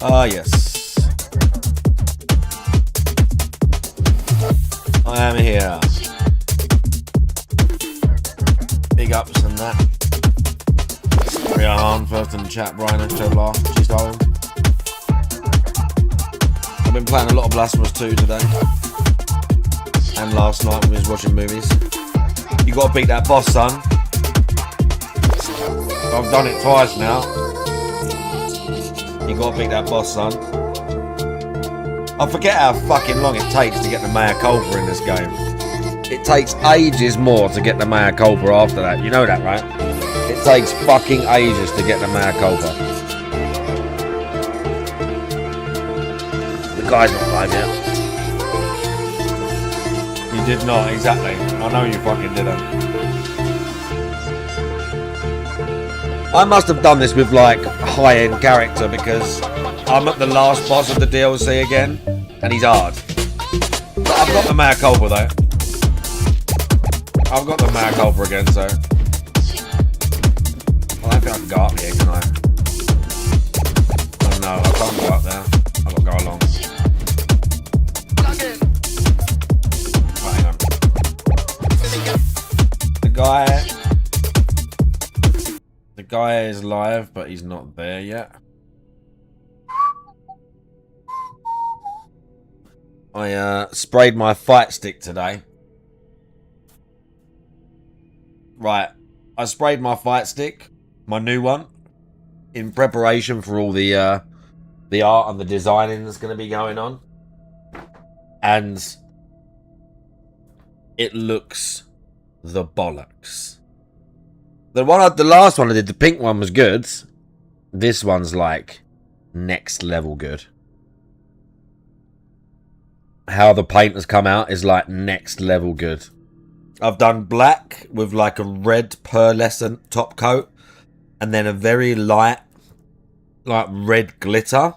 Ah, yes. I am here. Big ups and that. Maria Hahn, first in the chat. Brian, Joe Law. She's home. I've been playing a lot of Blasphemous 2 today. And last night when we was watching movies. You gotta beat that boss, son. I've done it twice now. You gotta beat that boss, son. I forget how fucking long it takes to get the Mea Culpa in this game. It takes ages more to get the Mea Culpa after that. You know that, right? It takes fucking ages to get the Mea Culpa. The guy's not live yet. You did not, exactly. I know you fucking didn't. I must have done this with like high-end character because I'm at the last boss of the DLC again and he's hard. But I've got the Mea Culpa though. I've got the Mea Culpa again, so I don't think I can go up here, can I? Oh no, I can't go up there. I've got to go along. Right, hang on. The guy is live, but he's not there yet. I sprayed my fight stick today. Right, I sprayed my fight stick, my new one, in preparation for all the art and the designing that's going to be going on, and it looks the bollocks. The last one I did, the pink one was good. This one's like next level good. How the paint has come out is like next level good. I've done black with like a red pearlescent top coat and then a very light like red glitter,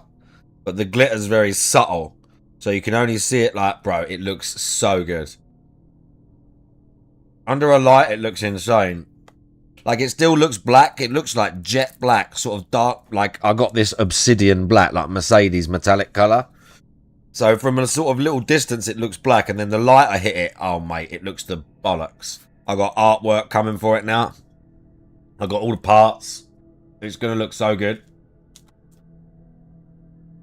but the glitter's very subtle, so you can only see it. Like, bro, it looks so good. Under a light it looks insane. Like, it still looks black. It looks like jet black, sort of dark. Like, I got this obsidian black, like Mercedes metallic colour. So from a sort of little distance, it looks black. And then the light I hit it, oh, mate, it looks the bollocks. I got artwork coming for it now. I got all the parts. It's going to look so good.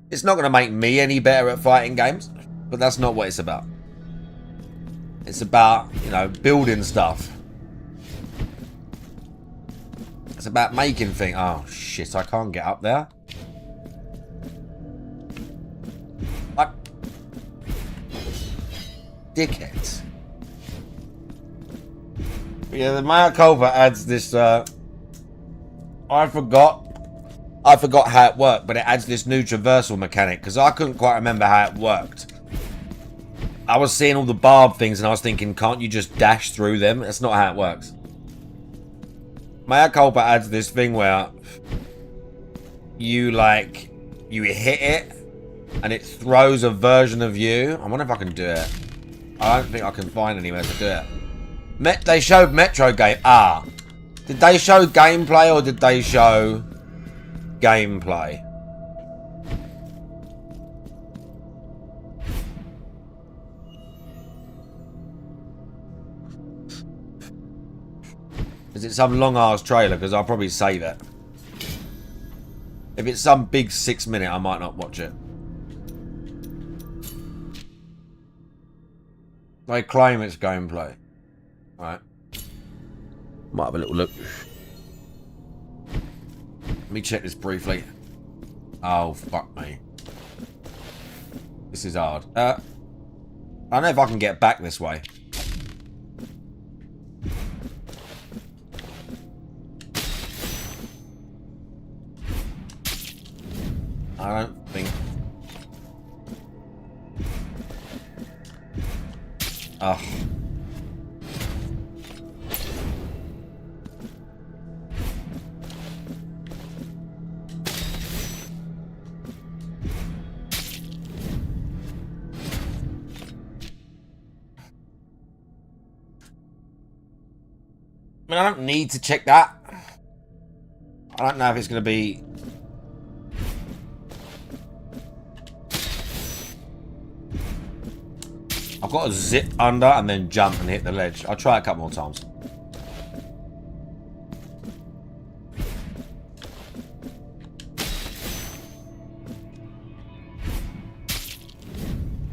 It's not going to make me any better at fighting games, but that's not what it's about. It's about, you know, building stuff. It's about making things. Oh, shit, I can't get up there. What? Dickheads. Yeah, the Mea Culpa adds this, I forgot how it worked, but it adds this new traversal mechanic, because I couldn't quite remember how it worked. I was seeing all the barb things, and I was thinking, can't you just dash through them? That's not how it works. Mea Culpa adds this thing where you hit it and it throws a version of you. I wonder if I can do it. I don't think I can find anywhere to do it. They showed Metro game. Ah, did they show gameplay or did they show gameplay? Is it some long ass trailer? Because I'll probably save it. If it's some big 6 minute, I might not watch it. They claim it's gameplay. Alright. Might have a little look. Let me check this briefly. Oh, fuck me. This is hard. I don't know if I can get back this way. I don't think... Ugh. I mean, I don't need to check that. I don't know if it's going to be... I've got to zip under and then jump and hit the ledge. I'll try it a couple more times.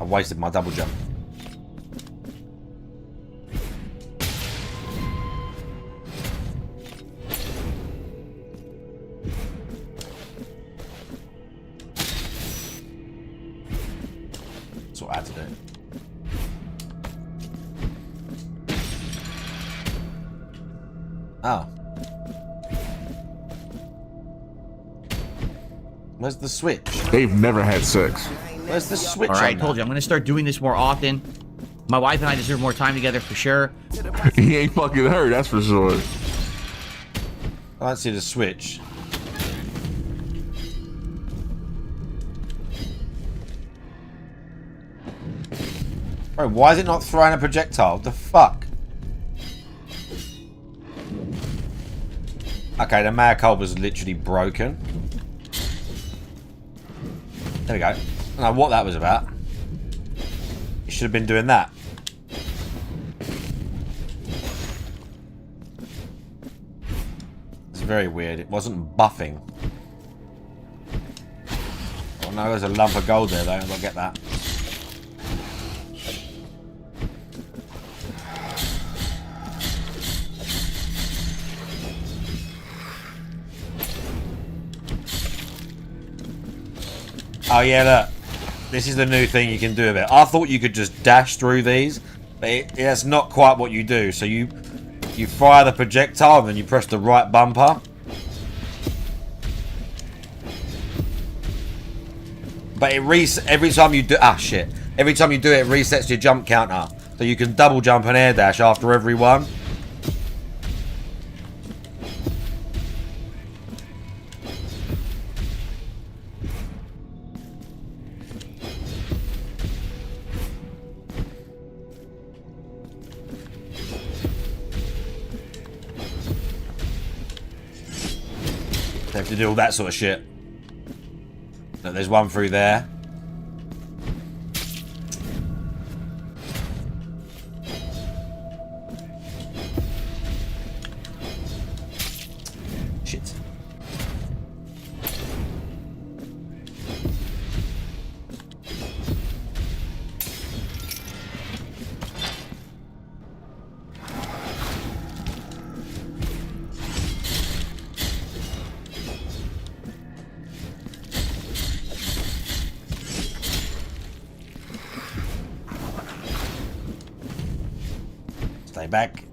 I've wasted my double jump. That's what I had to do. Oh. Where's the switch? They've never had sex. Where's the switch? Alright, I told you, I'm gonna start doing this more often. My wife and I deserve more time together for sure. He ain't fucking her, that's for sure. I don't see the switch. Bro, why is it not throwing a projectile? What the fuck? Okay, the mea culpa's literally broken. There we go. I don't know what that was about. You should have been doing that. It's very weird. It wasn't buffing. Oh no, there's a lump of gold there though. I've got to get that. Oh yeah, look. This is the new thing you can do with it. I thought you could just dash through these, but that's not quite what you do. So you fire the projectile and then you press the right bumper. But it every time you do every time you do it, it resets your jump counter. So you can double jump and air dash after every one. They have to do all that sort of shit. Look, there's one through there. Shit. Stay back.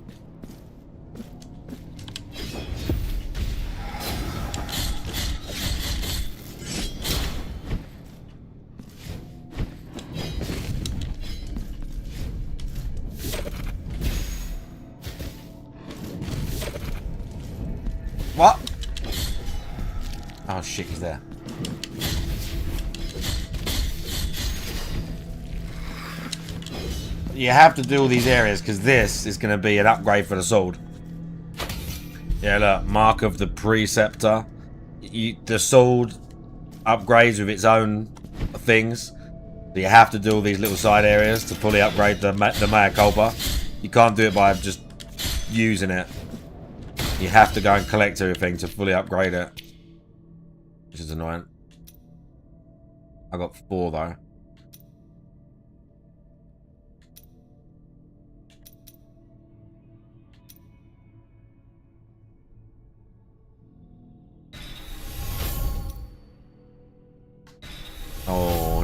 What? Oh shit, he's there. You have to do all these areas because this is going to be an upgrade for the sword. Yeah, look, mark of the preceptor. The sword upgrades with its own things. So you have to do all these little side areas to fully upgrade the mea culpa. You can't do it by just using it. You have to go and collect everything to fully upgrade it. Which is annoying. I got 4 though.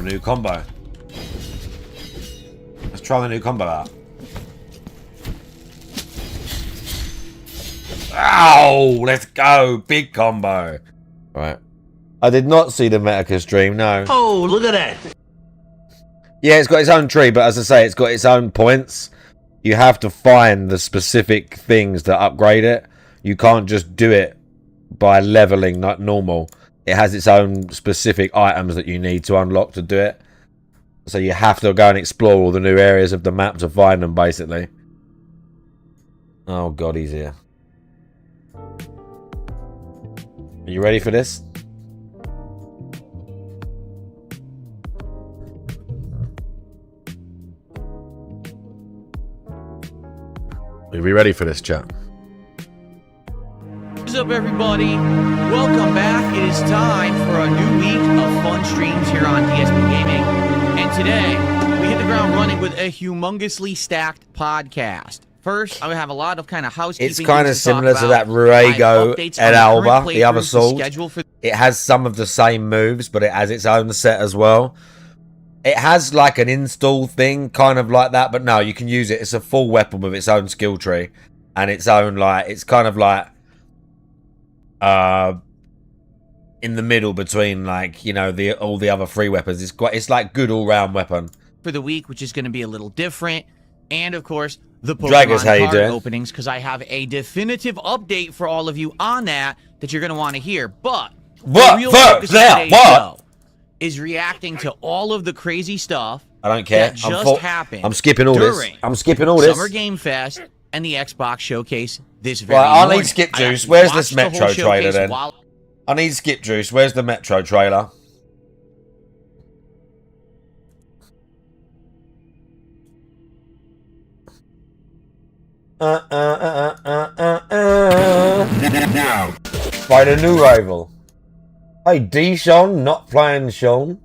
new combo. Let's try the new combo out. Ow! Let's go! Big combo. Right. I did not see the Metica stream, no. Oh, look at that. Yeah, it's got its own tree, but as I say, it's got its own points. You have to find the specific things that upgrade it. You can't just do it by leveling like normal. It has its own specific items that you need to unlock to do it. So you have to go and explore all the new areas of the map to find them, basically. Oh god, he's here. Are you ready for this? Are we ready for this, chat? What's up, everybody? Welcome back. It is time for a new week of fun streams here on DSP Gaming. And today, we hit the ground running with a humongously stacked podcast. First, I have a lot of kind of housekeeping. It's kind of similar to that Ruego et Alba, the other sword. It has some of the same moves, but it has its own set as well. It has like an install thing, kind of like that, but no, you can use it. It's a full weapon with its own skill tree and its own like. It's kind of like in the middle between like all the other free weapons. It's like good all round weapon for the week, which is going to be a little different, and of course the Pokemon card openings, because I have a definitive update for all of you on that you're going to want to hear. But what? The real focus now, what? Is reacting to all of the crazy stuff I don't care. that just happened. I'm skipping all this. I'm skipping all this. Summer Game Fest and the Xbox Showcase this very morning. I need Skip Juice. Where's this Metro trailer then? I need Skip Juice. Where's the Metro trailer? Now. Fight a new rival. Hey, D-Sean, not playing Sean.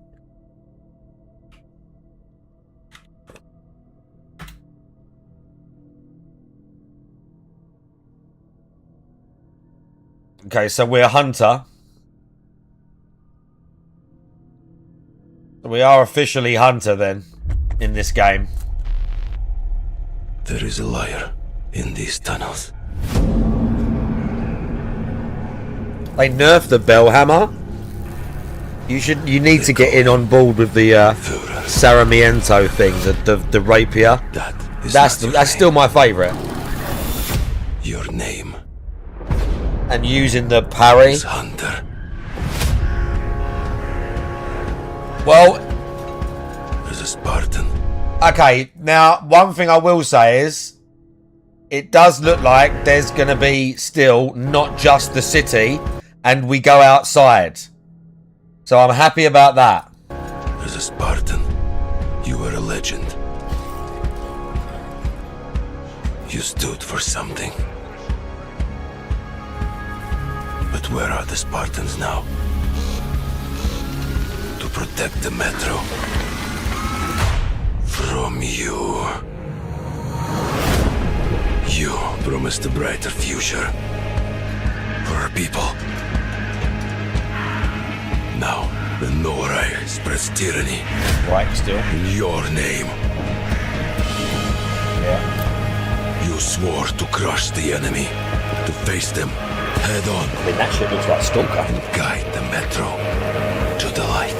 Okay, so we're Hunter. We are officially Hunter then, in this game. There is a liar in these tunnels. They nerfed the bell hammer. You need to get in on board with the Sarmiento thing, the rapier. That's still my favourite. Your name. And using the parry. Is Hunter. Well, there's a Spartan. Okay, now one thing I will say is, it does look like there's going to be still not just the city, and we go outside. So I'm happy about that. As a Spartan, you were a legend. You stood for something. But where are the Spartans now? To protect the Metro. From you. You promised a brighter future. For our people. Now, the Norai spreads tyranny. Right, still. In your name. Yeah. You swore to crush the enemy. To face them head on. I mean, that shit looks like Stalker. And guide the Metro to the light.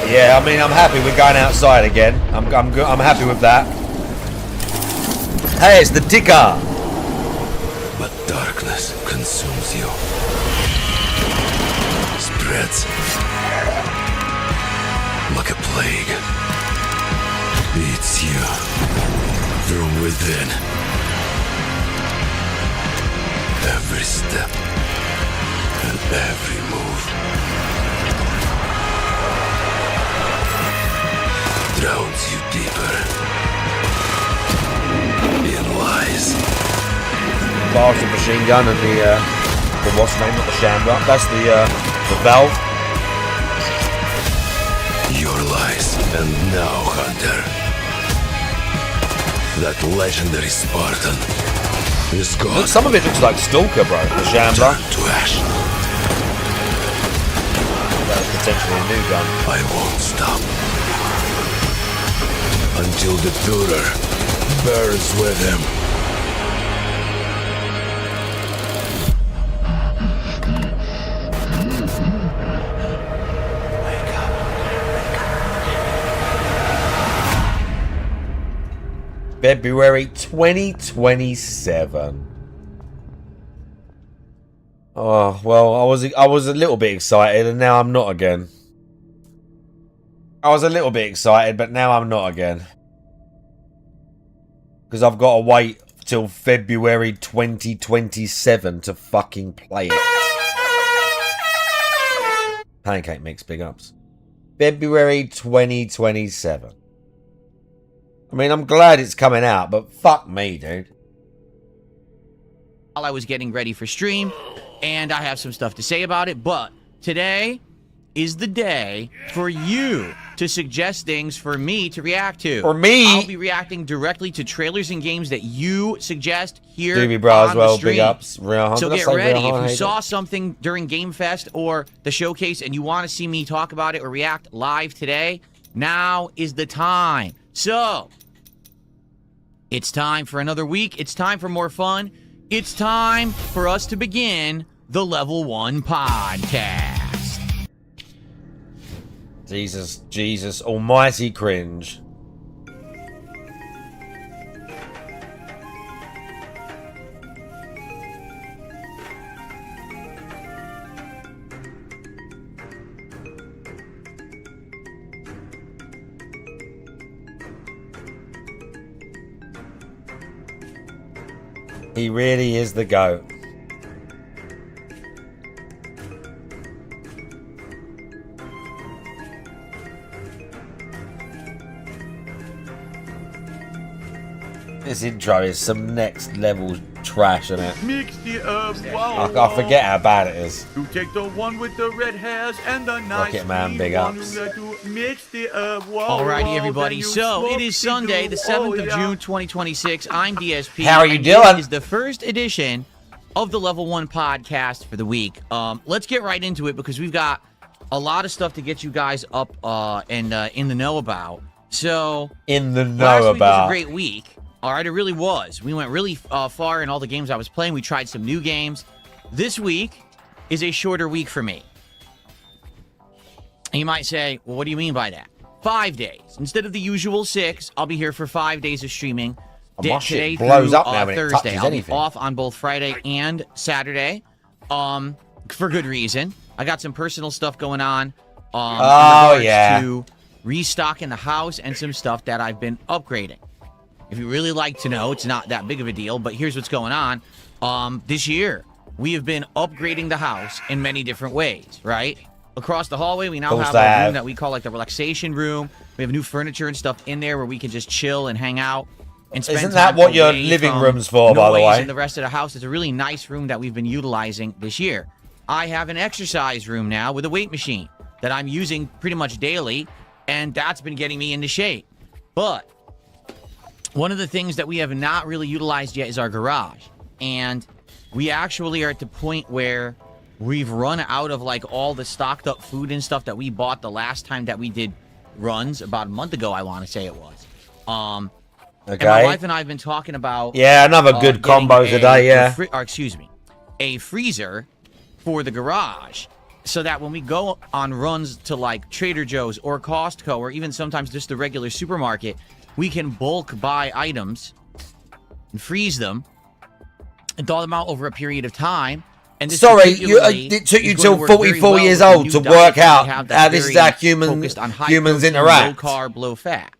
Yeah, I mean, I'm happy we're going outside again. I'm good. I'm happy with that. Hey, it's the Dicker. But darkness consumes you. Spreads like a plague. Eats you from within. Every step and every move drowns you deeper in lies. Bars the machine gun and the what's the name? Not the Shambler. That's the valve. Your lies, and now, Hunter, that legendary Spartan is gone. Look, some of it looks like Stalker, bro. The Shambler. Turned to ash. potentially a new gun. I won't stop until the Führer burns with him. February 2027. Oh, well, I was a little bit excited and now I'm not again. I was a little bit excited, but now I'm not again. Because I've got to wait till February 2027 to fucking play it. Pancake Mix, big ups. February 2027. I mean, I'm glad it's coming out, but fuck me, dude. While I was getting ready for stream, and I have some stuff to say about it, but today is the day for you to suggest things for me to react to. For me? I'll be reacting directly to trailers and games that you suggest here Doobie Bra as on well, the stream. big ups. Real So get Real ready. Hard, If you hate saw it. something during Game Fest or the showcase and you want to see me talk about it or react live today, now is the time. So, it's time for another week. It's time for more fun. It's time for us to begin the Level 1 podcast. Jesus, almighty cringe. He really is the GOAT. This intro is some next level trash, isn't it? Mix the wow. I forget how bad it is. You take the one with the red hairs and the nice Rocket Man, sweet big one. ups. You got to mix the wow. Alrighty, everybody. Then you So smoke it is the Sunday, the 7th of yeah. June, 2026. I'm DSP. How are you and doing? This is the first edition of the Level 1 podcast for the week. Let's get right into it because we've got a lot of stuff to get you guys up and in the know about. So In the last know week was a about. great week. All right, it really was. We went really far in all the games I was playing. We tried some new games. This week is a shorter week for me. And you might say, well, what do you mean by that? 5 days. Instead of the usual 6, I'll be here for 5 days of streaming. My shit Today blows through, up now when it Thursday. touches I'll anything. be off on both Friday and Saturday. For good reason. I got some personal stuff going on. In regards yeah. to restocking the house and some stuff that I've been upgrading. If you really like to know, it's not that big of a deal, but here's what's going on. This year, we have been upgrading the house in many different ways, right? Across the hallway, we now have a room that we call like the relaxation room. We have new furniture and stuff in there where we can just chill and hang out and spend Isn't that time what your away living from room's for, by the noise way? And the rest of the house. It's a really nice room that we've been utilizing this year. I have an exercise room now with a weight machine that I'm using pretty much daily, and that's been getting me into shape. But one of the things that we have not really utilized yet is our garage. And we actually are at the point where we've run out of like all the stocked up food and stuff that we bought the last time that we did runs about a month ago, I want to say it was. And my wife and I have been talking about another good combo today, yeah. A freezer for the garage so that when we go on runs to like Trader Joe's or Costco or even sometimes just the regular supermarket, we can bulk buy items and freeze them and thaw them out over a period of time. And this Sorry, particularly it took you is till going to work very 44 well years with the old new to diet work that out we have how that's this is very how focused on high humans protein, interact. Low carb, low fat.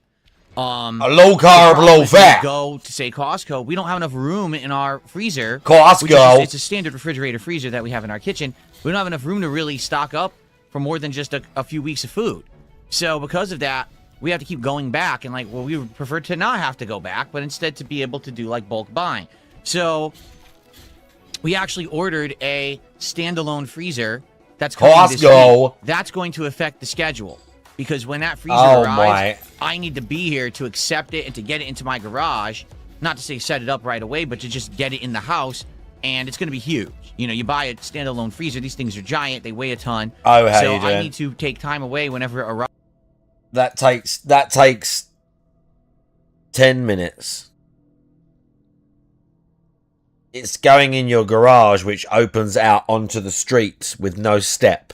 A low carb, low fat. Go to say Costco. We don't have enough room in our freezer. Costco. Which is it's a standard refrigerator freezer that we have in our kitchen. We don't have enough room to really stock up for more than just a few weeks of food. So because of that, we have to keep going back. And like, well, we would prefer to not have to go back, but instead to be able to do like bulk buying. So we actually ordered a standalone freezer that's coming this week. That's going to affect the schedule. Because when that freezer arrives, I need to be here to accept it and to get it into my garage. Not to say set it up right away, but to just get it in the house and it's going to be huge. You know, you buy a standalone freezer. These things are giant. They weigh a ton. Oh, how so you doing? I need to take time away whenever it arrives. That takes 10 minutes. It's going in your garage, which opens out onto the street with no step.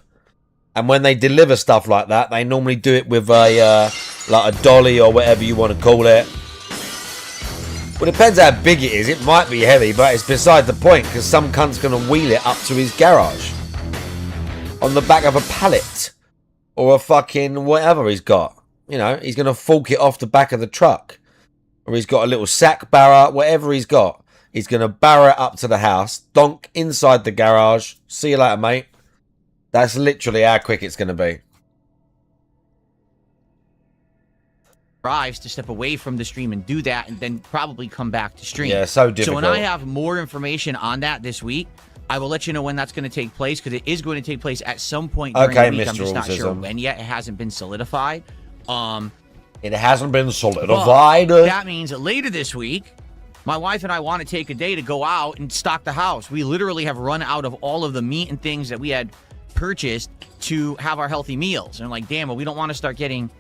And when they deliver stuff like that, they normally do it with a like a dolly or whatever you want to call it. Well, it depends how big it is. It might be heavy, but it's beside the point because some cunt's going to wheel it up to his garage on the back of a pallet or a fucking whatever he's got. You know, he's going to fork it off the back of the truck, or he's got a little sack barrow, whatever he's got. He's going to barrow it up to the house, donk inside the garage. See you later, mate. That's literally how quick it's going to be. To step away from the stream and do that, and then probably come back to stream. Yeah, so difficult. So when I have more information on that this week, I will let you know when that's going to take place, because it is going to take place at some point during the week. Mr. I'm just not sure Autism. when yet. It hasn't been solidified. It hasn't been solidified. That means later this week, my wife and I want to take a day to go out and stock the house. We literally have run out of all of the meat and things that we had purchased to have our healthy meals. And I'm like, damn, well, we don't want to start getting,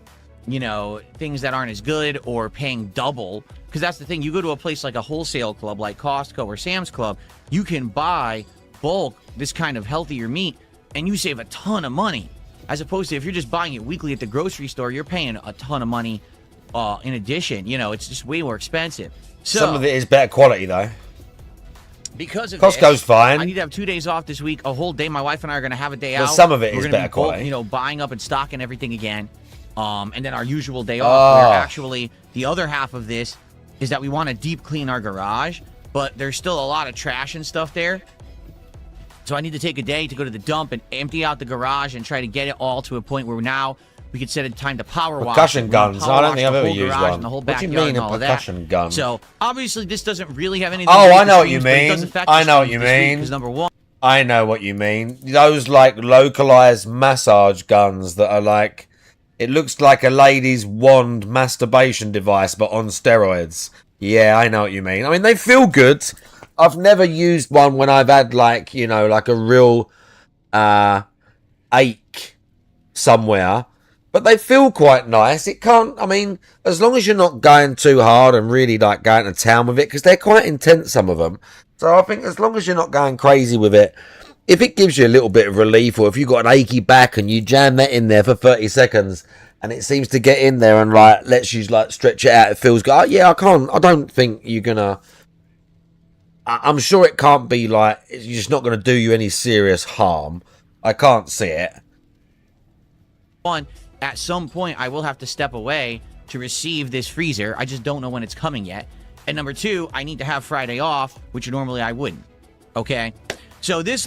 you know, things that aren't as good or paying double. Because that's the thing. You go to a place like a wholesale club like Costco or Sam's Club, you can buy bulk, this kind of healthier meat, and you save a ton of money. As opposed to if you're just buying it weekly at the grocery store, you're paying a ton of money in addition. You know, it's just way more expensive. So, some of it is better quality, though. Because of Costco's this, fine. I need to have 2 days off this week, a whole day. My wife and I are going to have a day But out. some of it We're is gonna better be quality. You know, buying up and stocking everything again. And then our usual day off. Where actually, the other half of this is that we want to deep clean our garage, but there's still a lot of trash and stuff there. So I need to take a day to go to the dump and empty out the garage and try to get it all to a point where now we could set a time to power wash. Percussion it. guns. Power I don't wash think I've the ever whole used garage one. and the whole What do you backyard mean and a all of that. percussion gun? So obviously this doesn't really have anything Oh, to do with I know the what you streams, but it does mean. affect I the know what streams you this week, mean. 'cause number one, I know what you mean. Those like localized massage guns that are like, it looks like a lady's wand masturbation device, but on steroids. Yeah, I know what you mean. I mean, they feel good. I've never used one when I've had like, you know, like a real ache somewhere. But they feel quite nice. It can't, I mean, as long as you're not going too hard and really like going to town with it, because they're quite intense, some of them. So I think as long as you're not going crazy with it, if it gives you a little bit of relief, or if you've got an achy back and you jam that in there for 30 seconds and it seems to get in there and like lets you like stretch it out, it feels good. Oh, yeah, I don't think you're gonna, I'm sure it can't be like, it's just not going to do you any serious harm. I can't see it. one, at some point I will have to step away to receive this freezer. I just don't know when it's coming yet. And number two, I need to have Friday off, which normally I wouldn't. Okay? So this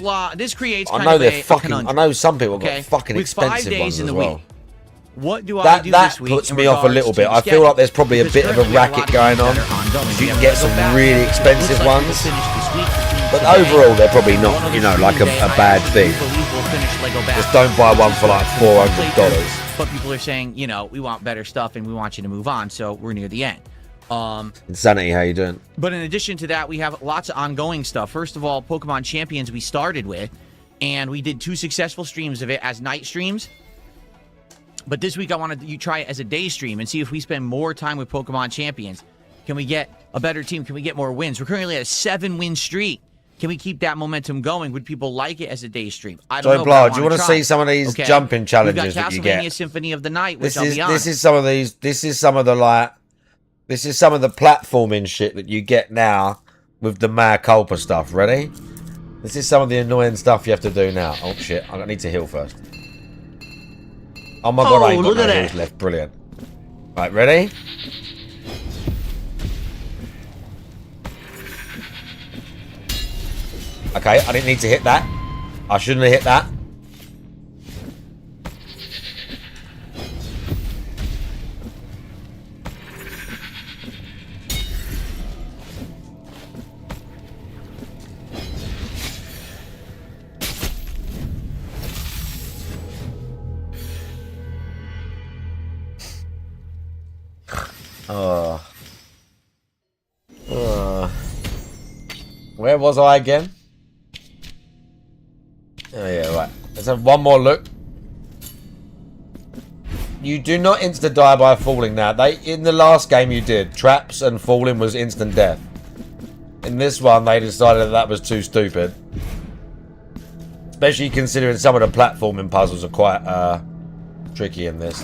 creates kind of a conundrum. I know some people Okay? got fucking With 5 expensive days ones in as the well. week, what do I do That this week? puts in me off a regards little to bit. the I feel schedule? like there's probably a Because bit of a currently we have racket lot of going things on. that are ongoing. So you We can have get to some go back. really It expensive looks like we'll ones. finish this week between But today overall, they're probably and not, one other you know, stream like a day. I bad actually thing. do believe we'll finish Lego Battle. Just don't buy one for like $400. But people are saying, you know, we want better stuff and we want you to move on, so we're near the end. Insanity, how you doing? But in addition to that, we have lots of ongoing stuff. First of all, Pokemon Champions we started with, and we did 2 successful streams of it as night streams. But this week I wanted you try it as a day stream and see if we spend more time with Pokemon Champions. Can we get a better team? Can we get more wins? We're currently at a 7-win streak. Can we keep that momentum going? Would people like it as a day stream? I don't know. Blah, do you want to see some of these jumping challenges that you get? We've got Castlevania Symphony of the Night, which This is some of the platforming shit that you get now with the mea culpa stuff. Ready? This is some of the annoying stuff you have to do now. Oh shit, I need to heal first. Oh my god, I ain't got no heals left. Brilliant. Right, ready? Okay, I didn't need to hit that. I shouldn't have hit that. Where was I again? Oh yeah, right. Let's have one more look. You do not insta die by falling now. In the last game you did. Traps and falling was instant death. In this one they decided that was too stupid. Especially considering some of the platforming puzzles are quite tricky in this.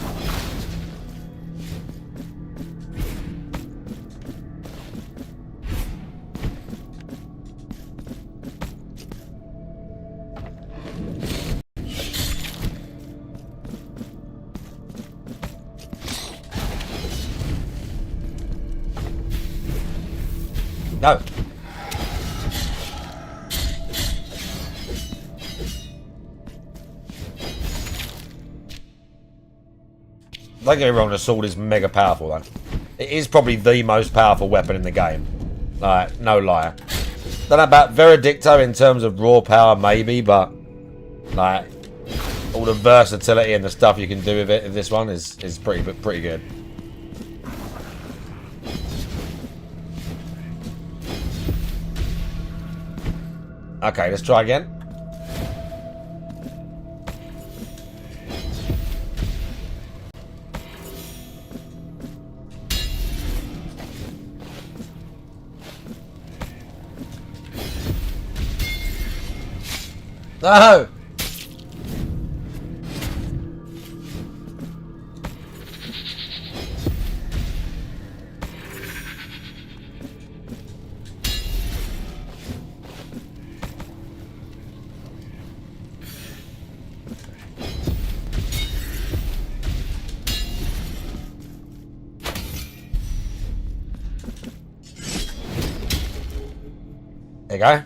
No. Don't get me wrong, the sword is mega powerful though. It is probably the most powerful weapon in the game. Like, no lie. Don't know about Veredicto in terms of raw power maybe, but like all the versatility and the stuff you can do with it in this one is pretty good. Okay, let's try again. No! There you go.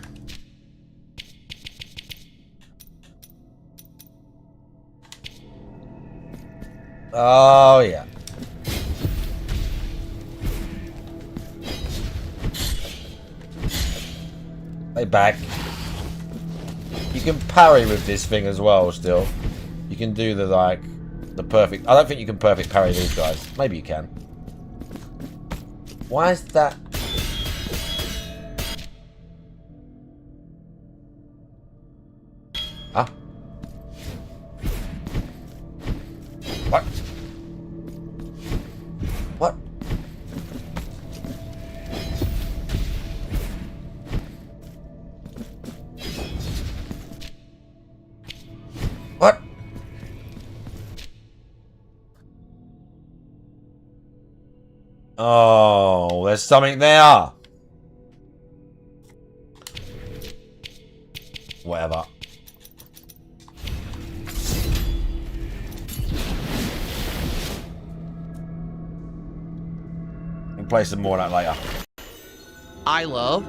Oh, yeah. They back. You can parry with this thing as well still. You can do the, like, the perfect... I don't think you can perfect parry these guys. Maybe you can. Why is that... Huh? What? What? What? Oh, there's something there. Whatever. Play some more of that later. I love,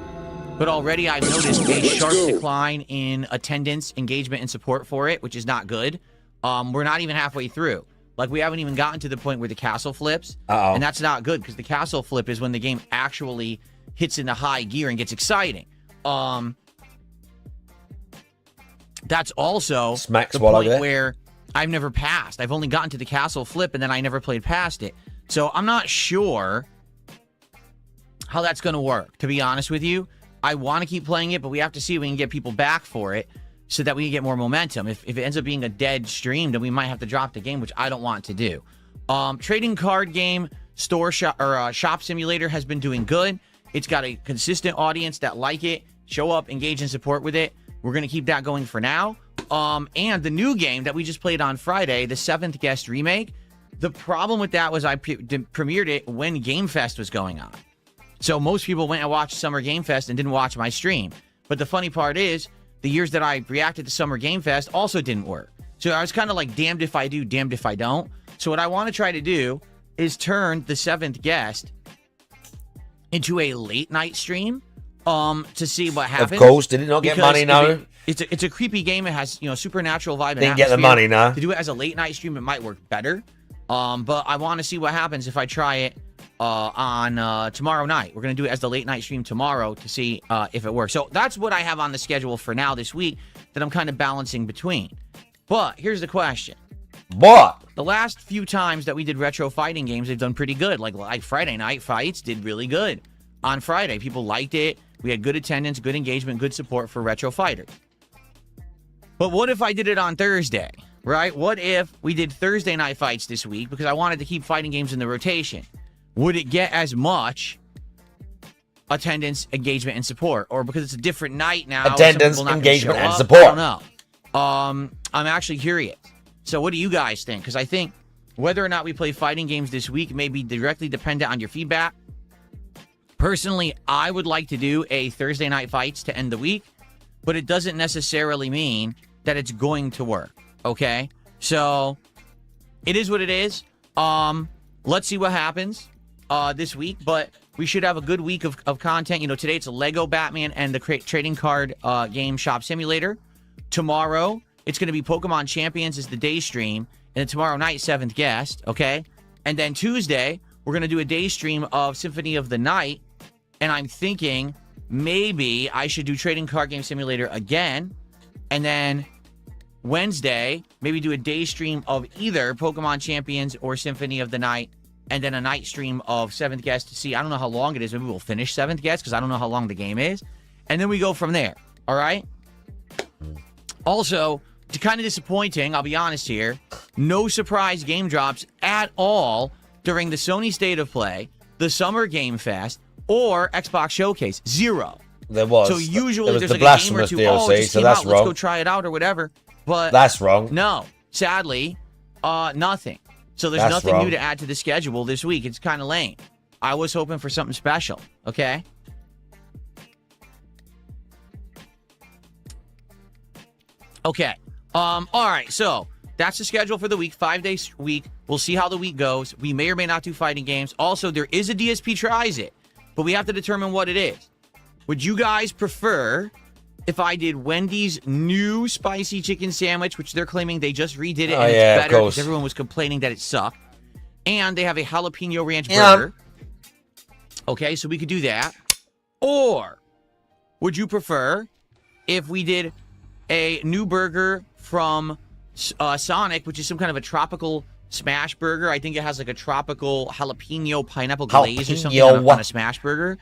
but already I've noticed a sharp decline in attendance, engagement, and support for it, which is not good. We're not even halfway through. Like, we haven't even gotten to the point where the castle flips. And that's not good, because the castle flip is when the game actually hits into high gear and gets exciting. That's also Smacks the point where I've never passed. I've only gotten to the castle flip, and then I never played past it. So I'm not sure how that's going to work, to be honest with you. I want to keep playing it, but we have to see if we can get people back for it so that we can get more momentum. If it ends up being a dead stream, then we might have to drop the game, which I don't want to do. Trading card game store shop or shop simulator has been doing good. It's got a consistent audience that like it, show up, engage, and support with it. We're going to keep that going for now. And the new game that we just played on Friday, the 7th Guest remake, the problem with that was I premiered it when Game Fest was going on. So most people went and watched Summer Game Fest and didn't watch my stream. But the funny part is, the years that I reacted to Summer Game Fest also didn't work. So I was kind of like, damned if I do, damned if I don't. So what I want to try to do is turn the 7th Guest into a late night stream to see what happens. Of course, did it not get money, no? It's a creepy game. It has, supernatural vibe and Didn't get the money, no? To do it as a late night stream, it might work better. But I want to see what happens if I try it on tomorrow night. We're going to do it as the late night stream tomorrow to see if it works. So that's what I have on the schedule for now this week that I'm kind of balancing between. But here's the question. What? The last few times that we did retro fighting games, they've done pretty good. Like Friday Night Fights did really good. on Friday. People liked it. We had good attendance, good engagement, good support for Retro Fighters. But what if I did it on Thursday, right? What if we did Thursday night fights this week because I wanted to keep fighting games in the rotation? Would it get as much attendance, engagement, and support? Or because it's a different night now, attendance, some people not engagement, gonna show and up? support. I don't know. I'm actually curious. So what do you guys think? Because I think whether or not we play fighting games this week may be directly dependent on your feedback. Personally, I would like to do a Thursday night fights to end the week, but it doesn't necessarily mean that it's going to work, okay? So it is what it is. Let's see what happens this week, but we should have a good week of content. You know, today it's a Lego Batman and the trading card game shop simulator. Tomorrow, it's going to be Pokemon Champions as the day stream, and then tomorrow night, 7th guest, okay? And then Tuesday, we're going to do a day stream of Symphony of the Night, and I'm thinking maybe I should do Trading Card Game Simulator again, and then Wednesday, maybe do a day stream of either Pokemon Champions or Symphony of the Night, and then a night stream of 7th guest to see. I don't know how long it is. Maybe we'll finish 7th guest because I don't know how long the game is. And then we go from there, all right? Also, kind of disappointing, I'll be honest here, no surprise game drops at all during the Sony State of Play, the Summer Game Fest, or Xbox Showcase. Zero. There was. So usually was there's the like a game or Blasphemous two. DLC, Oh, it just so came that's out. wrong. Let's go try it out or whatever. But That's wrong. no, sadly, nothing. So there's That's nothing wrong. new to add to the schedule this week. It's kind of lame. I was hoping for something special. Okay. Okay. All right. So that's the schedule for the week. 5 days week. We'll see how the week goes. We may or may not do fighting games. Also, there is a DSP tries it, but we have to determine what it is. Would you guys prefer if I did Wendy's new spicy chicken sandwich, which they're claiming they just redid it and yeah, it's of better course. because everyone was complaining that it sucked, and they have a jalapeno ranch Yeah. burger. Okay, so we could do that. Or would you prefer if we did a new burger from Sonic, which is some kind of a tropical smash burger? I think it has like a tropical jalapeno pineapple glaze or something on a smash burger.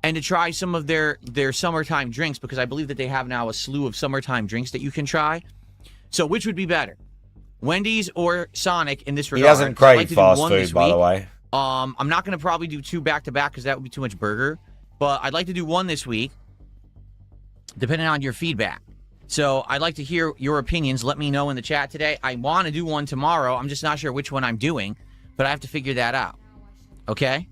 And to try some of their summertime drinks, because I believe that they have now a slew of summertime drinks that you can try. So which would be better? Wendy's or Sonic in this regard? He doesn't crave fast food, by the way. I'm not going to probably do two back-to-back because that would be too much burger. But I'd like to do one this week, depending on your feedback. So I'd like to hear your opinions. Let me know in the chat today. I want to do one tomorrow. I'm just not sure which one I'm doing, but I have to figure that out. Okay?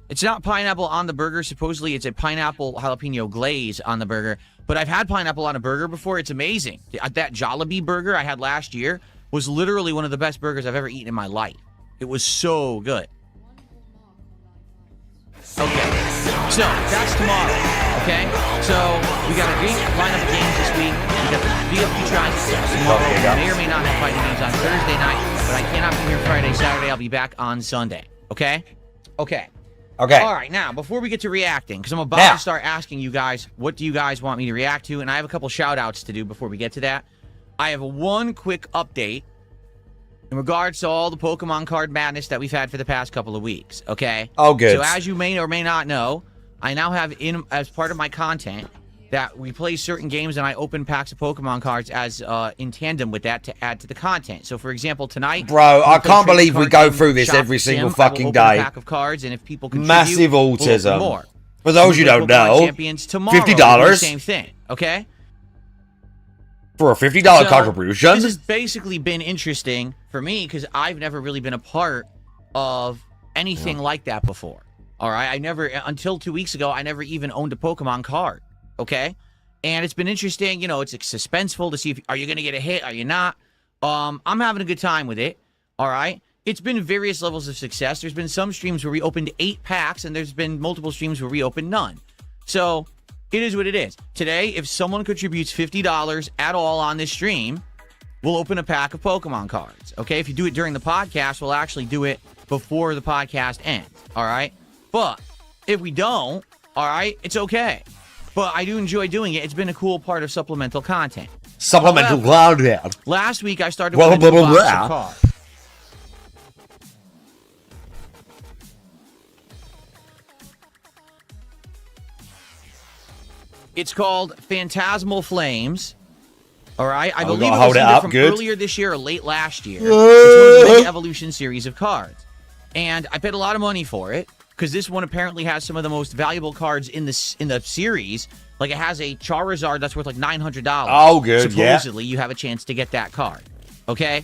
It's not pineapple on the burger. Supposedly, it's a pineapple jalapeno glaze on the burger. But I've had pineapple on a burger before. It's amazing. That Jollibee burger I had last year was literally one of the best burgers I've ever eaten in my life. It was so good. Okay. So, that's tomorrow. Okay? So, we got a great lineup of games this week. We got the VFP tries tomorrow. We may or may not have fighting games on Thursday night. But I cannot be here Friday, Saturday. I'll be back on Sunday. Okay? Okay. Okay. All right, now, before we get to reacting, because I'm about to start asking you guys, what do you guys want me to react to? And I have a couple shout-outs to do before we get to that. I have one quick update in regards to all the Pokemon card madness that we've had for the past couple of weeks, okay? Oh, good. So as you may or may not know, I now have, as part of my content, that we play certain games and I open packs of Pokemon cards as in tandem with that to add to the content. So, for example, tonight, bro, I can't believe we go through this every single fucking day. A pack of cards, and if people contribute, Massive we'll open autism. more. For those you don't know, Champions tomorrow, $50 same thing. Okay. For a $50 contribution. This has basically been interesting for me because I've never really been a part of anything like that before. All right, I never, until 2 weeks ago, I never even owned a Pokemon card. Okay, and it's been interesting. You know, it's suspenseful to see if are you going to get a hit, are you not? I'm having a good time with it. All right, it's been various levels of success. There's been some streams where we opened 8 packs, and there's been multiple streams where we opened none. So it is what it is. Today, if someone contributes $50 at all on this stream, we'll open a pack of Pokemon cards. Okay, if you do it during the podcast, we'll actually do it before the podcast ends. All right, but if we don't, all right, it's okay. But I do enjoy doing it. It's been a cool part of supplemental content. Supplemental content. Last week, I started with a new box of cards. It's called Phantasmal Flames. All right, I Oh, believe it hold was it either up, from good. earlier this year or late last year. It's one of the Mega Evolution series of cards, and I paid a lot of money for it because this one apparently has some of the most valuable cards in the series. Like it has a Charizard that's worth like $900. Oh, good, yeah. Supposedly, you have a chance to get that card. Okay.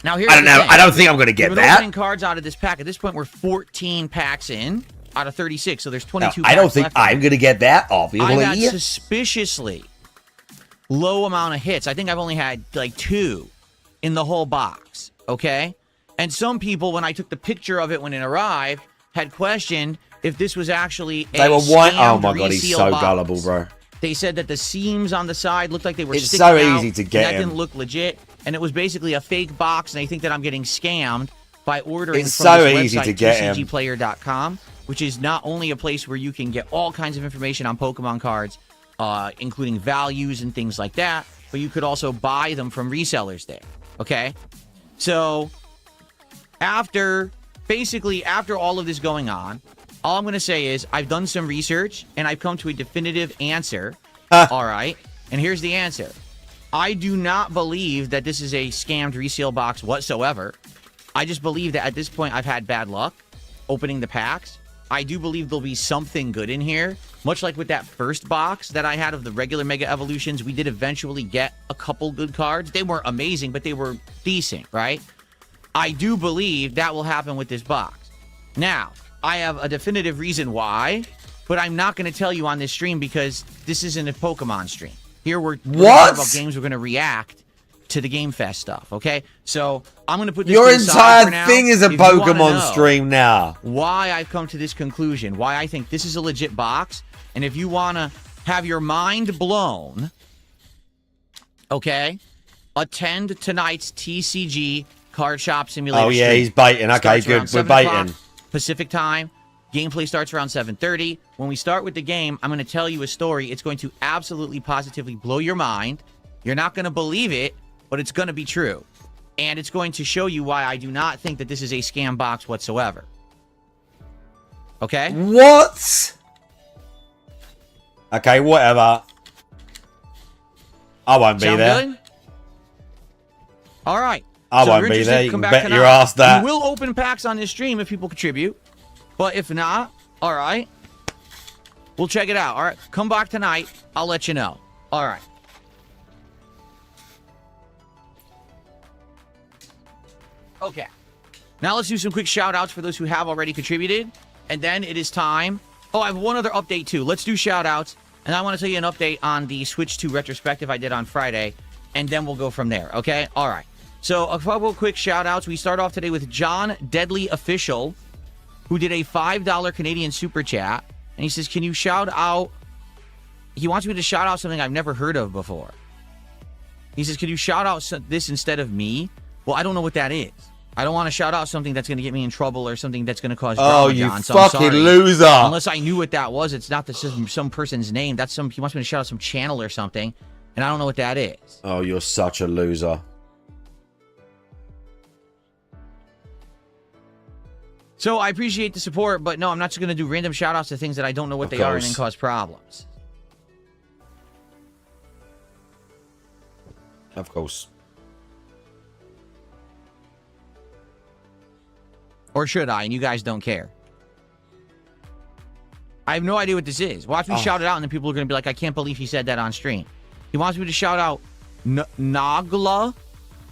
Now here's I don't the know. thing. I don't think I'm going to get We've been that. opening cards out of this pack. At this point, we're 14 packs in out of 36, so there's 22 Now, packs I don't think left. I'm going to get that, I've had obviously. suspiciously low amount of hits. I think I've only had like 2 in the whole box, okay? And some people, when I took the picture of it when it arrived, had questioned if this was actually a They were white. Oh scammed my god, he's reseal so box. gullible, bro. They said that the seams on the side looked like they were It's sticking so out, easy to and get that him. didn't look legit, and it was basically a fake box, and they think that I'm getting scammed by ordering It's from so this easy website, to get him. TCGplayer.com, which is not only a place where you can get all kinds of information on Pokemon cards, including values and things like that, but you could also buy them from resellers there, okay? So, after all of this going on, all I'm going to say is I've done some research, and I've come to a definitive answer, all right? And here's the answer. I do not believe that this is a scammed resale box whatsoever. I just believe that at this point I've had bad luck opening the packs. I do believe there'll be something good in here. Much like with that first box that I had of the regular Mega Evolutions, we did eventually get a couple good cards. They weren't amazing, but they were decent, right? I do believe that will happen with this box. Now, I have a definitive reason why, but I'm not going to tell you on this stream because this isn't a Pokemon stream. Here we're talking about games. We're going to react to the Game Fest stuff, okay? So I'm going to put this Your to the side for entire now. thing is a If you wanna Pokemon know stream now. why I've come to this conclusion, why I think this is a legit box, and if you want to have your mind blown, okay, attend tonight's TCG Card Shop Simulator Oh, yeah, stream. he's baiting. Okay, Starts around good. We're 7 o'clock baiting. Pacific time. Gameplay starts around 7:30. When we start with the game, I'm going to tell you a story. It's going to absolutely, positively blow your mind. You're not going to believe it, but it's going to be true. And it's going to show you why I do not think that this is a scam box whatsoever. Okay? What? Okay, whatever. I won't be Sound there. good? All right. I So won't if you're be interested, there. You come can back bet your tonight. ass that. We will open packs on this stream if people contribute. But if not, all right. We'll check it out. All right. Come back tonight. I'll let you know. All right. Okay. Now let's do some quick shout outs for those who have already contributed. And then it is time. Oh, I have one other update too. Let's do shout outs. And I want to tell you an update on the Switch 2 retrospective I did on Friday. And then we'll go from there. Okay? All right. So a couple quick shout outs. We start off today with John Deadly Official, who did a $5 Canadian super chat. And he says, can you shout out... He wants me to shout out something I've never heard of before. He says, could you shout out this instead of me? Well, I don't know what that is. I don't want to shout out something that's going to get me in trouble or something that's going to cause drama, Oh, you John, so I'm fucking sorry. loser. Unless I knew what that was. It's not some person's name. That's some... He wants me to shout out some channel or something. And I don't know what that is. Oh, you're such a loser. So I appreciate the support, but no, I'm not just going to do random shout-outs to things that I don't know what Of they are and then course. cause problems. Of course. Or should I? And you guys don't care. I have no idea what this is. Watch me shout it out, and then people are going to be like, I can't believe he said that on stream. He wants me to shout out Nagla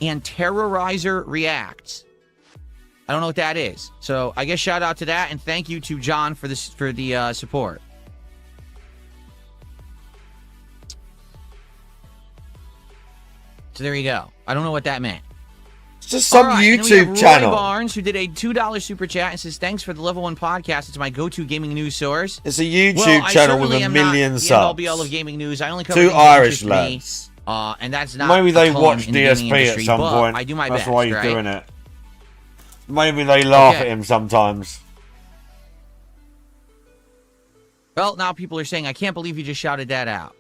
and Terrorizer Reacts. I don't know what that is. So I guess shout out to that, and thank you to John for this for the support. So there you go. I don't know what that meant. It's just some All right, and then we YouTube have channel. Roy Barnes, who did a $2 super chat and says, thanks for the Level 1 podcast. It's my go-to gaming news source. It's a YouTube Well, I channel with certainly a am million not subs. the end all be all of gaming news. I only cover Two things that Irish interest me, lads. and that's not Maybe a they ton watch in the gaming DSP at industry, some but point. I do my That's best, why he's right? doing it. Maybe they laugh Okay. at him sometimes. Well, now people are saying, I can't believe you just shouted that out.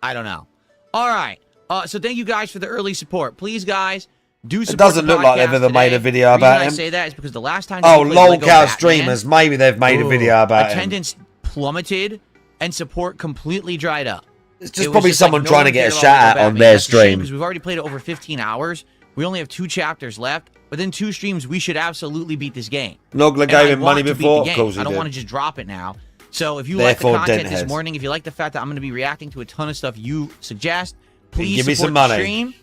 I don't know. All right. So thank you guys for the early support. Please, guys, Do It support doesn't the look like they've podcast ever made a today. video The about reason him. I say that is because the last time Oh, we played lol Lego cow Batman, streamers. Maybe they've made a video about him. attendance plummeted and support completely dried up. It's just probably someone trying to get a shout shout out on their stream. Because we've already played it over 15 hours. We only have 2 chapters left. Within 2 streams, we should absolutely beat this game. Nogla And I gave him want money to beat before. the Of game. course he I don't did. want to just drop it now. So if you Therefore, like the content this Denthead. morning, if you like the fact that I'm going to be reacting to a ton of stuff you suggest, please give me support some the money. stream.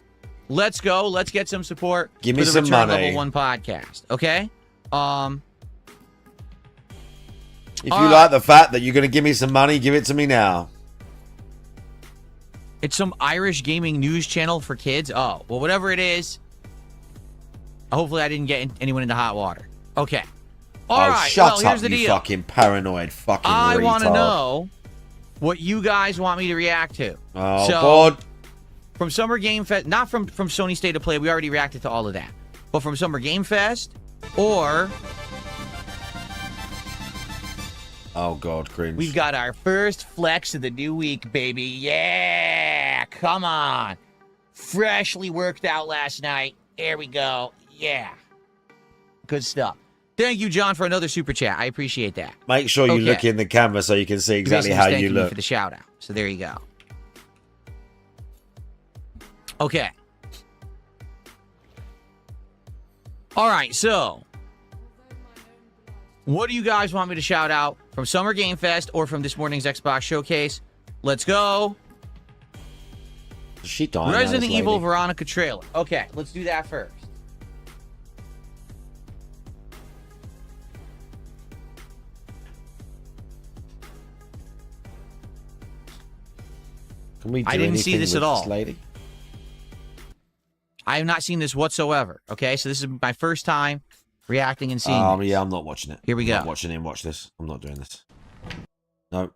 Let's go. Let's get some support Give me for the some Return money. Level 1 podcast. Okay? If you like the fact that you're going to give me some money, give it to me now. It's some Irish gaming news channel for kids. Oh, well, whatever it is. Hopefully I didn't get anyone into hot water. Okay. All right. Shut well, up, here's the you deal. fucking paranoid fucking I retard. want to know what you guys want me to react to. Oh, so, God. From Summer Game Fest, not from Sony State of Play, we already reacted to all of that. But from Summer Game Fest, or Oh, God, cringe. we've got our first flex of the new week, baby. Yeah, come on. Freshly worked out last night. There we go. Yeah. Good stuff. Thank you, John, for another super chat. I appreciate that. Make sure you Okay. look in the camera so you can see exactly Basically how thanking you me look. for the shout out. So there you go. Okay. All right, so what do you guys want me to shout out from Summer Game Fest or from this morning's Xbox Showcase? Let's go. Is she dying now, Resident this Evil lady? Veronica trailer. Okay, let's do that first. Can we do I didn't see anything this with at all. lady? I have not seen this whatsoever. Okay, so this is my first time reacting and seeing this. Yeah, I'm not watching it. Here we I'm go. not watching him watch this. I'm not doing this. No.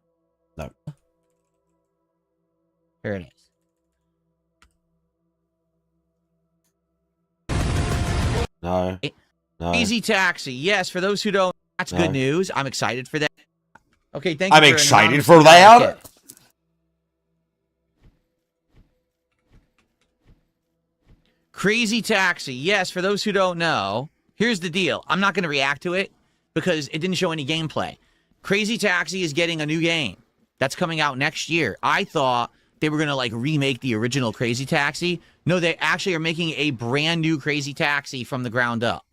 No. Here it is. No. No. Easy Taxi. Yes, for those who don't, that's No. good news. I'm excited for that. Okay, thank you. I'm for an excited anonymous for that. okay. Crazy Taxi. Yes, for those who don't know, here's the deal. I'm not going to react to it because it didn't show any gameplay. Crazy Taxi is getting a new game that's coming out next year. I thought they were going to like remake the original Crazy Taxi. No, they actually are making a brand new Crazy Taxi from the ground up.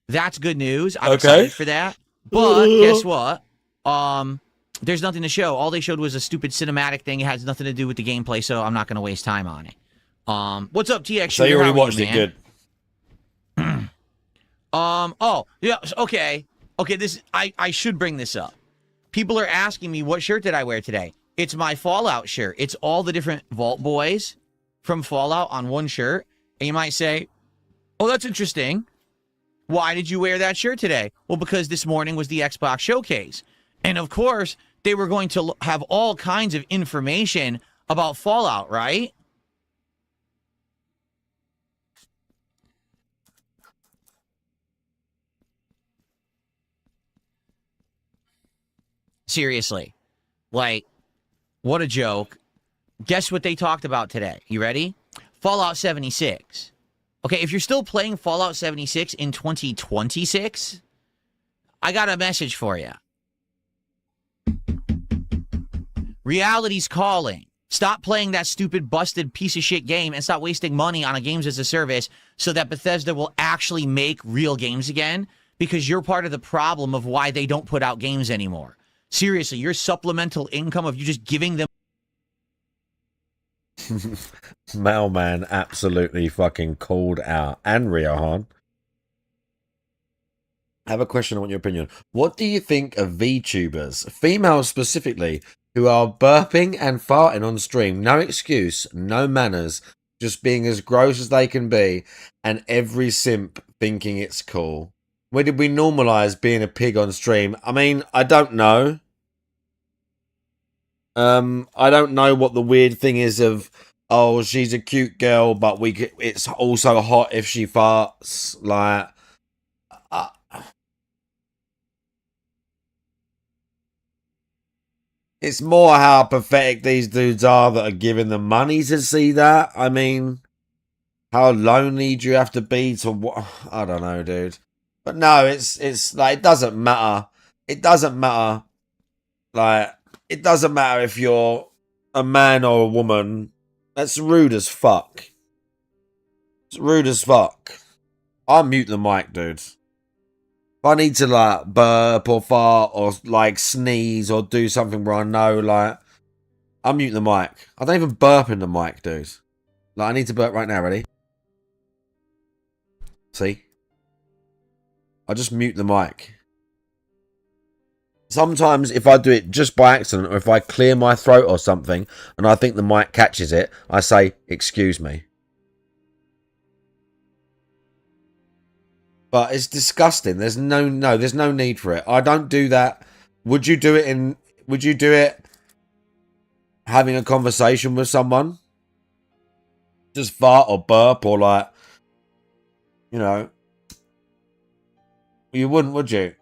That's good news. I'm excited for that. But guess what? There's nothing to show. All they showed was a stupid cinematic thing. It has nothing to do with the gameplay, so I'm not going to waste time on it. What's up, TX? So you Shooter? already How are watched you, it, man? good. Oh, yeah, okay. Okay, this I should bring this up. People are asking me what shirt did I wear today? It's my Fallout shirt. It's all the different Vault Boys from Fallout on one shirt. And you might say, "Oh, that's interesting. Why did you wear that shirt today?" Well, because this morning was the Xbox Showcase. And of course, they were going to have all kinds of information about Fallout, right? Seriously. Like, what a joke. Guess what they talked about today? You ready? Fallout 76. Okay, if you're still playing Fallout 76 in 2026, I got a message for you. Reality's calling. Stop playing that stupid, busted piece of shit game and stop wasting money on a games as a service so that Bethesda will actually make real games again, because you're part of the problem of why they don't put out games anymore. Seriously, your supplemental income of you just giving them Mailman absolutely fucking called out. And Riohan. I have a question. I want your opinion. What do you think of VTubers, females specifically, who are burping and farting on stream? No excuse, no manners, just being as gross as they can be, and every simp thinking it's cool. Where did we normalize being a pig on stream? I mean, I don't know. I don't know what the weird thing is of, oh, she's a cute girl, but it's also hot if she farts. Like, it's more how pathetic these dudes are that are giving them money to see that. I mean, How lonely do you have to be to what? I don't know, dude. But no, it's like it doesn't matter. It doesn't matter. Like it doesn't matter if you're a man or a woman. That's rude as fuck. It's rude as fuck. I'll mute the mic, dude. If I need to like burp or fart or like sneeze or do something where I know like I'll mute the mic. I don't even burp in the mic, dude. Like I need to burp right now, ready? See? I just mute the mic. Sometimes if I do it just by accident or if I clear my throat or something and I think the mic catches it, I say, excuse me. But it's disgusting. There's no need for it. I don't do that. Would you do it having a conversation with someone? Just fart or burp or like, you know. You wouldn't, would you?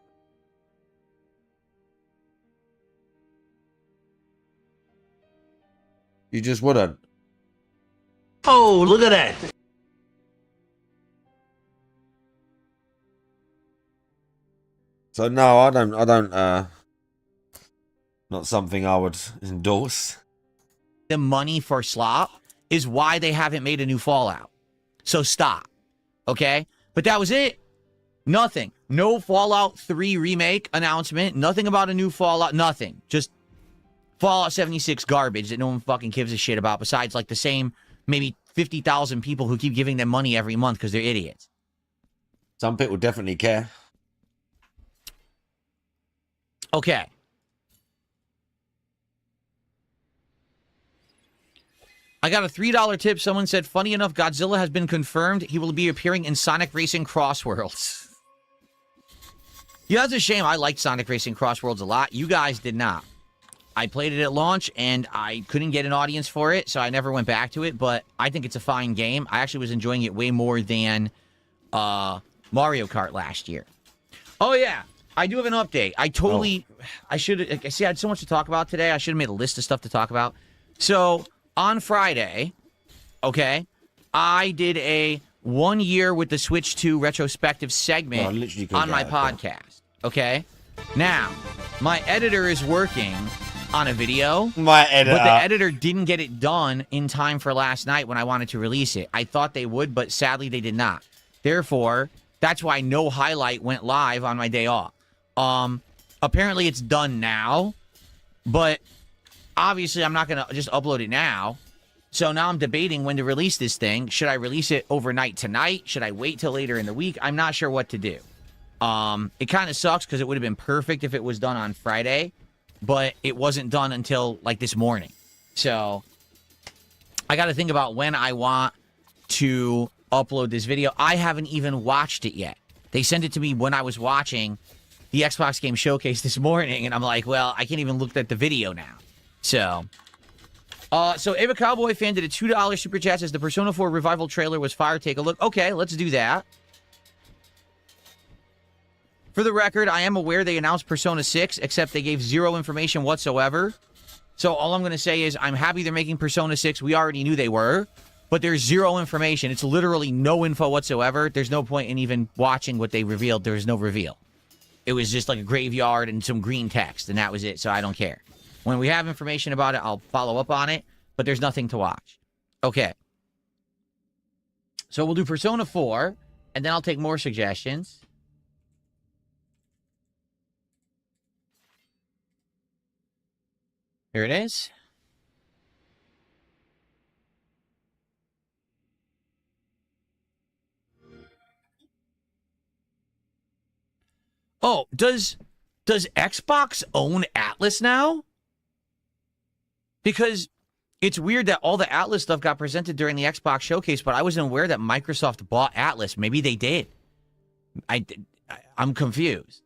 You just wouldn't. Oh, look at that. So no, I don't not something I would endorse. The money for slop is why they haven't made a new Fallout. So stop. Okay? But that was it. Nothing. No Fallout 3 remake announcement. Nothing about a new Fallout. Nothing. Just Fallout 76 garbage that no one fucking gives a shit about besides like the same maybe 50,000 people who keep giving them money every month because they're idiots. Some people definitely care. Okay. I got a $3 tip. Someone said, funny enough, Godzilla has been confirmed. He will be appearing in Sonic Racing Cross Worlds. Yeah, that's a shame. I liked Sonic Racing Cross Worlds a lot. You guys did not. I played it at launch, and I couldn't get an audience for it, so I never went back to it, but I think it's a fine game. I actually was enjoying it way more than Mario Kart last year. Oh, yeah. I do have an update. I should, see, I had so much to talk about today. I should have made a list of stuff to talk about. So, on Friday, okay, I did a 1 year with the Switch 2 retrospective segment on my podcast, okay? Now, my editor is working on a video, but the editor didn't get it done in time for last night when I wanted to release it. I thought they would, but sadly they did not. Therefore, that's why no highlight went live on my day off. Apparently it's done now, but obviously I'm not going to just upload it now. So now I'm debating when to release this thing. Should I release it overnight tonight? Should I wait till later in the week? I'm not sure what to do. It kind of sucks because it would have been perfect if it was done on Friday, but it wasn't done until like this morning. So I got to think about when I want to upload this video. I haven't even watched it yet. They sent it to me when I was watching the Xbox Game Showcase this morning, and I'm like, well, I can't even look at the video now. So Ava Cowboy fan did a $2 super chat, says the Persona 4 Revival trailer was fire. Take a look. Okay, let's do that. For the record, I am aware they announced Persona 6, except they gave zero information whatsoever. So all I'm going to say is I'm happy they're making Persona 6. We already knew they were, but there's zero information. It's literally no info whatsoever. There's no point in even watching what they revealed. There was no reveal. It was just like a graveyard and some green text, and that was it, so I don't care. When we have information about it, I'll follow up on it, but there's nothing to watch. Okay. So we'll do Persona 4, and then I'll take more suggestions. Here it is. Oh, does Xbox own Atlas now? Because it's weird that all the Atlas stuff got presented during the Xbox showcase, but I wasn't aware that Microsoft bought Atlas. Maybe they did. I'm confused.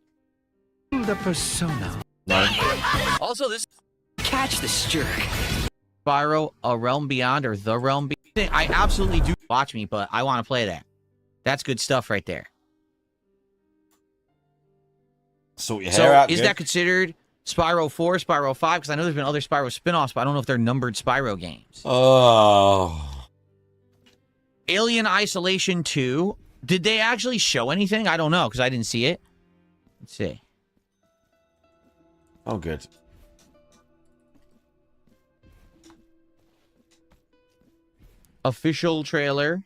The Persona. Also, this Catch this jerk. Spyro, A Realm Beyond, or The Realm Beyond. I absolutely do watch me, but I want to play that. That's good stuff right there. Sort your hair out. Is that considered Spyro 4, Spyro 5? Because I know there's been other Spyro spin-offs, but I don't know if they're numbered Spyro games. Oh. Alien Isolation 2. Did they actually show anything? I don't know, because I didn't see it. Let's see. Oh, good. Official trailer.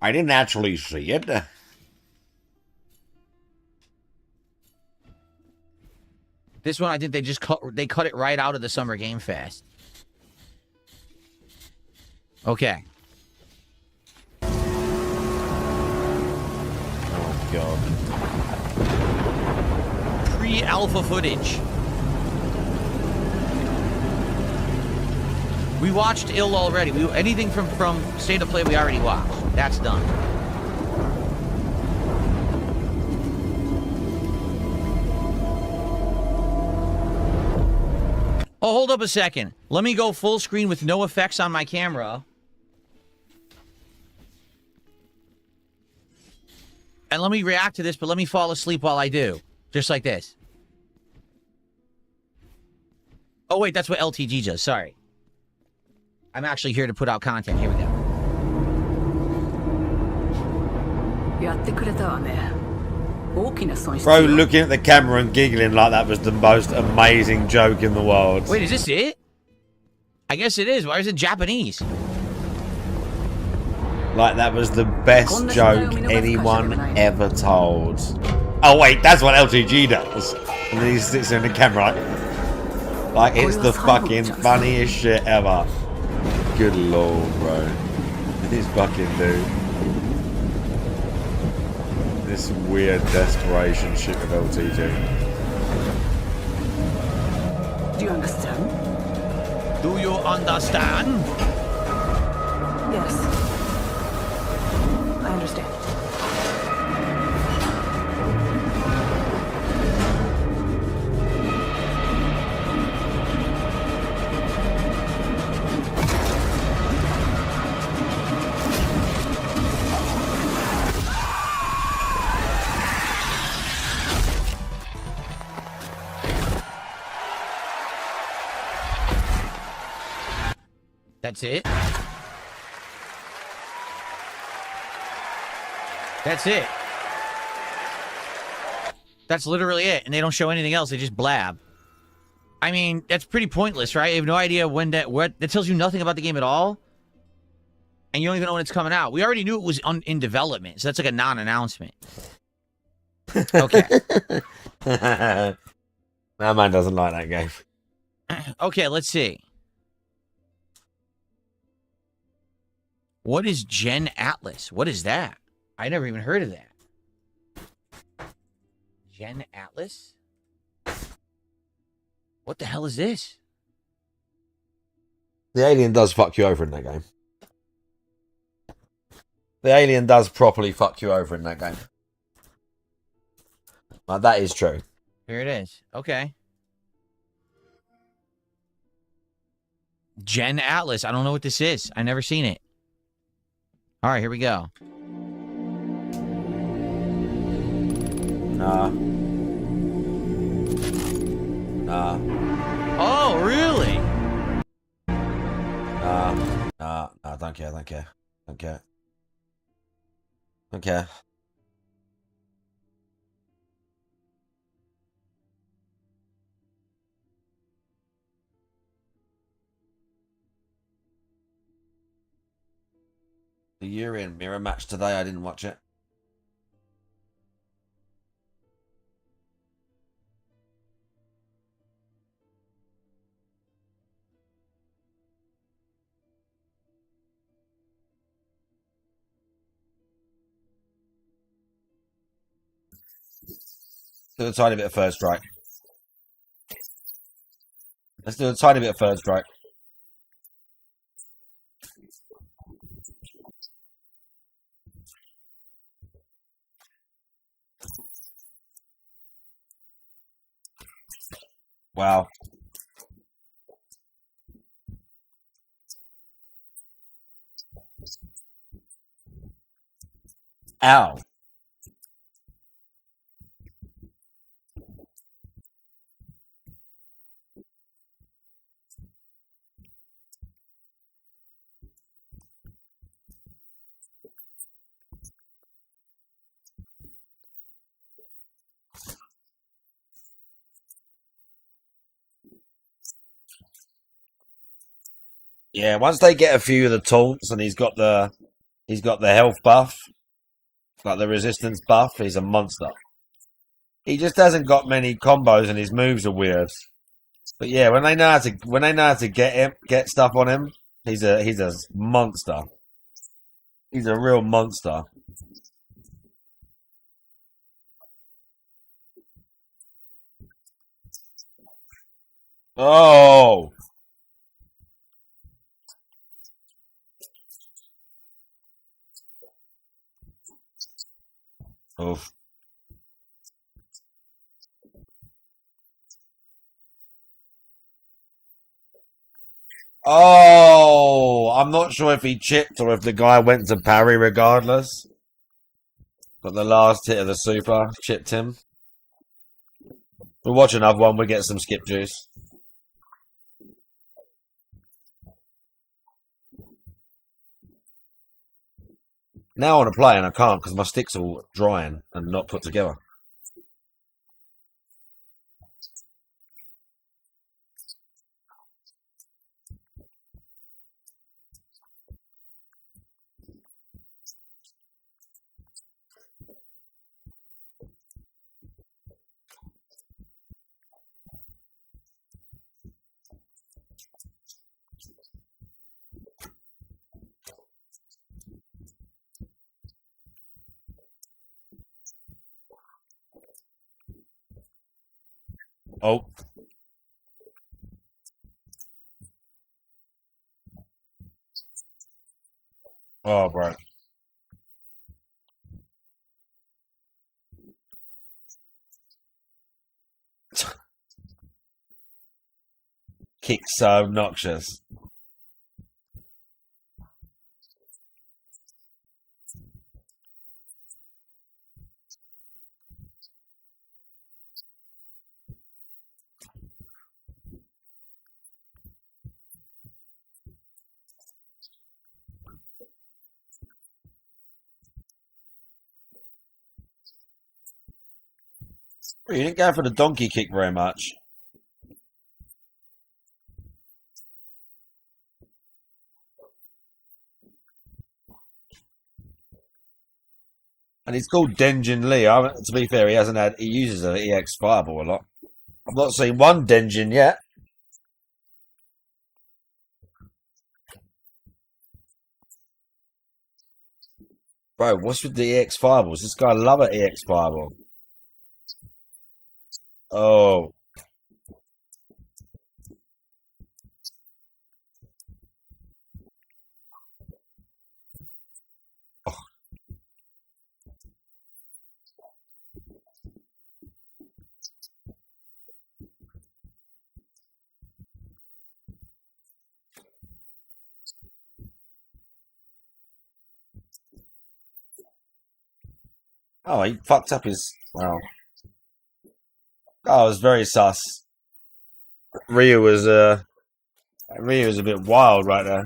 I didn't actually see it. This one, I think they just cut it right out of the Summer Game Fest. Okay. Oh, God. Pre-alpha footage. We watched Ill already. Anything from State of Play we already watched. That's done. Oh, hold up a second. Let me go full screen with no effects on my camera. And let me react to this, but let me fall asleep while I do. Just like this. Oh, wait, that's what LTG does. Sorry. I'm actually here to put out content. Here we go. やってくれたわね。大きな損失 Bro looking at the camera and giggling like that was the most amazing joke in the world. Wait, is this it? I guess it is. Why is it Japanese? Like that was the best joke anyone ever told. Oh wait, that's what LTG does. And then he sits there in the camera like it's the fucking funniest shit ever. Good lord, bro. This fucking dude. This weird desperation shit with LTG. Do you understand? Do you understand? Yes. I understand. That's it? That's it. That's literally it. And they don't show anything else. They just blab. I mean, that's pretty pointless, right? You have no idea when that tells you nothing about the game at all. And you don't even know when it's coming out. We already knew it was in development. So that's like a non-announcement. Okay. That man doesn't like that game. Okay, let's see. What is Gen Atlas? What is that? I never even heard of that. Gen Atlas? What the hell is this? The alien does fuck you over in that game. The alien does properly fuck you over in that game. Like, that is true. Here it is. Okay. Gen Atlas. I don't know what this is. I never seen it. All right, here we go. Nah. Oh, really? Nah, don't care. Don't care. The year-end mirror match today, I didn't watch it. Do a tiny bit of Third Strike. Let's do a tiny bit of Third Strike. Wow. Ow. Yeah, once they get a few of the taunts and he's got the health buff, like the resistance buff, he's a monster. He just hasn't got many combos and his moves are weird. But yeah, when they know how to get stuff on him, he's a monster. He's a real monster. Oh, oof. Oh, I'm not sure if he chipped or if the guy went to parry regardless. But the last hit of the super chipped him. We'll watch another one. We'll get some skip juice. Now I want to play and I can't because my sticks are all drying and not put together. Oh. Oh, bro. Kick's so obnoxious. You didn't go for the donkey kick very much. And he's called Denjin Lee. To be fair, he uses an EX Fireball a lot. I've not seen one Denjin yet. Bro, what's with the EX Fireballs? This guy love an EX Fireball. Oh. Oh, he fucked up his... Wow. Oh, it was very sus. Ryu was a bit wild right there.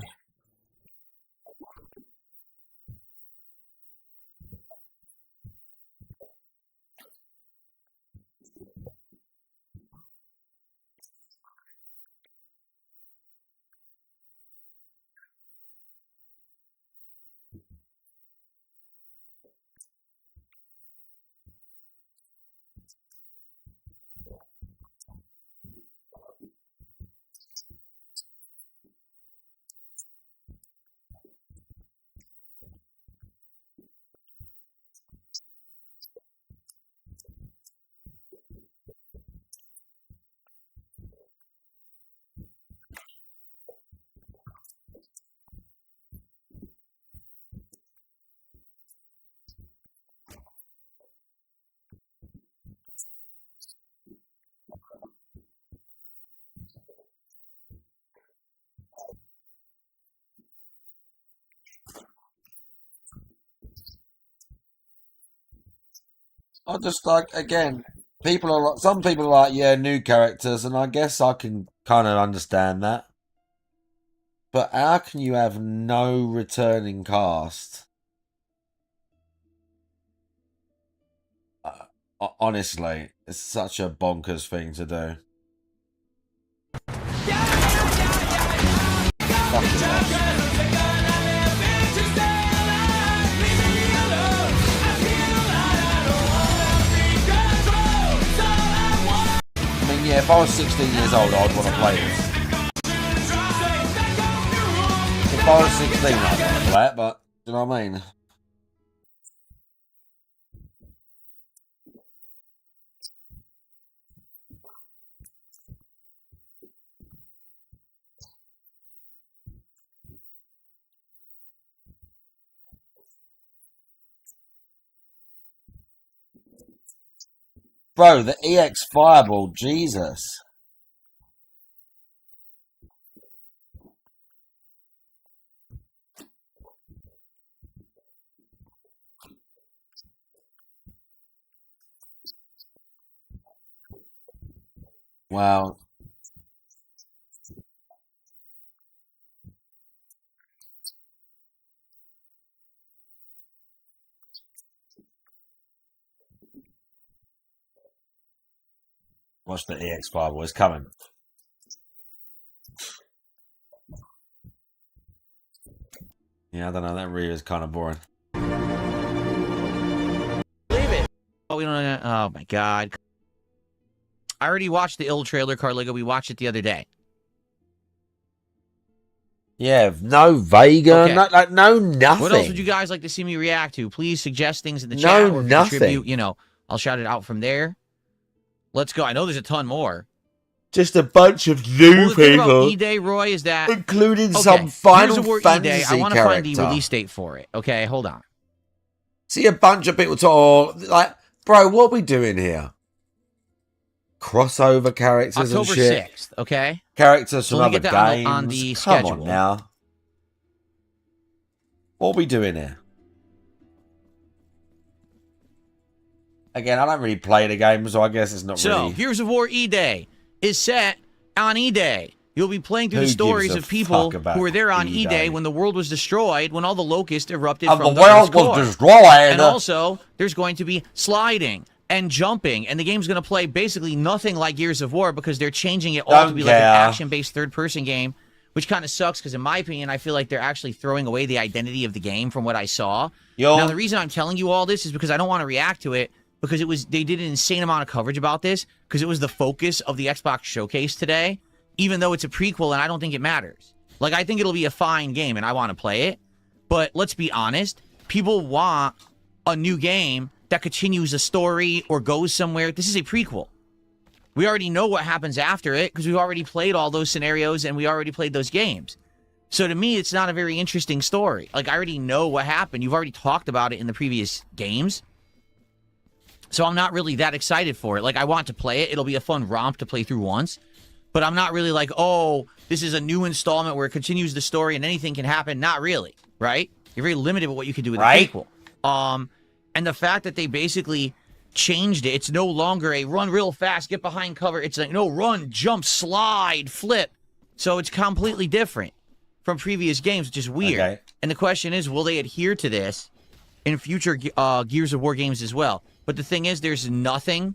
I just like, again, some people are like, yeah, new characters, and I guess I can kind of understand that. But how can you have no returning cast? Honestly, it's such a bonkers thing to do. fucking lost. I mean, yeah, if I was 16 years old, I'd want to play this. If I was 16, I'd want to play it, but do you know what I mean? Bro, the EX Fireball, Jesus. Wow. Watch the EX Fireball, it's coming. Yeah, I don't know, that really is kind of boring. Believe it. Oh, we don't. Oh my god. I already watched the ill trailer, Carligo. We watched it the other day. Yeah, no Vega, Okay. no nothing. What else would you guys like to see me react to? Please suggest things in the No, chat or nothing. contribute. You know, I'll shout it out from there. Let's go. I know there's a ton more. Just a bunch of new Well, the thing about people, E-Day, Roy, is that including okay, some Final Gears of War Fantasy E-Day. I want to character. find the release date for it. Okay, hold on. See a bunch of people talk like, bro, what are we doing here? Crossover characters October and shit. 6th, okay? Characters So from let me other get that games. on the Come schedule. on now. What are we doing here? Again, I don't really play the game, so I guess it's not So, really... Gears of War E-Day is set on E-Day. You'll be playing through Who the stories gives a of people fuck about who were there on E-Day? E-Day when the world was destroyed, when all the locusts erupted And the from the world Earth's core. was destroyed. And also, there's going to be sliding and jumping, and the game's going to play basically nothing like Gears of War because they're changing it all to Don't be like an care. action-based third-person game, which kind of sucks because, in my opinion, I feel like they're actually throwing away the identity of the game from what I saw. Yo. Now, the reason I'm telling you all this is because I don't want to react to it because they did an insane amount of coverage about this because it was the focus of the Xbox showcase today, even though it's a prequel and I don't think it matters. Like, I think it'll be a fine game and I want to play it, but let's be honest, people want a new game that continues a story or goes somewhere. This is a prequel. We already know what happens after it because we've already played all those scenarios and we already played those games. So to me, it's not a very interesting story. Like, I already know what happened. You've already talked about it in the previous games. So I'm not really that excited for it. Like, I want to play it. It'll be a fun romp to play through once. But I'm not really like, oh, this is a new installment where it continues the story and anything can happen. Not really, right? You're very limited with what you can do with Right. a prequel. And the fact that they basically changed it, it's no longer a run real fast, get behind cover. It's like, no, run, jump, slide, flip. So it's completely different from previous games, which is weird. Okay. And the question is, will they adhere to this in future Gears of War games as well? But the thing is, there's nothing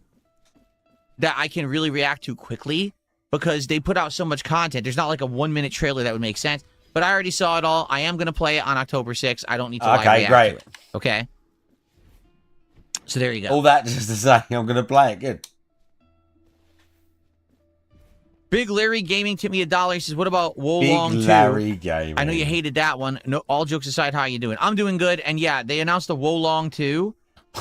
that I can really react to quickly because they put out so much content. There's not like a 1-minute trailer that would make sense. But I already saw it all. I am going to play it on October 6th. I don't need to live react great. to it. Okay? So there you go. All that just to say, I'm going to play it. Good. Big Larry Gaming tipped me $1. He says, what about Big Wolong 2? Larry Gaming. I know you hated that one. No, all jokes aside, how you doing? I'm doing good. And yeah, they announced the Wolong 2.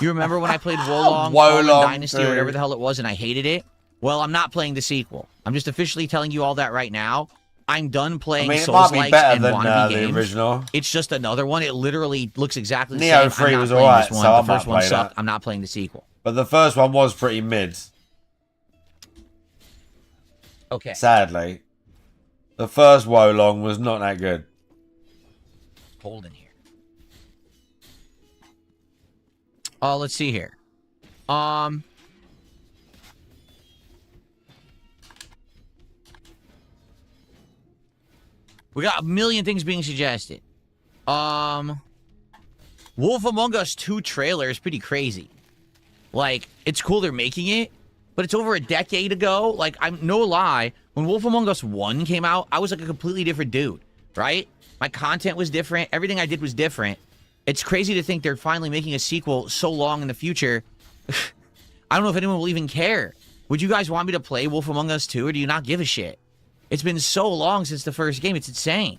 You remember when I played Wolong, Fallen Wolong Dynasty, 2. or whatever the hell it was, and I hated it? Well, I'm not playing the sequel. I'm just officially telling you all that right now. I'm done playing I mean, it might be Souls-likes better and than wannabe the games. original. It's just another one. It literally looks exactly the Neo same. 3 I'm not was playing alright, this one. so I The might first one play sucked. that. I'm not playing the sequel. But the first one was pretty mid. Okay. Sadly. The first Wolong was not that good. Hold in here. Oh, let's see here. We got a million things being suggested. Wolf Among Us 2 trailer is pretty crazy. Like, it's cool they're making it, but it's over a decade ago. Like, I'm no lie, when Wolf Among Us 1 came out, I was like a completely different dude. right? My content was different. Everything I did was different. It's crazy to think they're finally making a sequel so long in the future. I don't know if anyone will even care. Would you guys want me to play Wolf Among Us 2, or do you not give a shit? It's been so long since the first game. It's insane.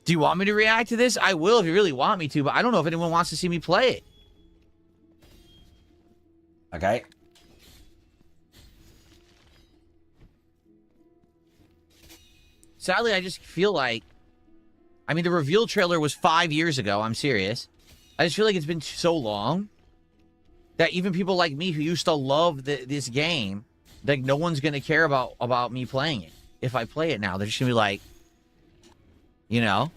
Do you want me to react to this? I will if you really want me to, but I don't know if anyone wants to see me play it. Okay. Sadly, I just feel like... I mean, the reveal trailer was 5 years ago. I'm serious. I just feel like it's been so long that even people like me who used to love this game, like, no one's going to care about me playing it. If I play it now, they're just going to be like, you know?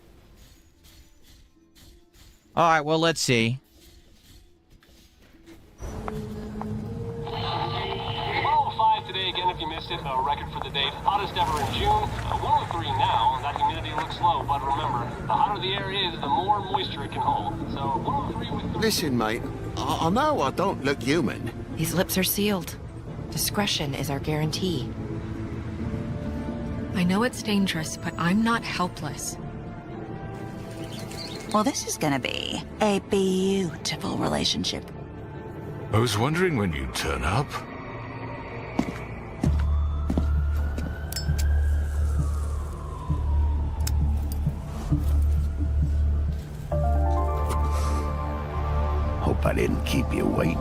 All right, well, let's see. 105 today again if you missed it. A record for the day. Hottest ever in June. 103 now. That humidity looks low, but remember, the hotter the air is, the more moisture it can hold. So 103 with... Listen, mate. I know I don't look human. These lips are sealed. Discretion is our guarantee. I know it's dangerous, but I'm not helpless. Well, this is gonna be a beautiful relationship. I was wondering when you'd turn up. Hope I didn't keep you waiting.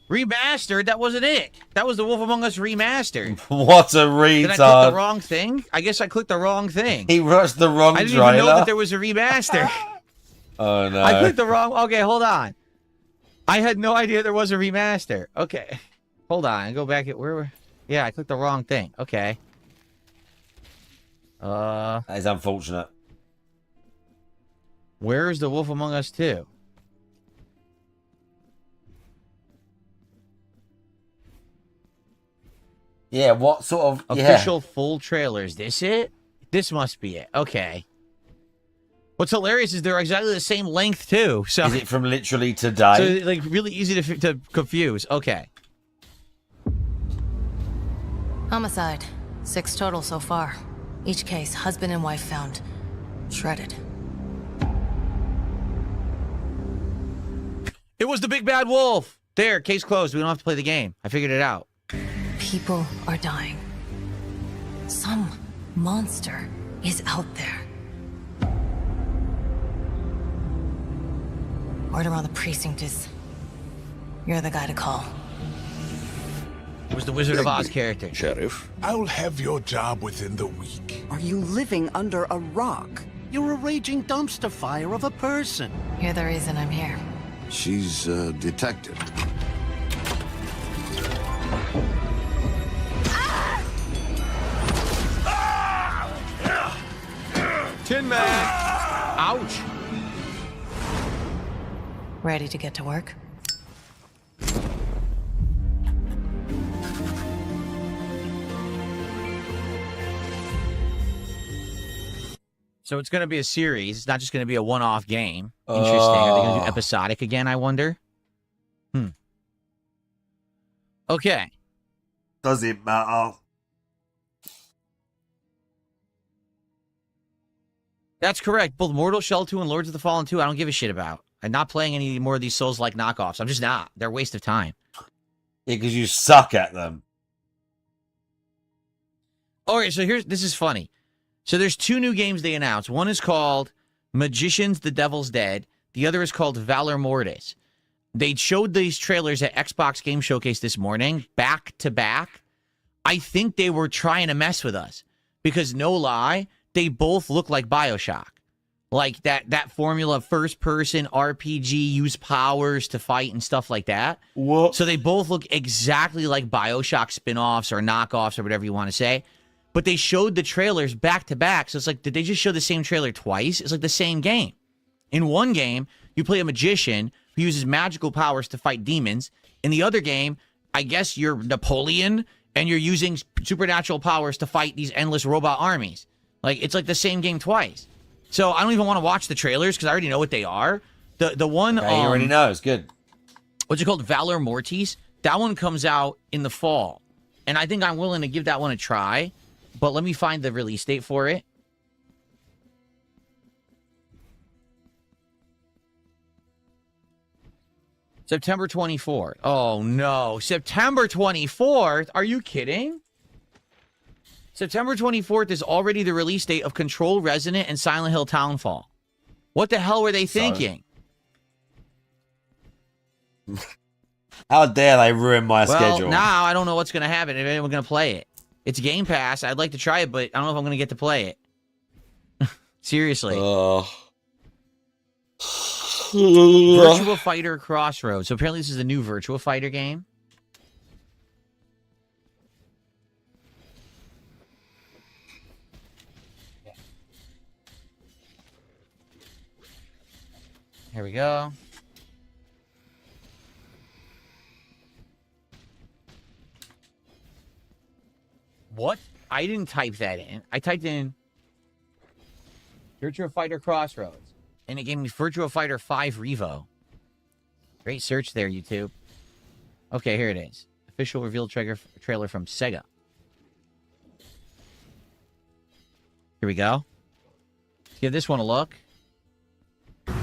Remastered? That wasn't it. That was the Wolf Among Us remastered. What a retard. Did I click the wrong thing? I guess I clicked the wrong thing. He rushed the wrong I didn't trailer. even know that there was a remaster. Oh, no. I clicked the wrong... Okay, hold on. I had no idea there was a remaster. Okay. Hold on. Go back at where... Yeah, I clicked the wrong thing. Okay. That is unfortunate. Where is the Wolf Among Us 2? Yeah, what sort of... Official full trailer. Is this it? This must be it. Okay. What's hilarious is they're exactly the same length, too. So is it from literally today? So, like, really easy to confuse. Okay. Homicide. 6 total so far. Each case, husband and wife found. Shredded. It was the big bad wolf. There, case closed. We don't have to play the game. I figured it out. People are dying. Some monster is out there. Word around the precinct is you're the guy to call. It was the Wizard of Oz character. Sheriff. I'll have your job within the week. Are you living under a rock? You're a raging dumpster fire of a person. You're the reason I'm here. She's a detective. Tin Man! Ouch! Ready to get to work? So it's going to be a series. It's not just going to be a one-off game. Interesting. Are they going to do episodic again, I wonder? Okay. Does it matter? That's correct. Both Mortal Shell 2 and Lords of the Fallen 2, I don't give a shit about. I'm not playing any more of these Souls-like knockoffs. I'm just not. They're a waste of time. Yeah, because you suck at them. All right, so this is funny. So there's 2 new games they announced. One is called Magicians: The Devil's Dead. The other is called Valor Mortis. They showed these trailers at Xbox Game Showcase this morning, back to back. I think they were trying to mess with us because, no lie, they both look like BioShock. Like that formula, first-person RPG, use powers to fight and stuff like that. What? So they both look exactly like BioShock spin-offs or knockoffs or whatever you want to say. But they showed the trailers back to back. So it's like, did they just show the same trailer twice? It's like the same game. In one game, you play a magician who uses magical powers to fight demons. In the other game, I guess you're Napoleon And you're using supernatural powers to fight these endless robot armies. Like, it's like the same game twice. So I don't even want to watch the trailers because I already know what they are. The one... Okay, you already know. It's good. What's it called? Valor Mortis. That one comes out in the fall. And I think I'm willing to give that one a try. But let me find the release date for it. September 24th. Oh, no. September 24th? Are you kidding? September 24th is already the release date of Control Resonant and Silent Hill Townfall. What the hell were they thinking? How dare they ruin my schedule? Now I don't know what's going to happen if anyone's going to play it. It's Game Pass. I'd like to try it, but I don't know if I'm going to get to play it. Seriously. Virtua Fighter Crossroads. So apparently this is a new Virtua Fighter game. Here we go. What? I didn't type that in. I typed in Virtua Fighter Crossroads. And it gave me Virtua Fighter 5 Revo. Great search there, YouTube. Okay, here it is. Official reveal trailer from Sega. Here we go. Let's give this one a look. The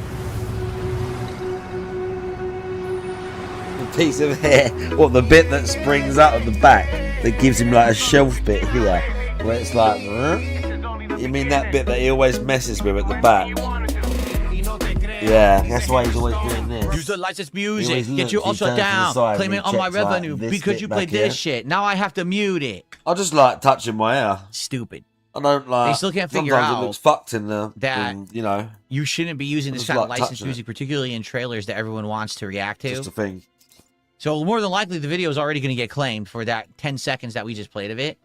piece of hair, what, the bit that springs out of the back that gives him like a shelf bit here, where it's like, you mean that bit that he always messes with at the back? Yeah, that's why he's always doing this. Use the licensed music. Get you all shut down. Claim it on my revenue because you played this shit. Now I have to mute it. I just like touching my hair. Stupid. I don't like. They still can't figure sometimes out it looks fucked in the that you know. You shouldn't be using this just kind of like licensed touching music, particularly in trailers that everyone wants to react to. Just a thing. So more than likely, the video is already going to get claimed for that 10 seconds that we just played of it.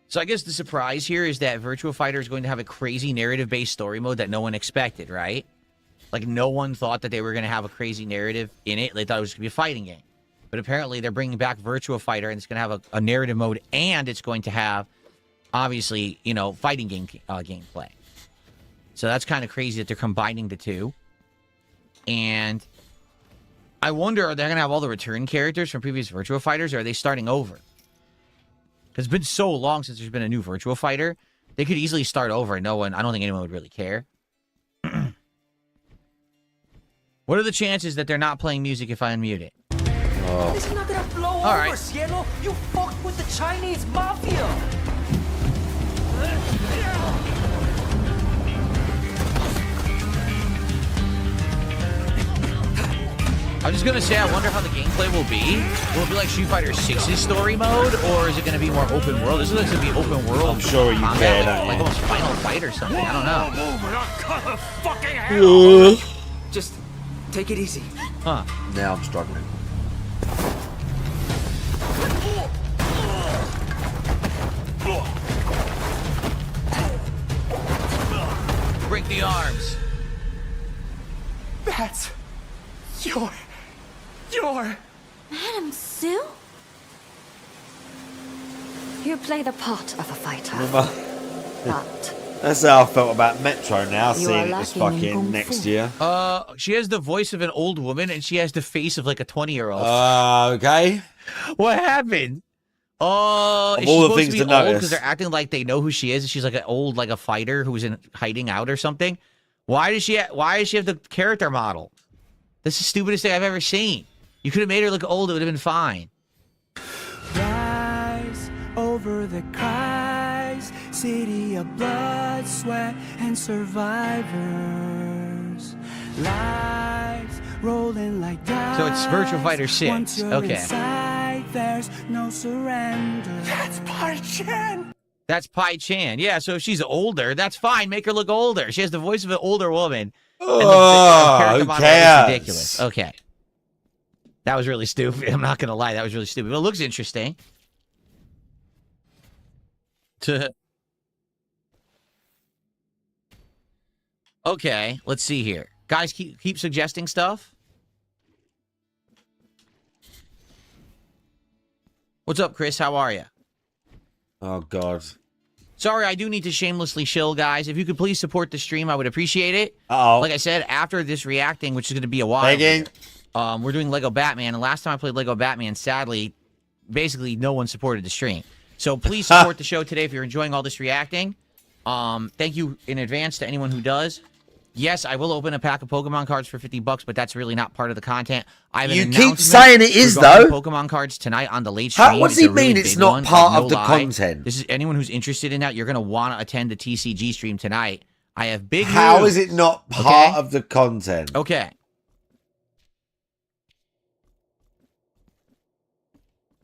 So I guess the surprise here is that Virtua Fighter is going to have a crazy narrative-based story mode that no one expected, right? Like, no one thought that they were going to have a crazy narrative in it. They thought it was going to be a fighting game. But apparently, they're bringing back Virtua Fighter, and it's going to have a narrative mode, and it's going to have, obviously, you know, fighting game gameplay. So that's kind of crazy that they're combining the two. And I wonder, are they going to have all the return characters from previous Virtua Fighters, or are they starting over? Because it's been so long since there's been a new Virtua Fighter. They could easily start over and I don't think anyone would really care. What are the chances that they're not playing music if I unmute it? Oh. This is not gonna blow All over, right. Cielo. You fucked with the Chinese mafia. I'm just gonna say, I wonder how the gameplay will be. Will it be like Street Fighter 6's story mode, or is it gonna be more open world? This looks like it's gonna be open world. I'm sure you combat, can, like almost Final Fight or something. I don't know. Just take it easy. Huh? Now I'm struggling. Break the arms. That's your. Madam Sue? You play the part of a fighter. But That's how I felt about Metro now, You seeing are it this lacking in fucking kung next fu. year. She has the voice of an old woman, and she has the face of like a 20-year-old. Okay. What happened? Oh, Of is all she the supposed things to be to old notice. because they're acting like they know who she is? She's like an old, like a fighter who's in hiding out or something. Why does she have the character model? This is the stupidest thing I've ever seen. You could have made her look old; it would have been fine. Rise over the cries, city of blood, sweat, and survivors. Lives rolling like dice. So it's Virtua Fighter 6. Once you're Okay. inside, there's no surrender. That's Pai Chan. That's Pai Chan. Yeah, so if she's older, that's fine. Make her look older. She has the voice of an older woman. And Oh, character who model is cares? ridiculous. Okay. That was really stupid. I'm not going to lie. That was really stupid. But it looks interesting. Okay, let's see here. Guys, keep suggesting stuff. What's up, Chris? How are you? Oh, God. Sorry, I do need to shamelessly shill, guys. If you could please support the stream, I would appreciate it. Uh-oh. Like I said, after this reacting, which is going to be a while, we're doing Lego Batman. And last time I played Lego Batman, sadly, basically no one supported the stream. So please support the show today if you're enjoying all this reacting. Thank you in advance to anyone who does. Yes, I will open a pack of Pokemon cards for $50, but that's really not part of the content. I have You keep saying it is, though. Pokemon cards tonight on the late stream. What does he mean it's not part of the content? This is anyone who's interested in that. You're going to want to attend the TCG stream tonight. I have big How news. is it not part of the content? Okay.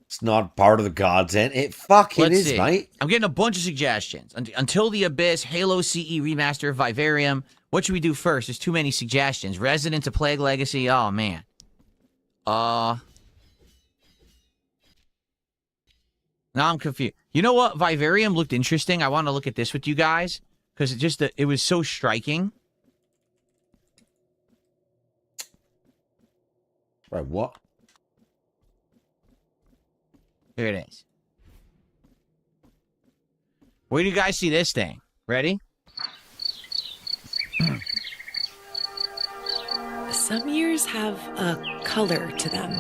It's not part of the content. It fucking Let's is, see. mate. I'm getting a bunch of suggestions. Until the Abyss, Halo CE Remaster, Vivarium. What should we do first? There's too many suggestions. Resident to Plague Legacy. Oh, man. Now I'm confused. You know what? Vivarium looked interesting. I want to look at this with you guys because it was so striking. Right, what? Here it is. Where do you guys see this thing? Ready? Some years have a color to them.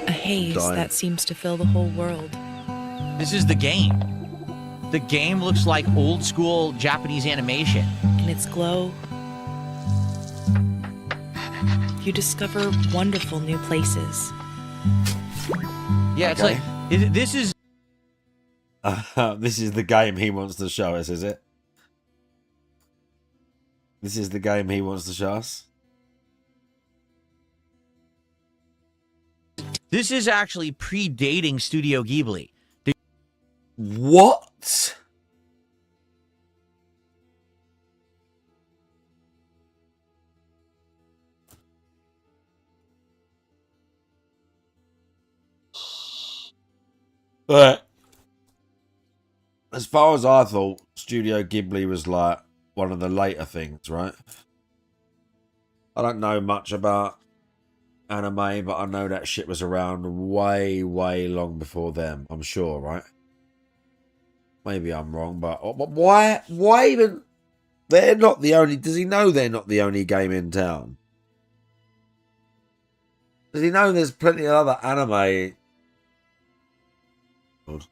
A haze that seems to fill the whole world. This is the game. The game looks like old school Japanese animation. In its glow, you discover wonderful new places. Yeah, it's like this is. This is the game he wants to show us, is it? This is the game he wants to show us. This is actually predating Studio Ghibli. What? As far as I thought, Studio Ghibli was like one of the later things, right? I don't know much about anime, but I know that shit was around way, way long before them. I'm sure, right? Maybe I'm wrong, but why even? They're not the only. Does he know they're not the only game in town? Does he know there's plenty of other anime? God.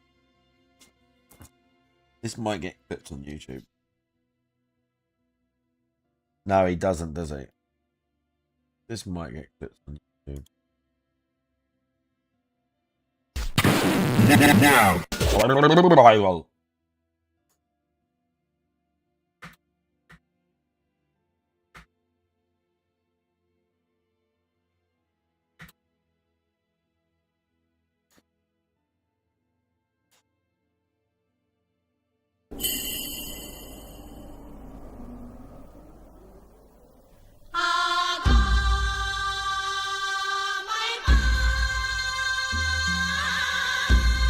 This might get clipped on YouTube. No, he doesn't, does he? This might get clipped on YouTube. Now.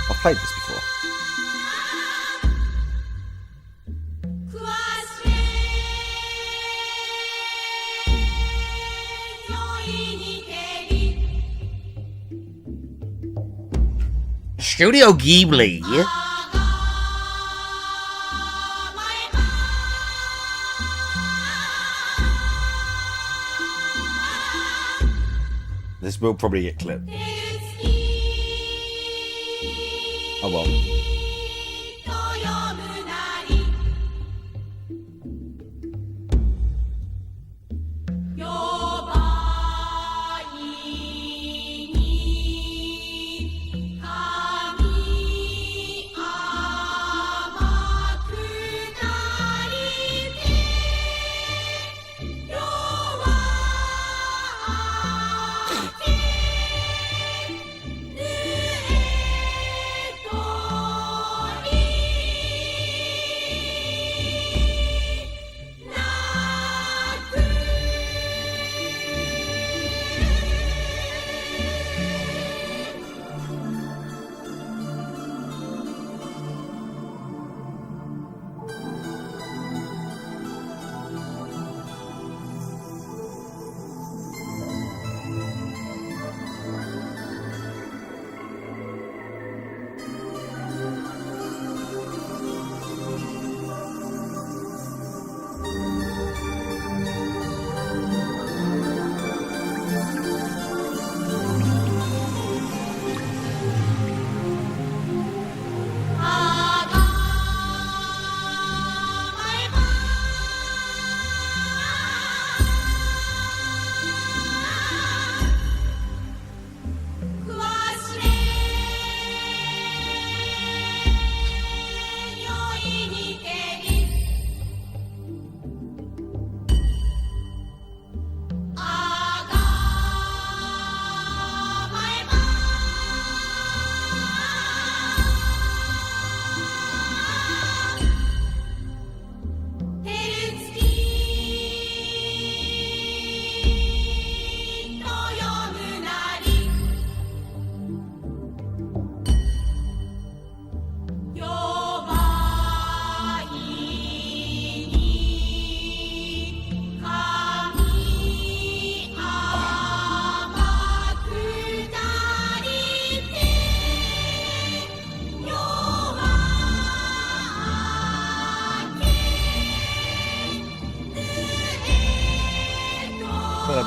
I've played this before. Studio Ghibli. This will probably get clipped. Oh well.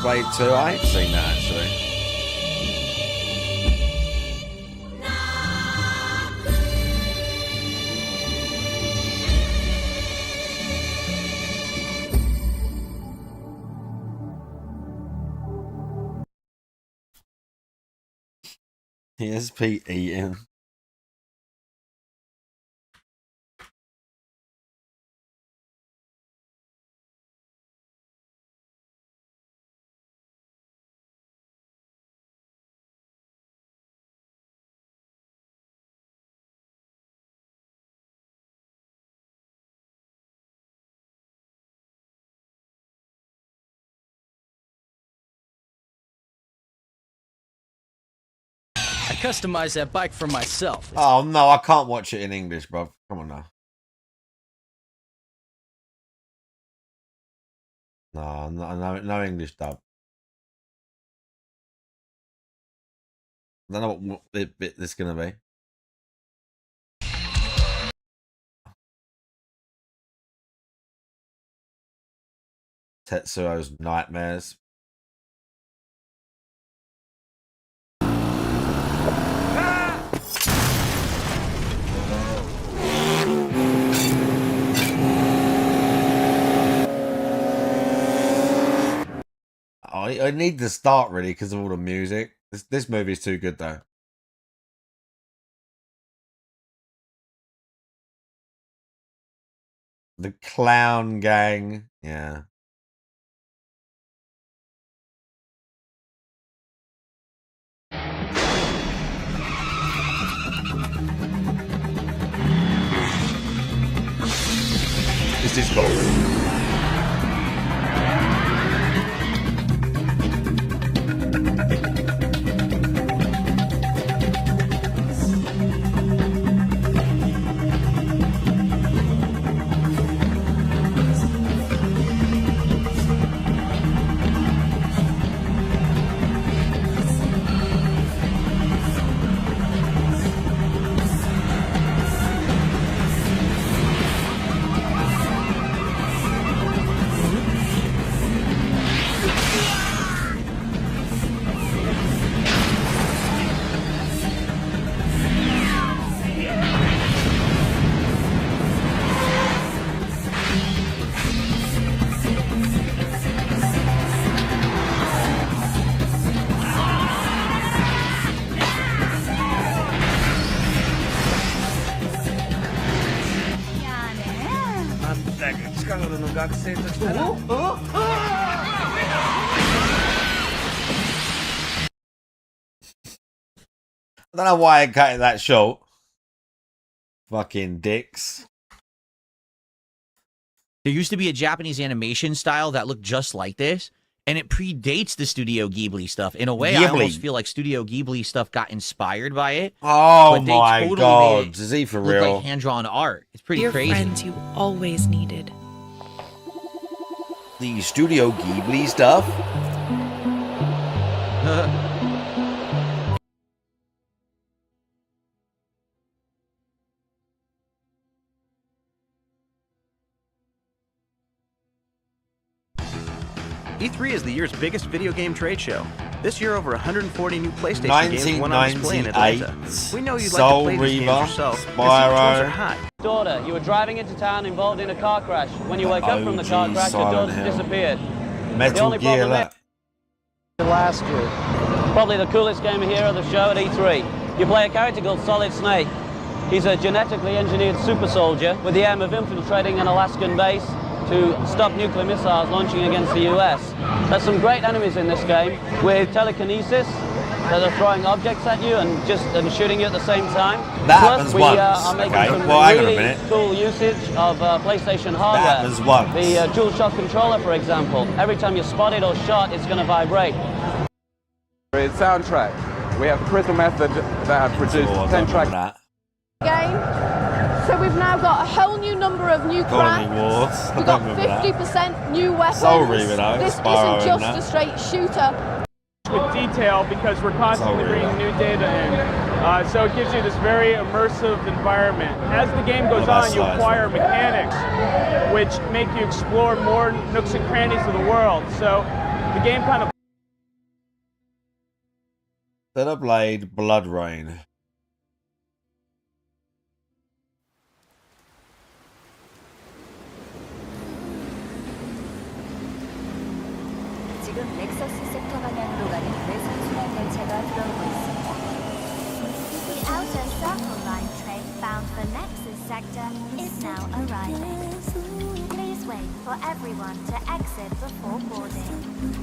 Blade 2? I ain't seen that actually. Here's Pete eating. I customized that bike for myself. Oh no, I can't watch it in English, bro. Come on now. No English dub. I don't know what bit this is gonna be. Tetsuo's nightmares. I need to start really because of all the music. This movie's too good though. The clown gang, yeah. This is cool. I don't know why I cut it that short. Fucking dicks. There used to be a Japanese animation style that looked just like this, and it predates the Studio Ghibli stuff. In a way, I almost feel like Studio Ghibli stuff got inspired by it. Oh my god, is he for real? Like hand-drawn art. It's pretty Dear crazy. friends you always needed. The Studio Ghibli stuff? E3 is the year's biggest video game trade show. This year, over 140 new PlayStation games went on display in Atlanta. We know you'd like to play these games yourself, as the controls are hot. Daughter, you were driving into town involved in a car crash. When you wake up from the car crash, your daughter disappeared. Metal only Gear problem last year. Probably the coolest game here at the show at E3. You play a character called Solid Snake. He's a genetically engineered super soldier with the aim of infiltrating an Alaskan base to stop nuclear missiles launching against the US. There's some great enemies in this game with telekinesis that are throwing objects at you and shooting you at the same time. That Plus, happens we once. are making some hang on a really minute. cool usage of PlayStation hardware. That happens once. The dual shock controller, for example. Every time you're spotted or shot, it's going to vibrate. It's soundtrack. We have Crystal Method that have produced 10 tracks. Game. So we've now got a whole new number of new crafts. We've got 50% new weapons. This isn't just a straight shooter. With detail because we're constantly bringing new data in. So it gives you this very immersive environment. As the game goes on, you acquire mechanics which make you explore more nooks and crannies of the world. So the game kind of Blade, Blood Rain. 지금 넥서스 섹터 방향으로 가는 외선순환 열차가 들어오고 있습니다. The outer circle line train bound for Nexus sector is now arriving. Please wait for everyone to exit before boarding.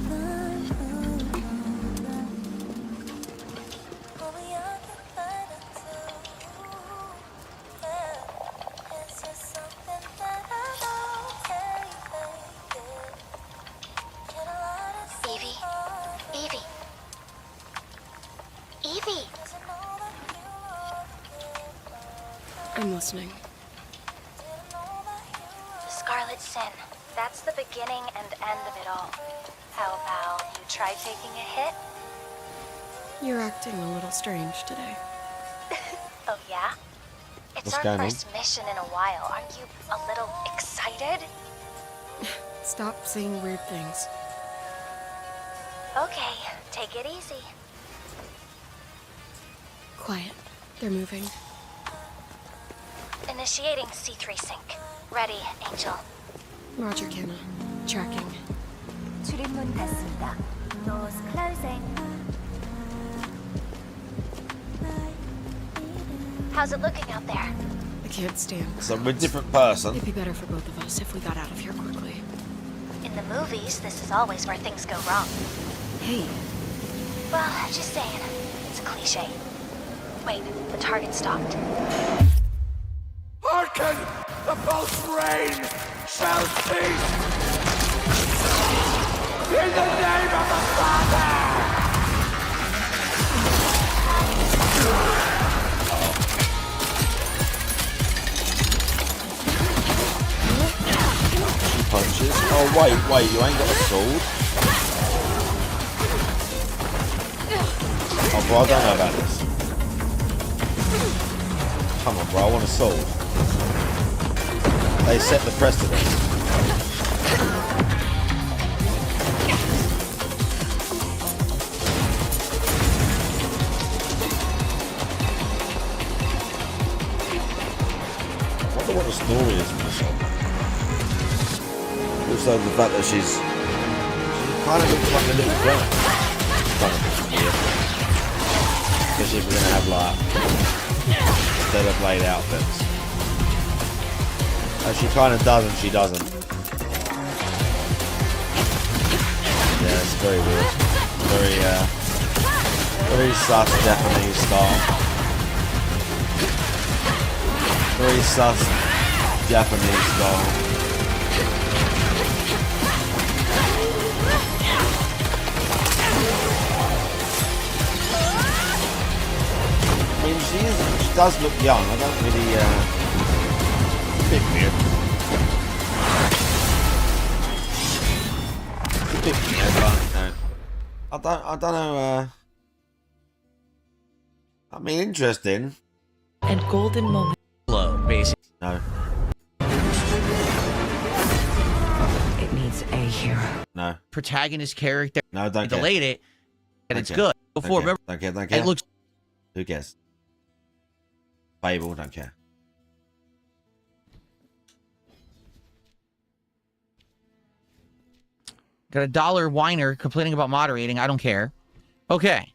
Evie! I'm listening. The Scarlet Sin. That's the beginning and end of it all. How about you try taking a hit? You're acting a little strange today. Oh, yeah? It's What's our going on? first mission in a while. Aren't you a little excited? Stop saying weird things. Okay, take it easy. Quiet. They're moving. Initiating C3 sync. Ready, Angel. Roger, Kenna. Tracking. 출입문 닫습니다. Doors closing. How's it looking out there? I can't stand. So we're a different person. It'd be better for both of us if we got out of here quickly. In the movies, this is always where things go wrong. Hey. Well, just saying. It's a cliche. Wait, the target stopped. Hearken! The pulse rain shall cease! In the name of the Father! Punches. Oh, wait, you ain't got a sword? Oh, bro, I don't know about this. Come on, bro, I want a sword. They set the precedent. I wonder what the story is for this one. Also, the fact that she kind of looks like a little girl. Kind of weird. Especially if we're going to have, like, instead of Blade outfits. She kind of does and she doesn't. Yeah, it's very weird. Very sus Japanese style. Very sus Japanese style. I mean, she does look young. I don't really, a bit weird. It's a bit weird, but I don't know, I mean, interesting. And golden moment. Low, basically. No. It needs a hero. No. Protagonist character. No, don't care. Delayed it, and Don't it's care. good. Don't Before, care. remember, Don't care. it looks. Who cares? Fable, don't care. Got a dollar whiner complaining about moderating. I don't care. Okay.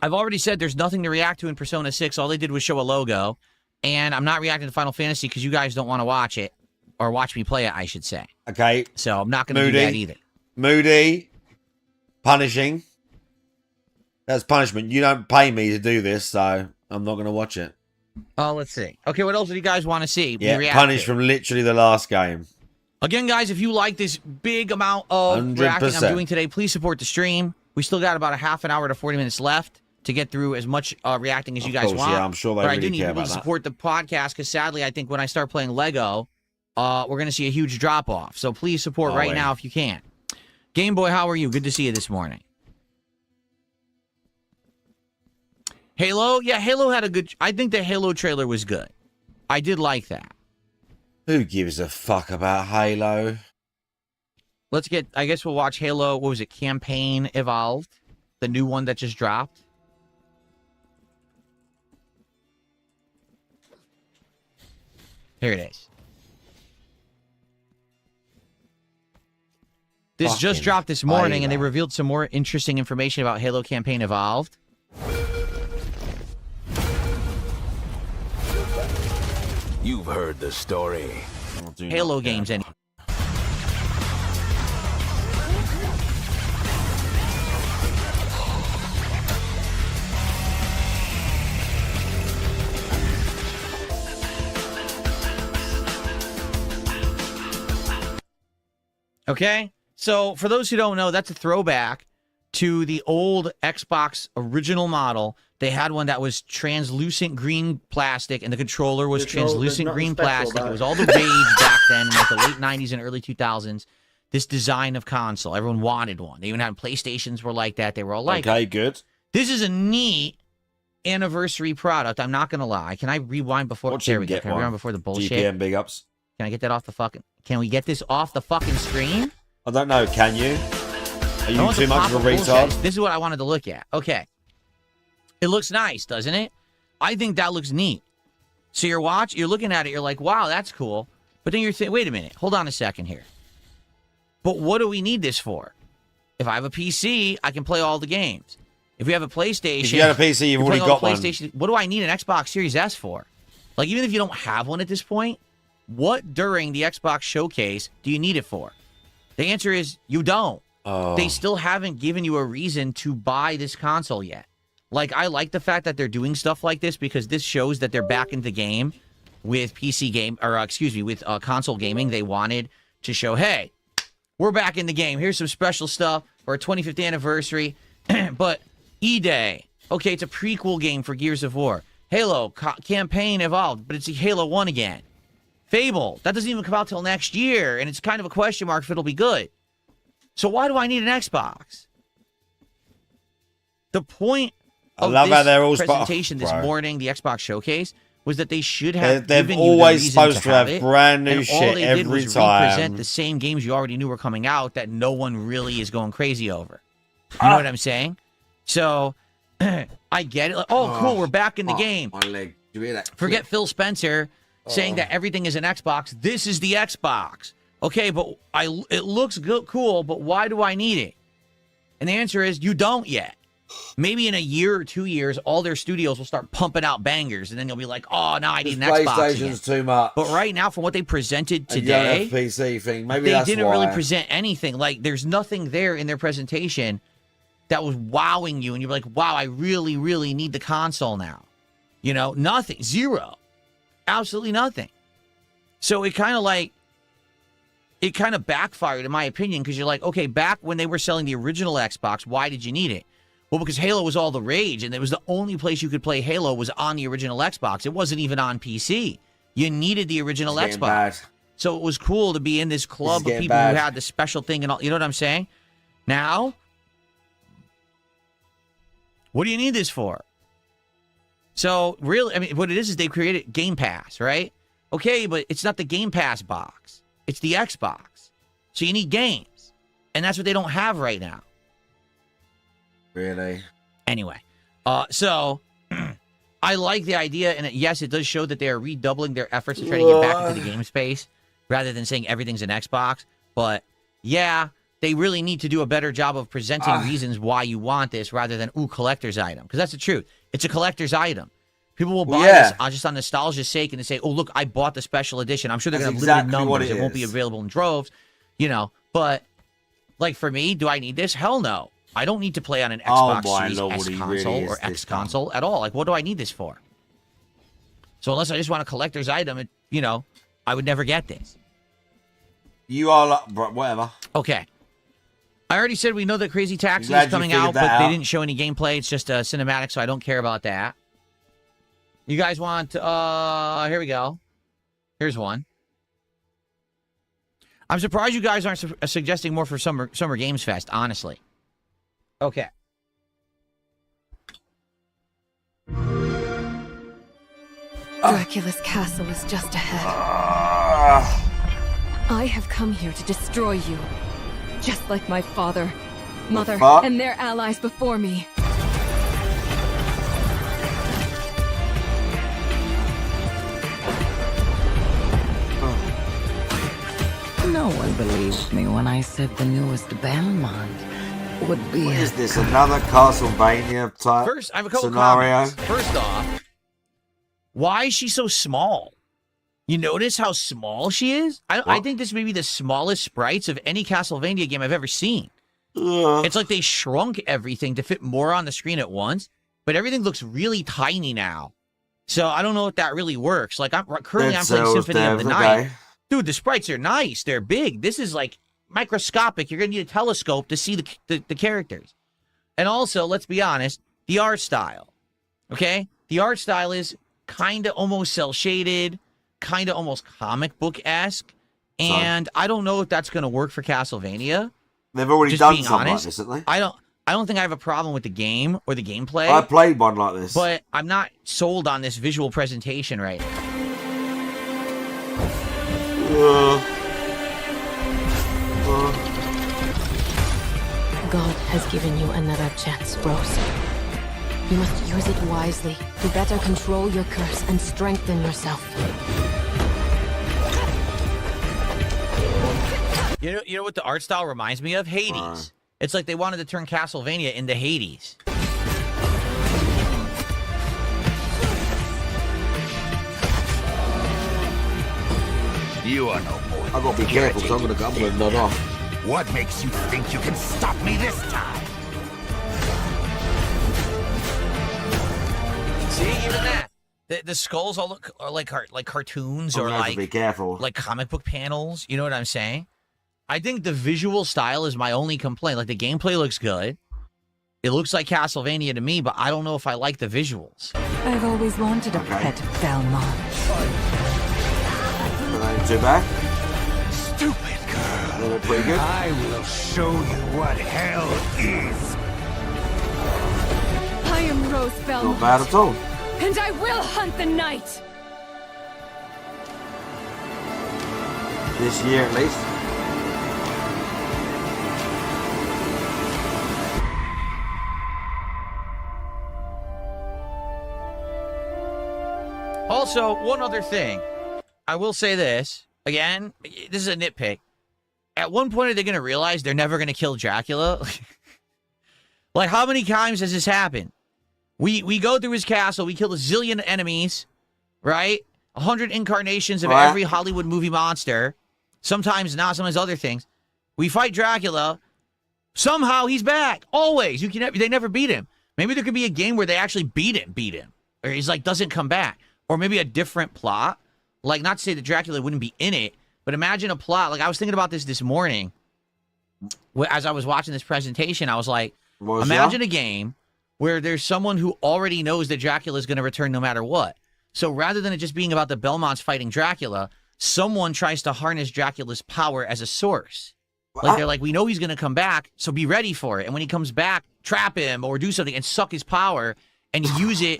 I've already said there's nothing to react to in Persona 6. All they did was show a logo. And I'm not reacting to Final Fantasy because you guys don't want to watch it. Or watch me play it, I should say. Okay. So I'm not going to do that either. Moody. Punishing. That's punishment. You don't pay me to do this, so I'm not going to watch it. Oh, let's see. Okay, what else do you guys want to see? Yeah, punished from literally the last game. Again, guys, if you like this big amount of 100%. reacting I'm doing today, please support the stream. We still got about a half an hour to 40 minutes left to get through as much reacting as you guys want. Yeah, I'm sure they but really I do need care people about to that. support the podcast because sadly, I think when I start playing Lego, we're going to see a huge drop-off. So please support right now if you can. Game Boy, how are you? Good to see you this morning. Halo? Yeah, Halo had a good... I think the Halo trailer was good. I did like that. Who gives a fuck about Halo? let's get, I guess we'll watch Halo, what was it, Campaign Evolved? The new one that just dropped. Here it is. This just dropped this morning, and they revealed some more interesting information about Halo Campaign Evolved. You've heard the story. Halo games, any. Okay, so for those who don't know, that's a throwback to the old Xbox original model. They had one that was translucent green plastic, and the controller was translucent green plastic. It was all the rage back then in like the late 90s and early 2000s, this design of console. Everyone wanted one. They even had PlayStations were like that. They were all like, okay, good. This is a neat anniversary product. I'm not going to lie. Can I rewind before? There we go. Can I rewind before the bullshit? GPM big ups. Can I get that off the fucking... Can we get this off the fucking screen? I don't know. Can you? Are you too much of a retard? This is what I wanted to look at. Okay. It looks nice, doesn't it? I think that looks neat. So you're looking at it, you're like, wow, that's cool. But then you're thinking, wait a minute. Hold on a second here. But what do we need this for? If I have a PC, I can play all the games. If we have a PlayStation... If you have a PC, you've already got one. What do I need an Xbox Series S for? Like, even if you don't have one at this point, what during the Xbox showcase do you need it for? The answer is you don't. Oh. They still haven't given you a reason to buy this console yet. Like, I like the fact that they're doing stuff like this because this shows that they're back in the game with with console gaming. They wanted to show, hey, we're back in the game. Here's some special stuff for our 25th anniversary. But E-Day, okay, it's a prequel game for Gears of War. Halo Campaign Evolved, but it's a Halo 1 again. Fable, that doesn't even come out till next year, and it's kind of a question mark if it'll be good. So why do I need an Xbox? The point of this presentation this morning, the Xbox showcase, was that they should have given you the reason supposed to have it, brand new and shit all they did every was time. represent the same games you already knew were coming out that no one really is going crazy over. You know what I'm saying? So, I get it. Like, cool, we're back in the game. My leg. Do you hear that? Forget Phil Spencer saying that everything is an Xbox. This is the Xbox. Okay, but it looks good, cool, but why do I need it? And the answer is you don't yet. Maybe in a year or 2 years, all their studios will start pumping out bangers, and then you'll be like, oh, now I need an Xbox PlayStation's again. too much. But right now, from what they presented And today, you have a PC thing. Maybe they that's didn't why. really present anything. Like, there's nothing there in their presentation that was wowing you, and you're like, wow, I really, really need the console now. You know, nothing. Zero. Absolutely nothing. So it kind of backfired, in my opinion, because you're like, okay, back when they were selling the original Xbox, why did you need it? Well, because Halo was all the rage, and it was the only place you could play Halo was on the original Xbox. It wasn't even on PC. You needed the original Xbox. Bad. So it was cool to be in this club of people who had the special thing and all. You know what I'm saying? Now, what do you need this for? So, really, I mean, what it is they created Game Pass, right? Okay, but it's not the Game Pass box. It's the Xbox. So you need games. And that's what they don't have right now. Really? Anyway, so I like the idea, and yes, it does show that they are redoubling their efforts to try to get back into the game space rather than saying everything's an Xbox. But yeah, they really need to do a better job of presenting reasons why you want this rather than, ooh, collector's item. Because that's the truth. It's a collector's item. People will buy this just on nostalgia's sake and they say, oh, look, I bought the special edition. I'm sure they're going to have limited numbers. It won't be available in droves, you know. But, like, for me, do I need this? Hell no. I don't need to play on an Xbox Series S console or X console at all. Like, what do I need this for? So unless I just want a collector's item, you know, I would never get this. You are like, whatever. Okay. I already said we know that Crazy Taxi is coming out, but they didn't show any gameplay. It's just a cinematic, so I don't care about that. You guys want, here we go. Here's one. I'm surprised you guys aren't suggesting more for Summer Games Fest, honestly. Okay. Dracula's castle is just ahead. I have come here to destroy you. Just like my father, mother, and their allies before me. No one believed me when I said the newest Belmont would be. What is this? Another Castlevania type First, I have a couple scenario? comments. First off, why is she so small? You notice how small she is? I think this may be the smallest sprites of any Castlevania game I've ever seen. It's like they shrunk everything to fit more on the screen at once, but everything looks really tiny now. So I don't know if that really works. Like, I'm playing Symphony of the Night. Dude, the sprites are nice. They're big. This is like microscopic. You're going to need a telescope to see the characters. And also, let's be honest, the art style. Okay? The art style is kind of almost cel-shaded, kind of almost comic book-esque. And I don't know if that's going to work for Castlevania. They've already done something like this, haven't they? I don't think I have a problem with the game or the gameplay. I played one like this. But I'm not sold on this visual presentation right now. God has given you another chance, Rose. You must use it wisely to better control your curse and strengthen yourself. You know what the art style reminds me of? Hades. It's like they wanted to turn Castlevania into Hades. You are no more. I've got to be careful because I'm going to nod off. What makes you think you can stop me this time? See, even that. The skulls all look like cartoons or like, be careful. Like comic book panels. You know what I'm saying? I think the visual style is my only complaint. Like, the gameplay looks good. It looks like Castlevania to me, but I don't know if I like the visuals. I've always wanted a pet Belmont. Too bad. Stupid girl. They're pretty good. I will show you what hell is. I am Rose Belmont. Not bad at all. And I will hunt the night. This year at least. Also, one other thing. I will say this. Again, this is a nitpick. At one point, are they going to realize they're never going to kill Dracula? Like, how many times has this happened? We go through his castle. We kill a zillion enemies, right? 100 incarnations of every Hollywood movie monster. Sometimes not, sometimes other things. We fight Dracula. Somehow he's back. Always. They never beat him. Maybe there could be a game where they actually beat him. Or he's like, doesn't come back. Or maybe a different plot. Like, not to say that Dracula wouldn't be in it, but imagine a plot. Like, I was thinking about this morning. As I was watching this presentation, I was like, imagine a game where there's someone who already knows that Dracula is going to return no matter what. So rather than it just being about the Belmonts fighting Dracula, someone tries to harness Dracula's power as a source. Like, they're like, we know he's going to come back, so be ready for it. And when he comes back, trap him or do something and suck his power and use it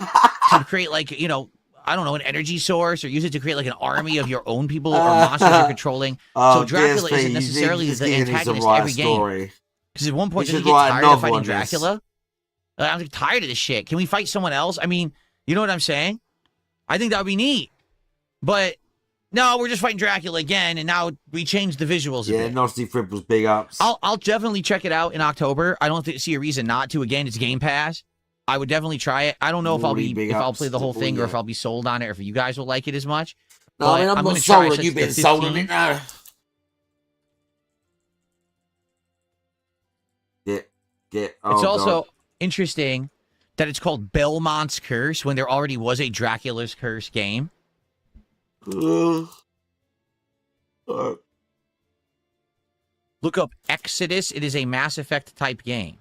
to create, like, you know, I don't know, an energy source, or use it to create like an army of your own people or monsters you're controlling. So Dracula isn't necessarily the antagonist every game. Because at one point, did he get tired of fighting Dracula? I'm tired of this shit. Can we fight someone else? I mean, you know what I'm saying? I think that would be neat. But no, we're just fighting Dracula again, and now we changed the visuals a bit. Nasty Fripple's big ups. I'll definitely check it out in October. I don't see a reason not to. Again, it's Game Pass. I would definitely try it. I don't know if I'll play the whole thing or if I'll be sold on it or if you guys will like it as much. No, I mean, I'm not sold on you being sold on it now. It's also interesting that it's called Belmont's Curse when there already was a Dracula's Curse game. Look up Exodus. It is a Mass Effect type game.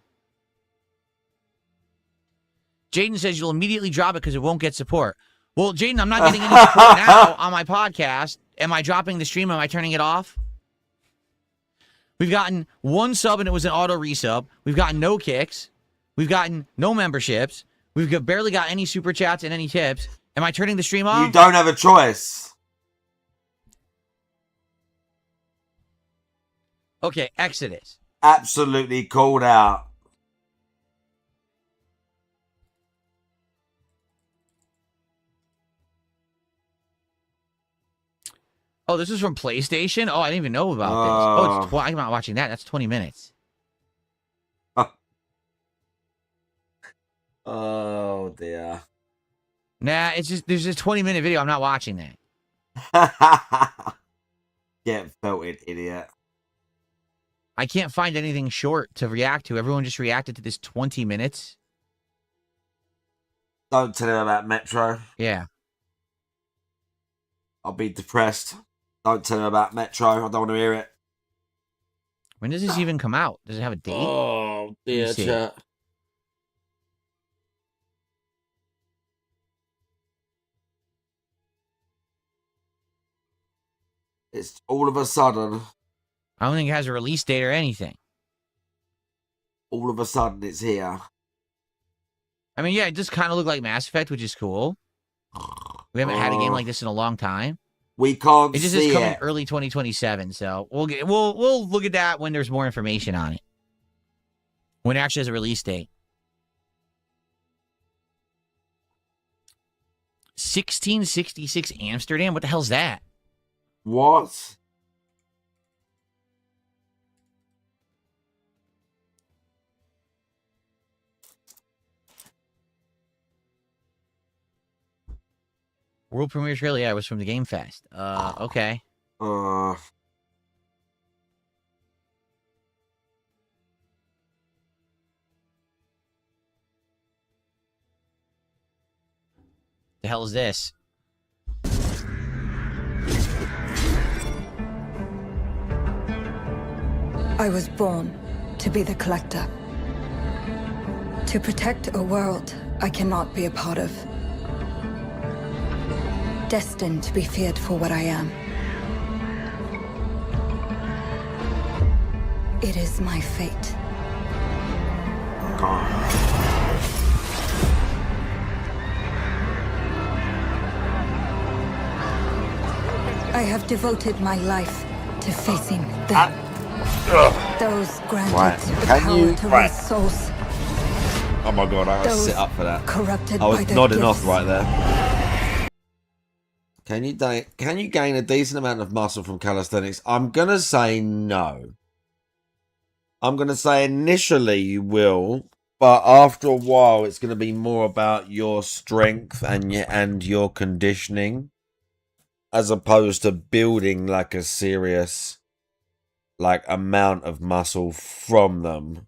Jaden says you'll immediately drop it because it won't get support. Well, Jaden, I'm not getting any support now on my podcast. Am I dropping the stream? Am I turning it off? We've gotten one sub and it was an auto resub. We've gotten no kicks. We've gotten no memberships. We've barely got any super chats and any tips. Am I turning the stream off? You don't have a choice. Okay, Exodus. Absolutely called out. Oh, this is from PlayStation? Oh, I didn't even know about this. Oh, it's I'm not watching that. That's 20 minutes. Oh, dear. Nah, it's just there's a 20-minute video. I'm not watching that. Get felted, idiot. I can't find anything short to react to. Everyone just reacted to this 20 minutes. Don't tell him about Metro. Yeah. I'll be depressed. Don't tell him about Metro. I don't want to hear it. When does this even come out? Does it have a date? Oh, dear, chat. It's all of a sudden. I don't think it has a release date or anything. All of a sudden, it's here. I mean, yeah, it does kind of look like Mass Effect, which is cool. We haven't had a game like this in a long time. We can't see it. It just is coming early 2027, so we'll look at that when there's more information on it. When it actually has a release date. 1666 Amsterdam? What the hell's that? What? World premiere trailer? Yeah, it was from the Game Fest. Okay. The hell is this? I was born to be the collector. To protect a world I cannot be a part of. Destined to be feared for what I am. It is my fate. I have devoted my life to facing them. Those granted the power to raise souls. Oh my god, I gotta sit up for that. Corrupted I was by their nodding gifts. off right there. Can you gain a decent amount of muscle from calisthenics? I'm gonna say no. I'm gonna say initially you will, but after a while it's gonna be more about your strength and your conditioning, as opposed to building like a serious amount of muscle from them.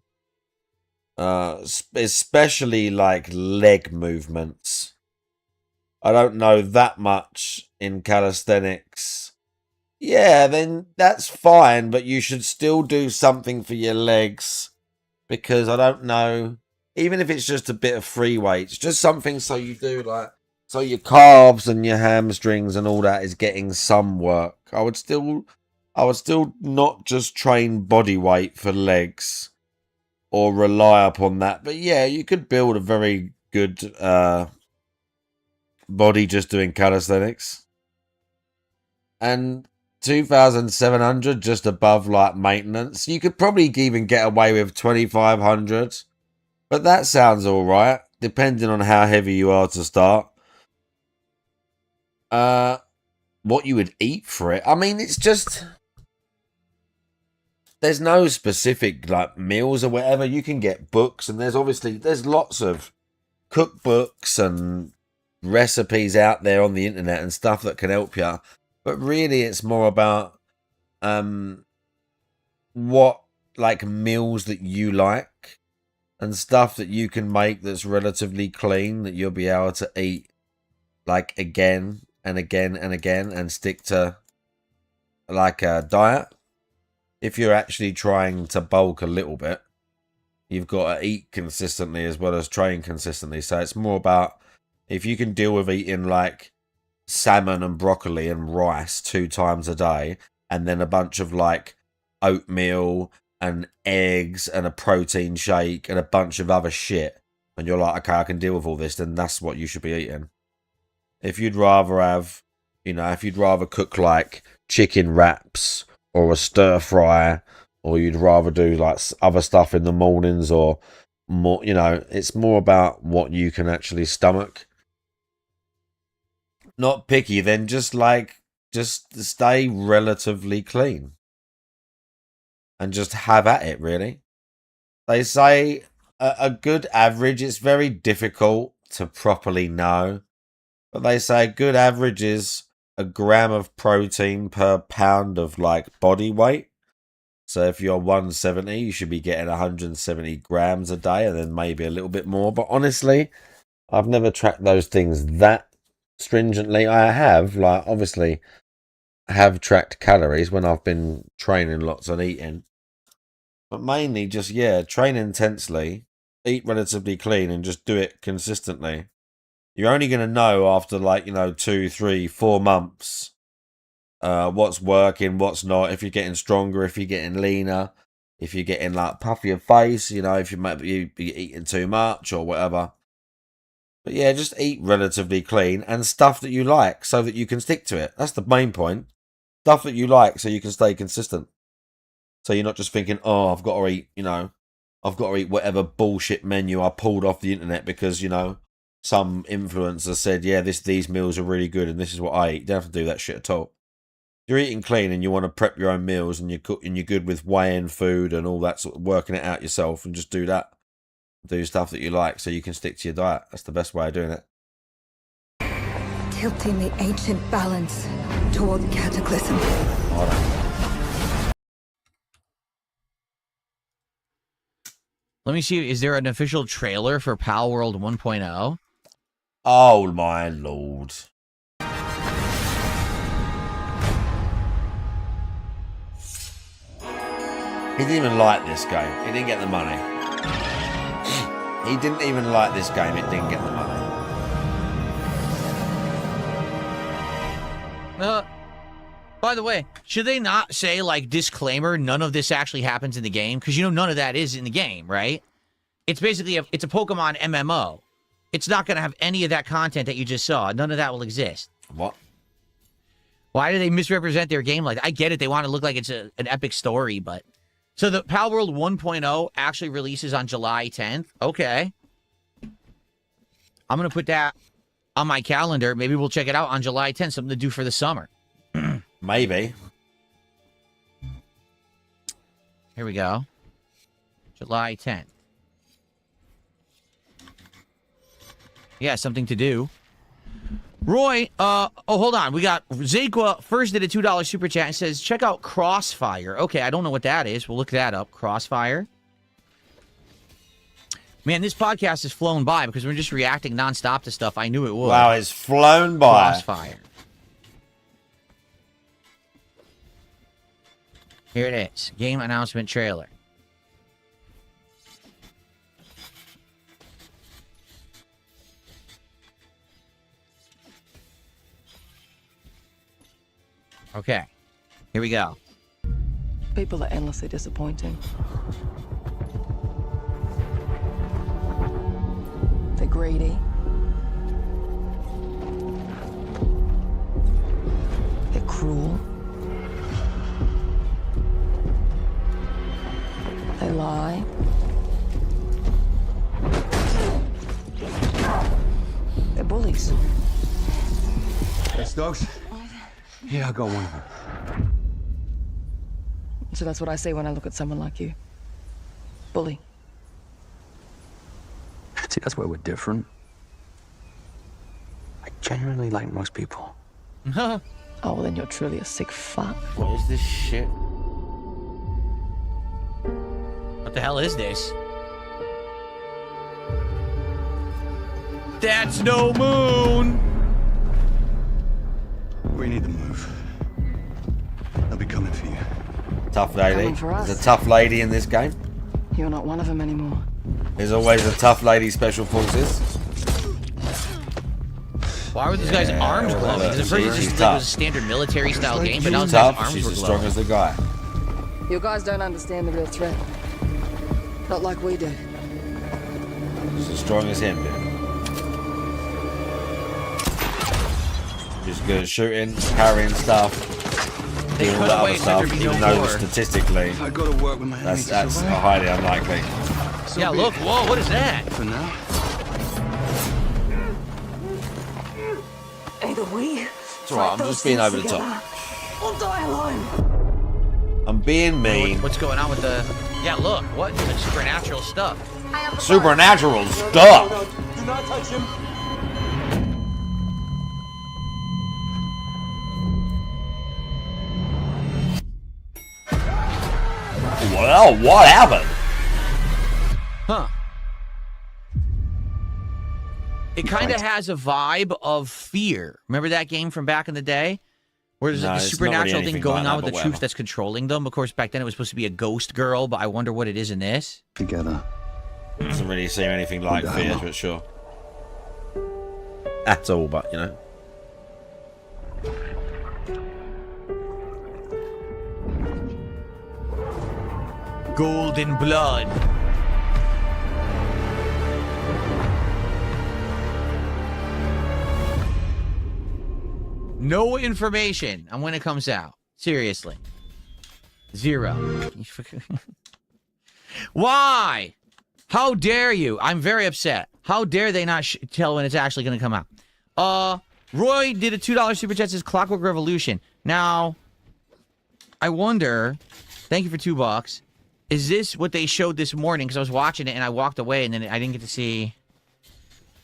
Especially like leg movements. I don't know that much in calisthenics. Yeah, then that's fine, but you should still do something for your legs, because I don't know, even if it's just a bit of free weights, just something so you do so your calves and your hamstrings and all that is getting some work. I would still not just train body weight for legs or rely upon that. But yeah, you could build a very good body just doing calisthenics. And 2,700 just above maintenance. You could probably even get away with 2,500. But that sounds alright, depending on how heavy you are to start. What you would eat for it. I mean, it's just... There's no specific meals or whatever. You can get books, and there's lots of cookbooks and recipes out there on the internet and stuff that can help you. But really, it's more about what meals that you like and stuff that you can make that's relatively clean that you'll be able to eat again and again and again and stick to a diet. If you're actually trying to bulk a little bit, you've got to eat consistently as well as train consistently. So it's more about if you can deal with eating salmon and broccoli and rice 2 times a day, and then a bunch of oatmeal and eggs and a protein shake and a bunch of other shit, and you're like, okay, I can deal with all this, then that's what you should be eating. If you'd rather have, if you'd rather cook chicken wraps or a stir fry or you'd rather do like other stuff in the mornings, or more, you know, it's more about what you can actually stomach. Not picky, then just stay relatively clean and just have at it, really. They say a good average, it's very difficult to properly know, but they say a good average is a gram of protein per pound of like body weight. So if you're 170, you should be getting 170 grams a day, and then maybe a little bit more. But honestly, I've never tracked those things that stringently. I have, like, obviously, have tracked calories when I've been training lots and eating. But mainly just, yeah, train intensely, eat relatively clean, and just do it consistently. You're only going to know after, like, 2, 3, 4 months what's working, what's not, if you're getting stronger, if you're getting leaner, if you're getting, like, puffier face, if you might be eating too much or whatever. But yeah, just eat relatively clean and stuff that you like so that you can stick to it. That's the main point. Stuff that you like so you can stay consistent. So you're not just thinking, oh, I've got to eat, I've got to eat whatever bullshit menu I pulled off the internet because, some influencer said, yeah, these meals are really good and this is what I eat. You don't have to do that shit at all. You're eating clean and you want to prep your own meals and you're good with weighing food and all that sort of working it out yourself, and just do that. Do stuff that you like so you can stick to your diet. That's the best way of doing it. Tilting the ancient balance toward cataclysm. Let me see. Is there an official trailer for Pal World 1.0? Oh my lord. He didn't even like this game. He didn't get the money. He didn't even like this game. It didn't get the money. By the way, should they not say, like, disclaimer, none of this actually happens in the game? Because, none of that is in the game, right? It's basically it's a Pokemon MMO. It's not going to have any of that content that you just saw. None of that will exist. What? Why do they misrepresent their game like that? I get it. They want to look like it's an epic story, but... So the Pal World 1.0 actually releases on July 10th. Okay. I'm going to put that on my calendar. Maybe we'll check it out on July 10th. Something to do for the summer. Maybe. Here we go. July 10th. Yeah, something to do. Roy, hold on. We got Zakwa first did a $2 super chat and says, check out Crossfire. Okay, I don't know what that is. We'll look that up. Crossfire. Man, this podcast has flown by because we're just reacting nonstop to stuff. I knew it would. Wow, it's flown by. Crossfire. Here it is. Game announcement trailer. Okay, here we go. People are endlessly disappointing. They're greedy. They're cruel. They lie. They're bullies. Hey, Stokes? Yeah, I got one of them. So that's what I say when I look at someone like you. Bully. See, that's where we're different. I genuinely like most people. Oh, well, then you're truly a sick fuck. What is this shit? What the hell is this? That's no moon! We need to move. They'll be coming for you. Tough lady. Coming for us. There's a tough lady in this game. You're not one of them anymore. There's always a tough lady special forces. Why were these guys' arms glowing? Because at first it just like, was a standard military-style game, but now these tough. guys' arms She's were as glowing. strong as the guy. You guys don't understand the real threat. Not like we do. She's as strong as him, dude. She's good at shooting, carrying stuff. They do all cut that away other so there'd stuff, be no even though more. statistically, I gotta work with my that's highly unlikely. Yeah, look. Whoa, what is that? For now. Either we. It's alright, I'm just being over the top. Or die alone. I'm being mean. What's going on with the... Yeah, look. What? Like supernatural stuff. Supernatural stuff. No, do not touch him. Well, what happened? Huh. It kind of has a vibe of Fear. Remember that game from back in the day? Where there's like a supernatural thing going on with the troops that's controlling them. Of course, back then it was supposed to be a ghost girl, but I wonder what it is in this. Together. Doesn't really seem anything like Fear, but sure. At all, but, you know. Golden blood. No information on when it comes out. Seriously. 0. Why? How dare you? I'm very upset. How dare they not tell when it's actually going to come out? Roy did a $2 super chat, says Clockwork Revolution. Now, I wonder, thank you for $2. Is this what they showed this morning? Because I was watching it and I walked away and then I didn't get to see.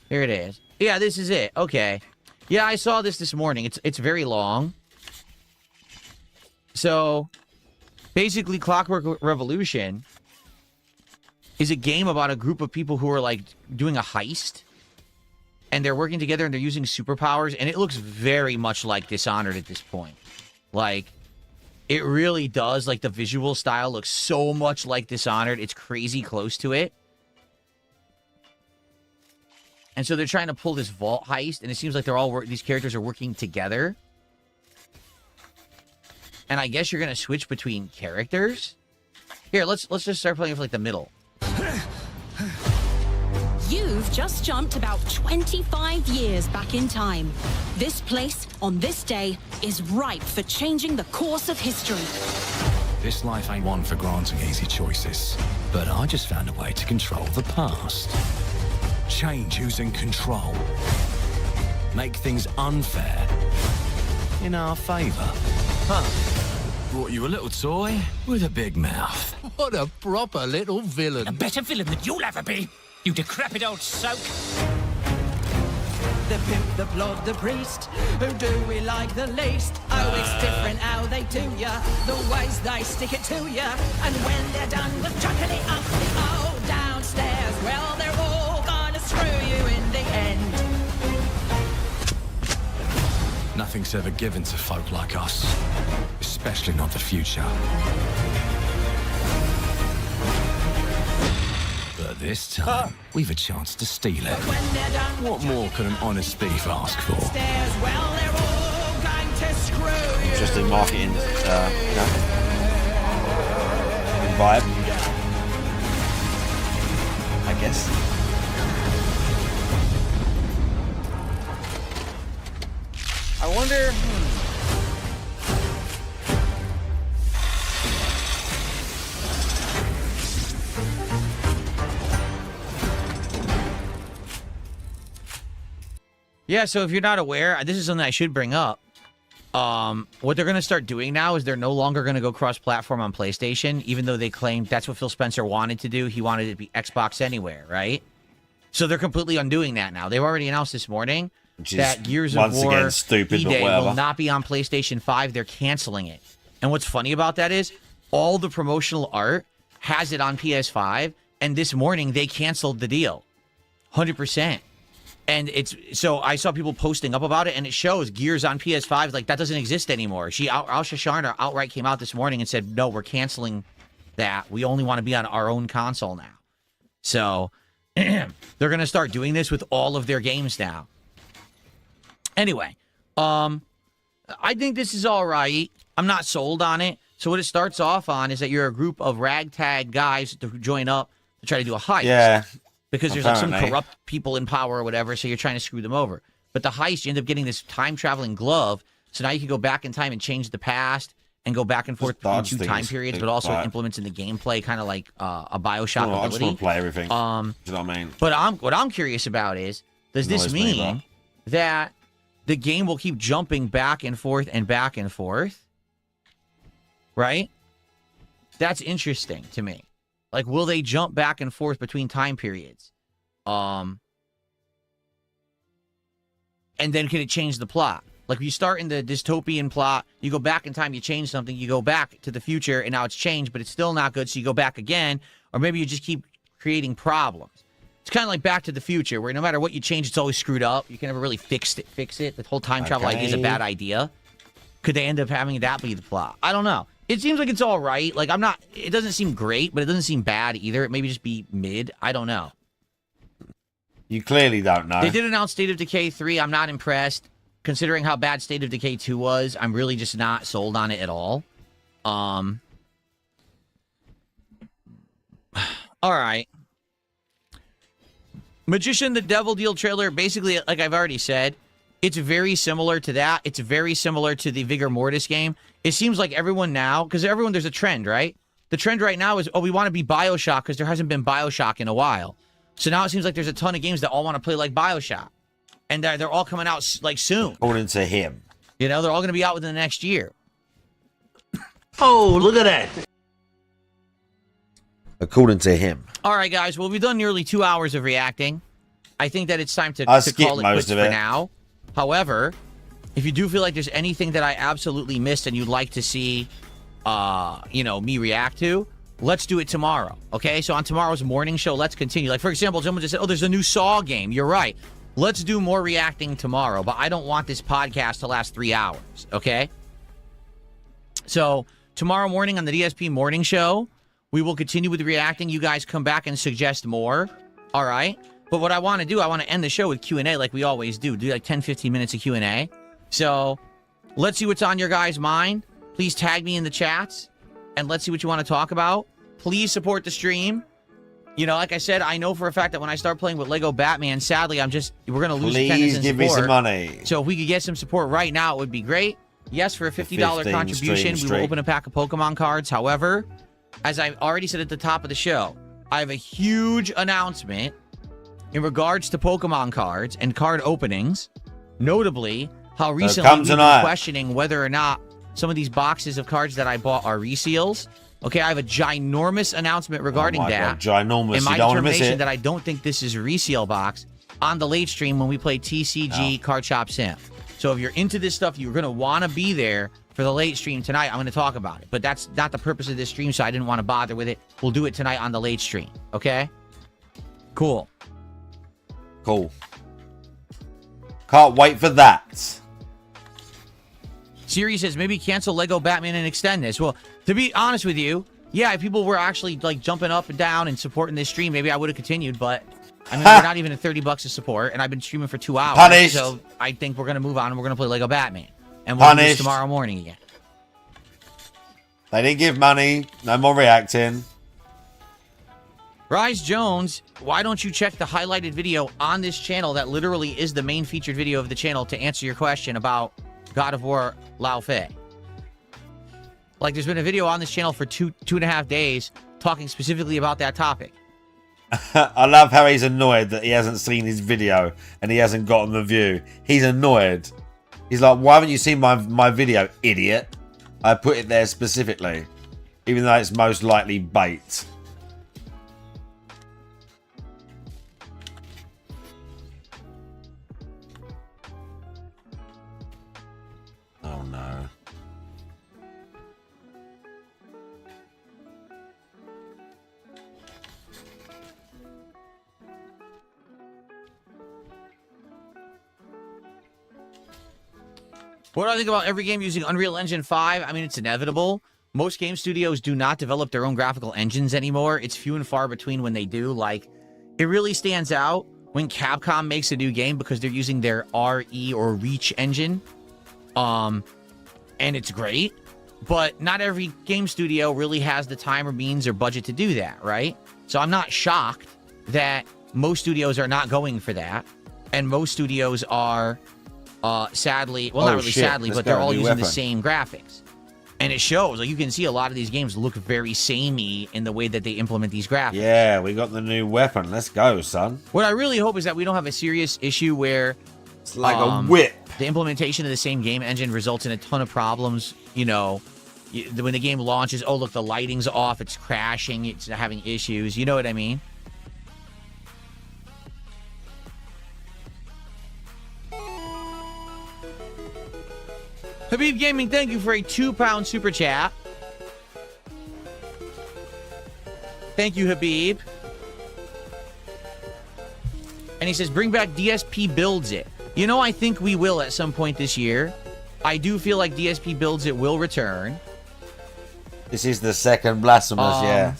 Here it is. Yeah, this is it. Okay. Yeah, I saw this morning. It's very long. So, basically, Clockwork Revolution is a game about a group of people who are, like, doing a heist. And they're working together and they're using superpowers. And it looks very much like Dishonored at this point. Like, it really does. Like, the visual style looks so much like Dishonored. It's crazy close to it. And so they're trying to pull this vault heist, and it seems like they're all these characters are working together. And I guess you're gonna switch between characters. Here, let's just start playing for like the middle. You've just jumped about 25 years back in time. This place, on this day, is ripe for changing the course of history. This life ain't one for granting easy choices, but I just found a way to control the past. Change who's in control. Make things unfair in our favor. Huh. Brought you a little toy with a big mouth. What a proper little villain. A better villain than you'll ever be, you decrepit old soak. The pimp, the plod, the priest, who do we like the least? Oh, it's different how they do ya, the ways they stick it to ya. And when they're done with chucking it up, oh, downstairs, well, they're all gonna screw you in the end. Nothing's ever given to folk like us, especially not the future. But this time, we've a chance to steal it. What more could an honest thief ask for? Well, they're all going to screw you. Interesting marketing, vibe, I guess. I wonder. Yeah, so if you're not aware, this is something I should bring up. What they're going to start doing now is they're no longer going to go cross-platform on PlayStation, even though they claimed that's what Phil Spencer wanted to do. He wanted it to be Xbox Anywhere, right? So they're completely undoing that now. They've already announced this morning that Gears of War again, stupid, E-Day will not be on PlayStation 5. They're canceling it. And what's funny about that is all the promotional art has it on PS5, and this morning they canceled the deal. 100%. And it's so I saw people posting up about it, and it shows Gears on PS5. Like, that doesn't exist anymore. Al Sharna outright came out this morning and said, no, we're canceling that. We only want to be on our own console now. So they're going to start doing this with all of their games now. Anyway, I think this is all right. I'm not sold on it. So what it starts off on is that you're a group of ragtag guys to join up to try to do a heist. Yeah. Because there's like some corrupt people in power or whatever, so you're trying to screw them over. But the heist, you end up getting this time-traveling glove, so now you can go back in time and change the past and go back and forth between two time periods, but also right. implements in the gameplay, kind of like a Bioshock ability. I just want to play everything. Do you know what I mean? But what I'm curious about is, does this mean that the game will keep jumping back and forth and back and forth? Right? That's interesting to me. Like, will they jump back and forth between time periods? And then can it change the plot? Like, you start in the dystopian plot, you go back in time, you change something, you go back to the future, and now it's changed, but it's still not good, so you go back again, or maybe you just keep creating problems. It's kind of like Back to the Future, where no matter what you change, it's always screwed up. You can never really fix it. The whole time travel idea is a bad idea. Could they end up having that be the plot? I don't know. It seems like it's all right. Like, it doesn't seem great, but it doesn't seem bad either. It maybe just be mid. I don't know. You clearly don't know. They did announce State of Decay 3. I'm not impressed. Considering how bad State of Decay 2 was, I'm really just not sold on it at all. All right. Magician the Devil Deal trailer, basically, like I've already said, it's very similar to that. It's very similar to the Vigor Mortis game. It seems like everyone now, because there's a trend, right? The trend right now is, we want to be Bioshock because there hasn't been Bioshock in a while. So now it seems like there's a ton of games that all want to play like Bioshock. And they're all coming out, like, soon. According to him. You know, they're all going to be out within the next year. Oh, look at that. According to him. All right, guys. Well, we've done nearly 2 hours of reacting. I think that it's time to I call it most quits of for it. now. However, if you do feel like there's anything that I absolutely missed and you'd like to see, me react to, let's do it tomorrow. Okay? So on tomorrow's morning show, let's continue. Like, for example, someone just said, there's a new Saw game. You're right. Let's do more reacting tomorrow, but I don't want this podcast to last 3 hours, okay? So tomorrow morning on the DSP morning show, we will continue with reacting. You guys come back and suggest more, all right? But what I want to do, I want to end the show with Q&A like we always do. Do like 10, 15 minutes of Q&A. So let's see what's on your guys' mind. Please tag me in the chats, and let's see what you want to talk about. Please support the stream. You know, like I said, I know for a fact that when I start playing with Lego Batman, sadly, we're going to lose attendance and give me support. some money. So if we could get some support right now, it would be great. Yes, for a $50 contribution, we will open a pack of Pokemon cards. However, as I already said at the top of the show, I have a huge announcement in regards to Pokemon cards and card openings. Notably, how recently we've been questioning whether or not some of these boxes of cards that I bought are reseals. Okay, I have a ginormous announcement regarding that. God, ginormous. And my determination that I don't think this is a resale box on the late stream when we play TCG Card Shop Sim. So if you're into this stuff, you're going to want to be there for the late stream tonight. I'm going to talk about it. But that's not the purpose of this stream, so I didn't want to bother with it. We'll do it tonight on the late stream. Okay? Cool. Cool. Can't wait for that. Siri says, maybe cancel Lego Batman and extend this. Well, to be honest with you, yeah, if people were actually like jumping up and down and supporting this stream, maybe I would have continued, but I mean, we're not even at $30 of support, and I've been streaming for 2 hours. Punished. So I think we're going to move on, and we're going to play Lego Batman. And we'll do this tomorrow morning again. They didn't give money. No more reacting. Rise Jones, why don't you check the highlighted video on this channel that literally is the main featured video of the channel to answer your question about God of War Lao Fei? Like, there's been a video on this channel for two and a half days talking specifically about that topic. I love how he's annoyed that he hasn't seen his video and he hasn't gotten the view. He's annoyed. He's like, why haven't you seen my video, idiot? I put it there specifically, even though it's most likely bait. Oh no. What do I think about every game using Unreal Engine 5? I mean, it's inevitable. Most game studios do not develop their own graphical engines anymore. It's few and far between when they do. Like, it really stands out when Capcom makes a new game because they're using their RE or Reach engine. And it's great. But not every game studio really has the time or means or budget to do that, right? So I'm not shocked that most studios are not going for that. And most studios are... sadly, well, not really sadly, but they're all using the same graphics. And it shows. Like, you can see a lot of these games look very samey in the way that they implement these graphics. Yeah, we got the new weapon. Let's go, son. What I really hope is that we don't have a serious issue where it's like a whip. The implementation of the same game engine results in a ton of problems. You know, when the game launches, oh, look, the lighting's off. It's crashing. It's having issues. You know what I mean? Habib Gaming, thank you for a £2 super chat. Thank you, Habib. And he says, bring back DSP Builds It. You know, I think we will at some point this year. I do feel like DSP Builds It will return. This is the second Blasphemous, yeah.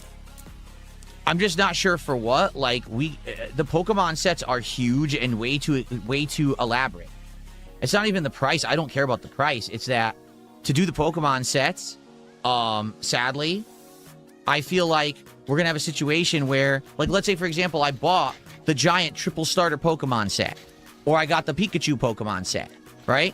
I'm just not sure for what. Like, the Pokemon sets are huge and way too elaborate. It's not even the price. I don't care about the price. It's that to do the Pokemon sets, sadly, I feel like we're going to have a situation where, like, let's say, for example, I bought the giant triple starter Pokemon set, or I got the Pikachu Pokemon set, right?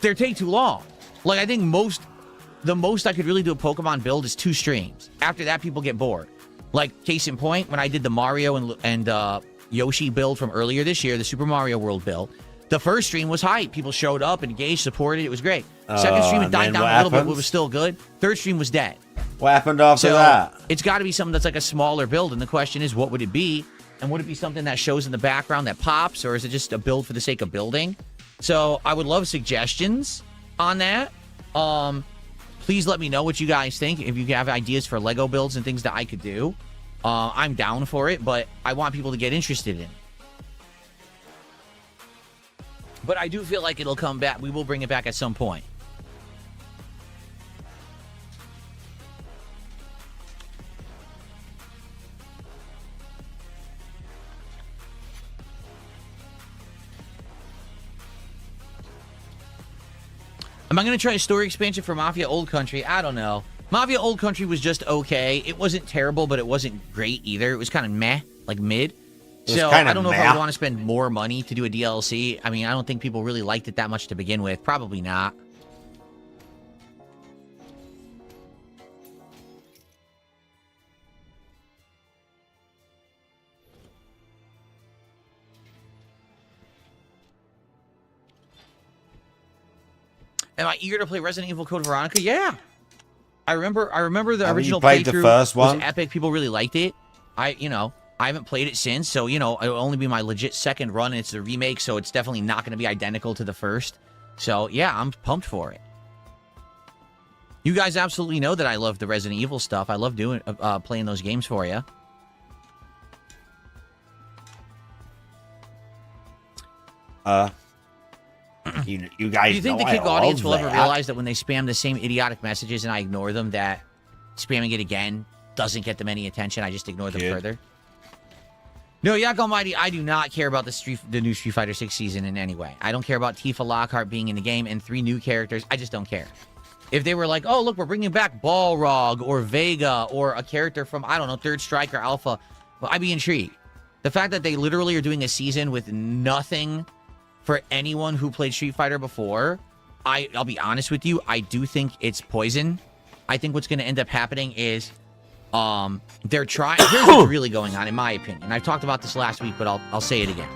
They take too long. Like, I think the most I could really do a Pokemon build is 2 streams. After that, people get bored. Like, case in point, when I did the Mario and Yoshi build from earlier this year, the Super Mario World build, the first stream was hype. People showed up, engaged, supported. It was great. Second stream, it died down a little bit, but it was still good. Third stream was dead. What happened after that? It's got to be something that's like a smaller build, and the question is, what would it be? And would it be something that shows in the background that pops, or is it just a build for the sake of building? So I would love suggestions on that. Please let me know what you guys think. If you have ideas for Lego builds and things that I could do, I'm down for it, but I want people to get interested in it. But I do feel like it'll come back. We will bring it back at some point. Am I going to try a story expansion for Mafia Old Country? I don't know. Mafia Old Country was just okay. It wasn't terrible, but it wasn't great either. It was kind of meh, like mid. So I don't know if I would want to spend more money to do a DLC. I mean, I don't think people really liked it that much to begin with. Probably not. Am I eager to play Resident Evil Code Veronica? Yeah. I remember the original played playthrough the first one? was epic. People really liked it. I haven't played it since, so, it'll only be my legit second run, and it's the remake, so it's definitely not going to be identical to the first. So, yeah, I'm pumped for it. You guys absolutely know that I love the Resident Evil stuff. I love playing those games for you. You guys Do you think the kick audience will ever realize that when they spam the same idiotic messages and I ignore them, that spamming it again doesn't get them any attention? I just ignore them further. No, Yak Almighty, I do not care about the new Street Fighter 6 season in any way. I don't care about Tifa Lockhart being in the game and 3 new characters. I just don't care. If they were like, oh, look, we're bringing back Balrog or Vega or a character from, I don't know, Third Strike or Alpha, well, I'd be intrigued. The fact that they literally are doing a season with nothing for anyone who played Street Fighter before, I'll be honest with you, I do think it's poison. I think what's going to end up happening is they're trying. Here's what's really going on, in my opinion. I've talked about this last week, but I'll say it again.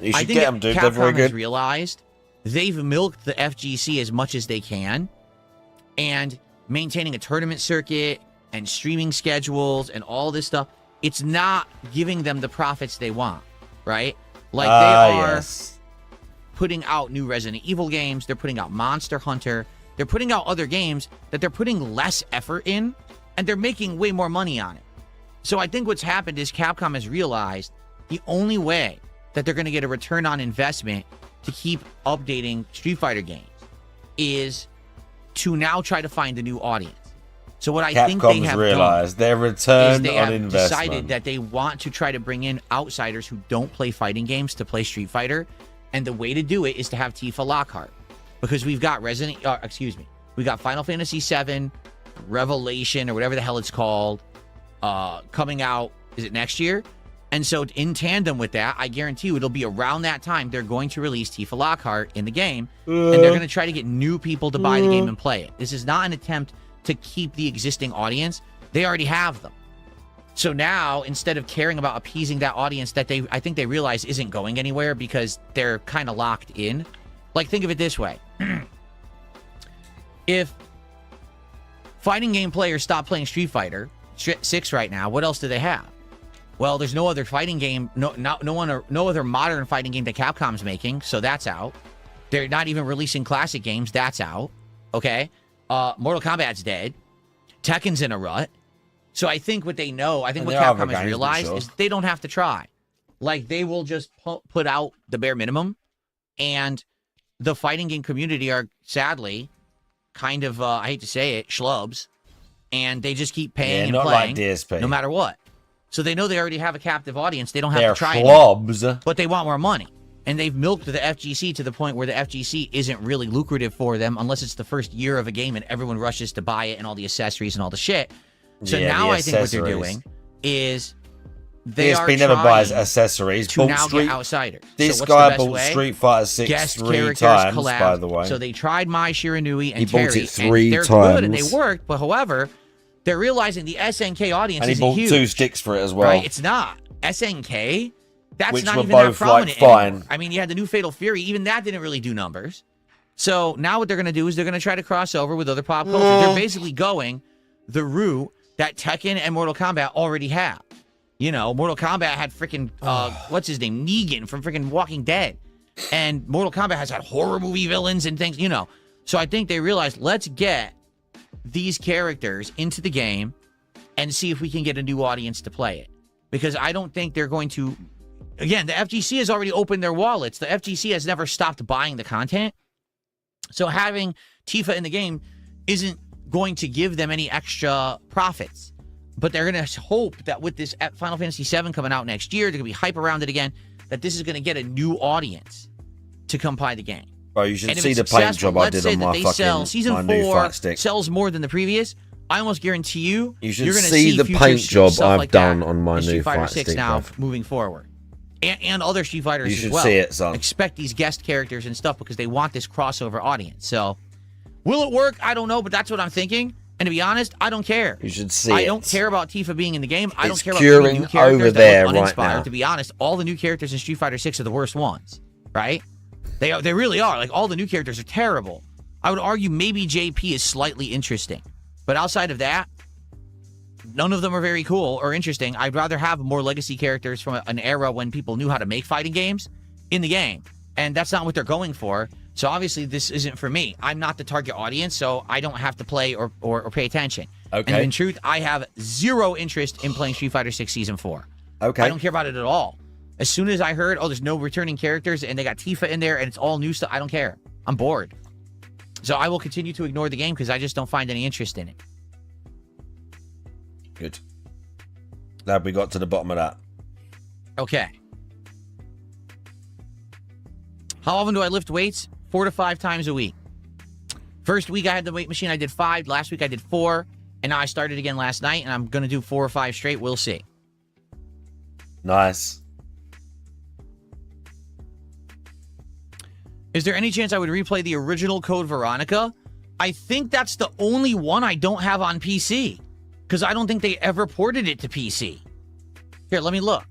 You should get them, dude. They're very good. Capcom has realized they've milked the FGC as much as they can, and maintaining a tournament circuit and streaming schedules and all this stuff, it's not giving them the profits they want, right? Like, they are putting out new Resident Evil games. They're putting out Monster Hunter. They're putting out other games that they're putting less effort in, and they're making way more money on it. So I think what's happened is Capcom has realized the only way that they're going to get a return on investment to keep updating Street Fighter games is to now try to find a new audience. So what I think they have realized done their return is they on have investment. decided that they want to try to bring in outsiders who don't play fighting games to play Street Fighter, and the way to do it is to have Tifa Lockhart, because we've got we got Final Fantasy VII Revelation or whatever the hell it's called coming out. Is it next year? And so in tandem with that, I guarantee you it'll be around that time they're going to release Tifa Lockhart in the game, and they're going to try to get new people to buy the game and play it. This is not an attempt to keep the existing audience. They already have them. So now, instead of caring about appeasing that audience that I think they realize isn't going anywhere because they're kind of locked in. Like, think of it this way. If fighting game players stop playing Street Fighter 6 right now, what else do they have? Well, there's no other fighting game, no other modern fighting game that Capcom's making, so that's out. They're not even releasing classic games, that's out. Okay? Mortal Kombat's dead. Tekken's in a rut. So I think what they know, I think what Capcom has realized is they don't have to try. Like, they will just put out the bare minimum, and the fighting game community are, sadly, kind of, I hate to say it, schlubs, and they just keep paying and playing, like DSP. No matter what. So they know they already have a captive audience. They don't have to try it. But they want more money. And they've milked the FGC to the point where the FGC isn't really lucrative for them unless it's the first year of a game and everyone rushes to buy it and all the accessories and all the shit. So now I think what they're doing is they are trying never buys accessories. to now get outsiders. This so guy bought Street Fighter 6 guest 3 characters times, collab. by the way. So they tried Mai Shiranui and He Terry. bought it 3 and they're times. good and they worked, but however, they're realizing the SNK audience And he isn't bought huge. 2 sticks for it as well. Right? It's not. SNK, that's Which not were even that both, prominent like, anymore. fine. I mean, you had the new Fatal Fury. Even that didn't really do numbers. So now what they're going to do is they're going to try to cross over with other pop culture. They're basically going the route that Tekken and Mortal Kombat already have. You know, Mortal Kombat had freaking, what's his name? Negan from freaking Walking Dead. And Mortal Kombat has had horror movie villains and things, you know. So I think they realized, let's get these characters into the game and see if we can get a new audience to play it. Because I don't think they're going to... Again, the FGC has already opened their wallets. The FGC has never stopped buying the content. So having Tifa in the game isn't going to give them any extra profits. But they're going to hope that with this Final Fantasy VII coming out next year, they're going to be hype around it again, that this is going to get a new audience to come buy the game. Bro, you should see the paint job I did on my fucking Season 4 sells more than the previous. I almost guarantee you, you should you're going to see the paint job I've like done on my new Street Fighter Fight 6 stick, now bruv. moving forward. And other Street Fighters You as should well. see it, son. Expect these guest characters and stuff because they want this crossover audience. So, will it work? I don't know, but that's what I'm thinking. And to be honest, I don't care. You should see I don't care about Tifa being in the game. I don't It's care about any new curing characters over that there look right uninspired. now. To be honest, all the new characters in Street Fighter 6 are the worst ones, right? They really are. Like, all the new characters are terrible. I would argue maybe JP is slightly interesting. But outside of that, none of them are very cool or interesting. I'd rather have more legacy characters from an era when people knew how to make fighting games in the game. And that's not what they're going for. So obviously this isn't for me. I'm not the target audience, so I don't have to play or pay attention. Okay. And in truth, I have zero interest in playing Street Fighter 6 Season 4. Okay. I don't care about it at all. As soon as I heard, oh, there's no returning characters and they got Tifa in there and it's all new stuff, I don't care. I'm bored. So I will continue to ignore the game because I just don't find any interest in it. Good. Glad we got to the bottom of that. Okay. How often do I lift weights? 4 to 5 times a week. First week I had the weight machine, I did 5. Last week I did 4. And now I started again last night, and I'm going to do 4 or 5 straight. We'll see. Nice. Is there any chance I would replay the original Code Veronica? I think that's the only one I don't have on PC. Because I don't think they ever ported it to PC. Here, let me look.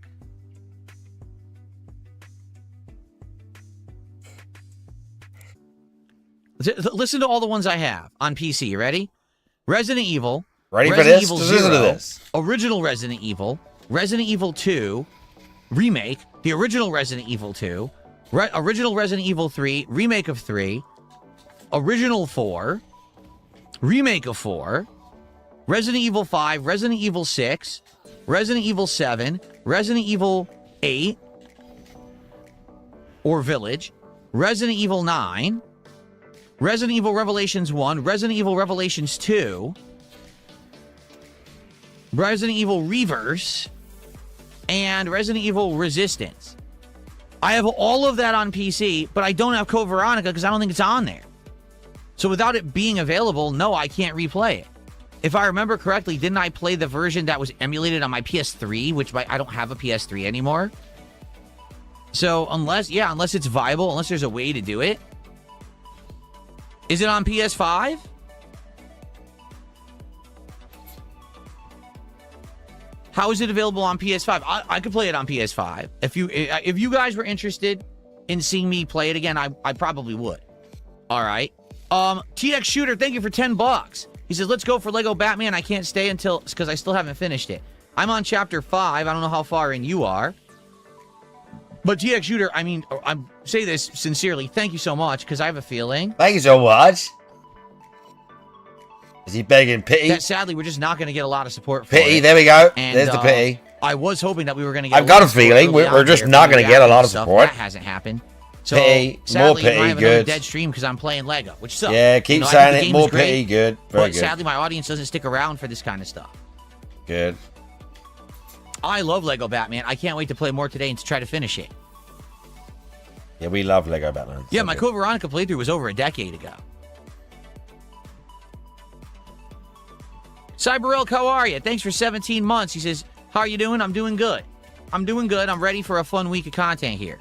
Listen to all the ones I have on PC. You ready? Resident Evil. Ready for Resident this? Evil Just listen to 0, this. Original Resident Evil. Resident Evil 2. Remake. The original Resident Evil 2. Original Resident Evil 3. Remake of 3. Original 4. Remake of 4. Resident Evil 5. Resident Evil 6. Resident Evil 7. Resident Evil 8. Or Village. Resident Evil 9. Resident Evil Revelations 1, Resident Evil Revelations 2, Resident Evil Reverse, and Resident Evil Resistance. I have all of that on PC, but I don't have Code Veronica because I don't think it's on there. So without it being available, no, I can't replay it. If I remember correctly, didn't I play the version that was emulated on my PS3, which I don't have a PS3 anymore? So unless it's viable, unless there's a way to do it. Is it on PS5? How is it available on PS5? I could play it on PS5. If you guys were interested in seeing me play it again, I probably would. All right. TX Shooter, thank you for $10. He says, let's go for Lego Batman. I can't stay because I still haven't finished it. I'm on chapter 5. I don't know how far in you are. But TX Shooter, I mean, I say this sincerely. Thank you so much, because I have a feeling. Thank you so much. Is he begging pity? That sadly, we're just not going to get a lot of support for pity, it. there we go. And, there's the pity. I was hoping that we were going to get I've got a feeling we're just not going to get a lot of support. That hasn't happened. So, pity, sadly, more pity, I have good. another dead stream because I'm playing Lego, which sucks. Yeah, keep saying it, more pity, good. Very but good. Sadly, my audience doesn't stick around for this kind of stuff. Good. I love Lego Batman. I can't wait to play more today and to try to finish it. Yeah, we love Lego Batman. Yeah, my Code Veronica playthrough was over a decade ago. CyberElk, how are you? Thanks for 17 months. He says, how are you doing? I'm doing good. I'm doing good. I'm ready for a fun week of content here.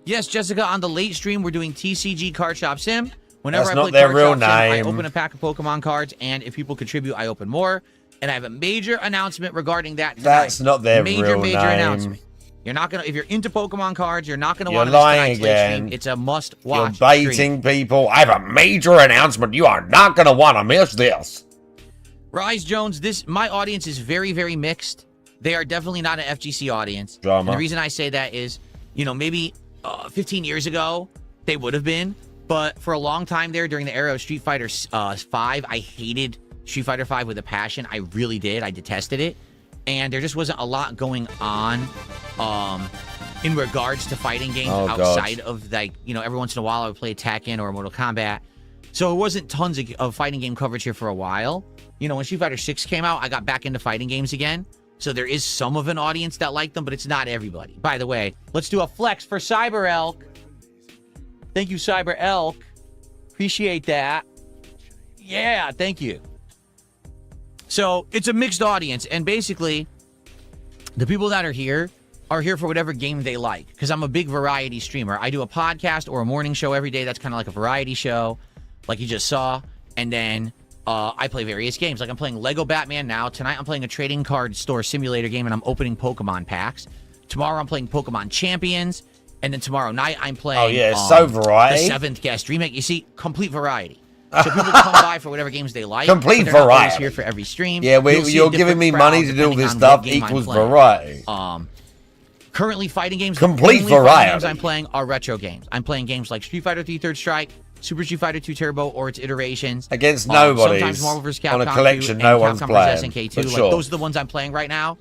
Yes, Jessica, on the late stream, we're doing TCG Card Shop Sim. Whenever That's I not play their Card real Shop Sim, I name. open a pack of Pokemon cards, and if people contribute, I open more. And I have a major announcement regarding that tonight. That's not their major real name. announcement. You're not gonna, if you're into Pokemon cards, you're not gonna You're want to miss lying tonight's late again. stream. It's a must-watch. You're baiting people. I have a major announcement. You are not going to want to miss this. Rise Jones, my audience is very, very mixed. They are definitely not an FGC audience. Drama. And the reason I say that is, maybe 15 years ago, they would have been. But for a long time there, during the era of Street Fighter 5, I hated Street Fighter 5 with a passion. I really did. I detested it. And there just wasn't a lot going on in regards to fighting games outside of, every once in a while I would play Tekken or Mortal Kombat. So it wasn't tons of fighting game coverage here for a while. When Street Fighter 6 came out, I got back into fighting games again. So there is some of an audience that liked them, but it's not everybody. By the way, let's do a flex for CyberElk. Thank you, CyberElk. Appreciate that. Yeah, thank you. So it's a mixed audience, and basically, the people that are here for whatever game they like, because I'm a big variety streamer. I do a podcast or a morning show every day. That's kind of like a variety show, like you just saw, and then I play various games. Like I'm playing Lego Batman now. Tonight I'm playing a trading card store simulator game, and I'm opening Pokemon packs. Tomorrow I'm playing Pokemon Champions, and then tomorrow night I'm playing so variety. the 7th Guest Remake. You see, complete variety. So people come by for whatever games they like. Complete but they're not always variety. here for every stream. Yeah, You'll see you're a giving me different money crowd to do all depending this on stuff what game I'm equals playing. variety. Currently, fighting games. Complete the only fighting variety. games I'm playing are retro games. I'm playing games like Street Fighter 3 Third Strike, Super Street Fighter 2 Turbo, or its iterations. Against nobody. Sometimes Marvel vs. Capcom on a collection 2 no and one's Capcom playing. vs. SNK2. For Like, sure. those are the ones I'm playing right now.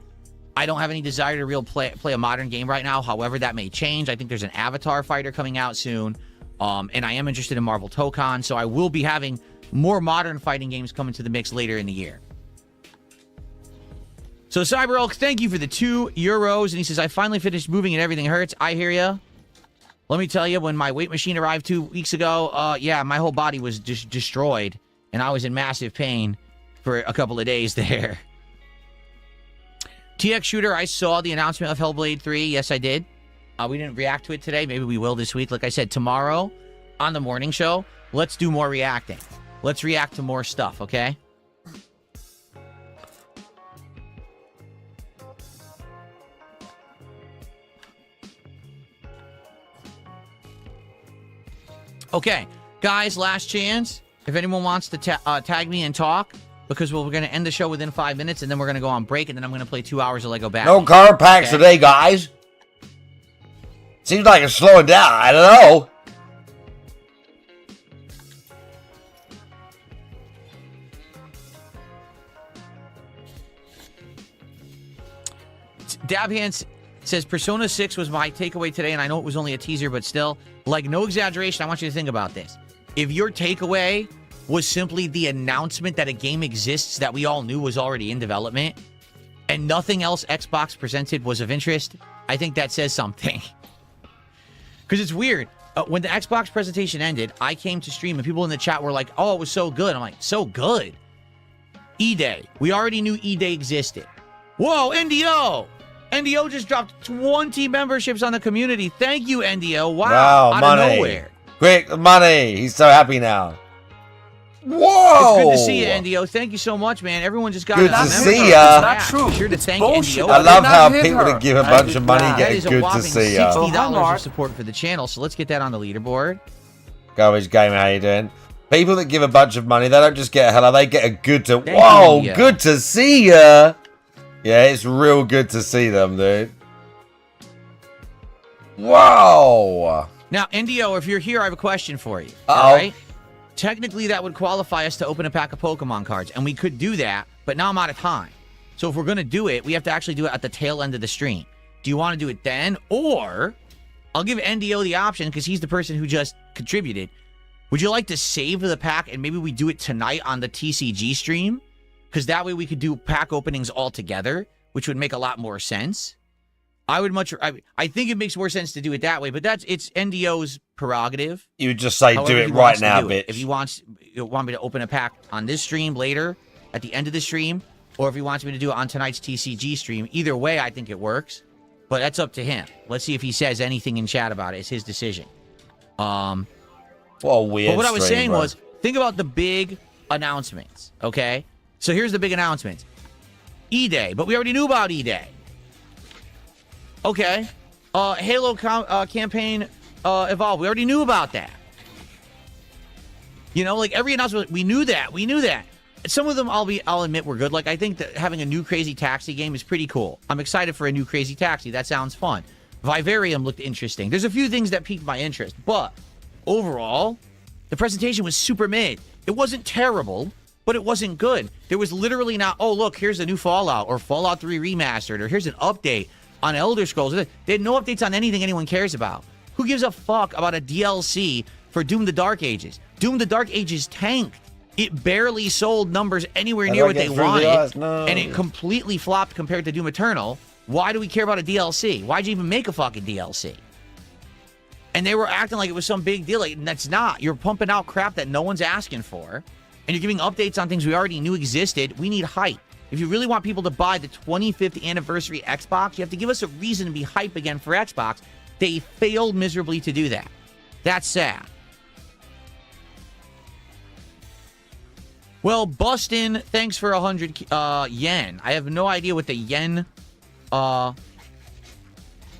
I don't have any desire to play a modern game right now. However, that may change. I think there's an Avatar fighter coming out soon. And I am interested in Marvel Tokon, so I will be having more modern fighting games coming to the mix later in the year. So CyberElk, thank you for the €2. And he says, I finally finished moving and everything hurts. I hear ya. Let me tell you, when my weight machine arrived 2 weeks ago, yeah, my whole body was just destroyed. And I was in massive pain for a couple of days there. TX Shooter, I saw the announcement of Hellblade 3. Yes, I did. We didn't react to it today. Maybe we will this week. Like I said, tomorrow on the morning show, let's do more reacting. Let's react to more stuff, okay? Okay, guys, last chance. If anyone wants to tag me and talk, because we're going to end the show within 5 minutes, and then we're going to go on break, and then I'm going to play 2 hours of Lego Batman. No card packs today, guys. Seems like it's slowing down. I don't know. Dabhands says, Persona 6 was my takeaway today, and I know it was only a teaser, but still, like, no exaggeration, I want you to think about this. If your takeaway was simply the announcement that a game exists that we all knew was already in development, and nothing else Xbox presented was of interest, I think that says something. Because it's weird. When the Xbox presentation ended, I came to stream and people in the chat were like, oh, it was so good. I'm like, so good? E-Day. We already knew E-Day existed. Whoa, NDO! NDO just dropped 20 memberships on the community. Thank you, NDO. Wow, out money. of nowhere. Quick, money. He's so happy now. Whoa! It's good to see you, NDO. Thank you so much, man. Everyone just got good to see ya. Not true. Be sure to thank NDO. I love how people that give a bunch of money get a good to see ya. $60 of support for the channel, so let's get that on the leaderboard. Garbage Gamer, how you doing? People that give a bunch of money, they don't just get a hello, they get a good to... Thank Whoa, you, good to see ya! Yeah, it's real good to see them, dude. Wow! Now, NDO, if you're here, I have a question for you. Uh-oh. All right? Technically, that would qualify us to open a pack of Pokemon cards, and we could do that, but now I'm out of time. So if we're going to do it, we have to actually do it at the tail end of the stream. Do you want to do it then? Or, I'll give NDO the option, because he's the person who just contributed. Would you like to save the pack, and maybe we do it tonight on the TCG stream? Because that way we could do pack openings all together, which would make a lot more sense. I think it makes more sense to do it that way, but it's NDO's prerogative. You would just say, However do it he right wants to now, do bitch. it. If he wants, you want me to open a pack on this stream later, at the end of the stream, or if he wants me to do it on tonight's TCG stream, either way, I think it works. But that's up to him. Let's see if he says anything in chat about it. It's his decision. What a weird But what I was stream, saying bro. was, think about the big announcements, okay? So here's the big announcements. E-Day, but we already knew about E-Day. Okay. Halo campaign Evolve. We already knew about that. You know, like every announcement, we knew that. We knew that. Some of them, I'll admit, were good. Like, I think that having a new Crazy Taxi game is pretty cool. I'm excited for a new Crazy Taxi. That sounds fun. Vivarium looked interesting. There's a few things that piqued my interest, but overall, the presentation was super mid. It wasn't terrible, but it wasn't good. There was literally not, oh, look, here's a new Fallout, or Fallout 3 Remastered, or here's an update on Elder Scrolls. They had no updates on anything anyone cares about. Who gives a fuck about a DLC for Doom the Dark Ages? Doom the Dark Ages tanked. It barely sold numbers anywhere near what they wanted, and it completely flopped compared to Doom Eternal. Why do we care about a DLC? Why'd you even make a fucking DLC? And they were acting like it was some big deal. Like, that's not. You're pumping out crap that no one's asking for, and you're giving updates on things we already knew existed. We need hype. If you really want people to buy the 25th anniversary Xbox, you have to give us a reason to be hype again for Xbox. They failed miserably to do that. That's sad. Well, Bustin, thanks for 100 yen. I have no idea what the yen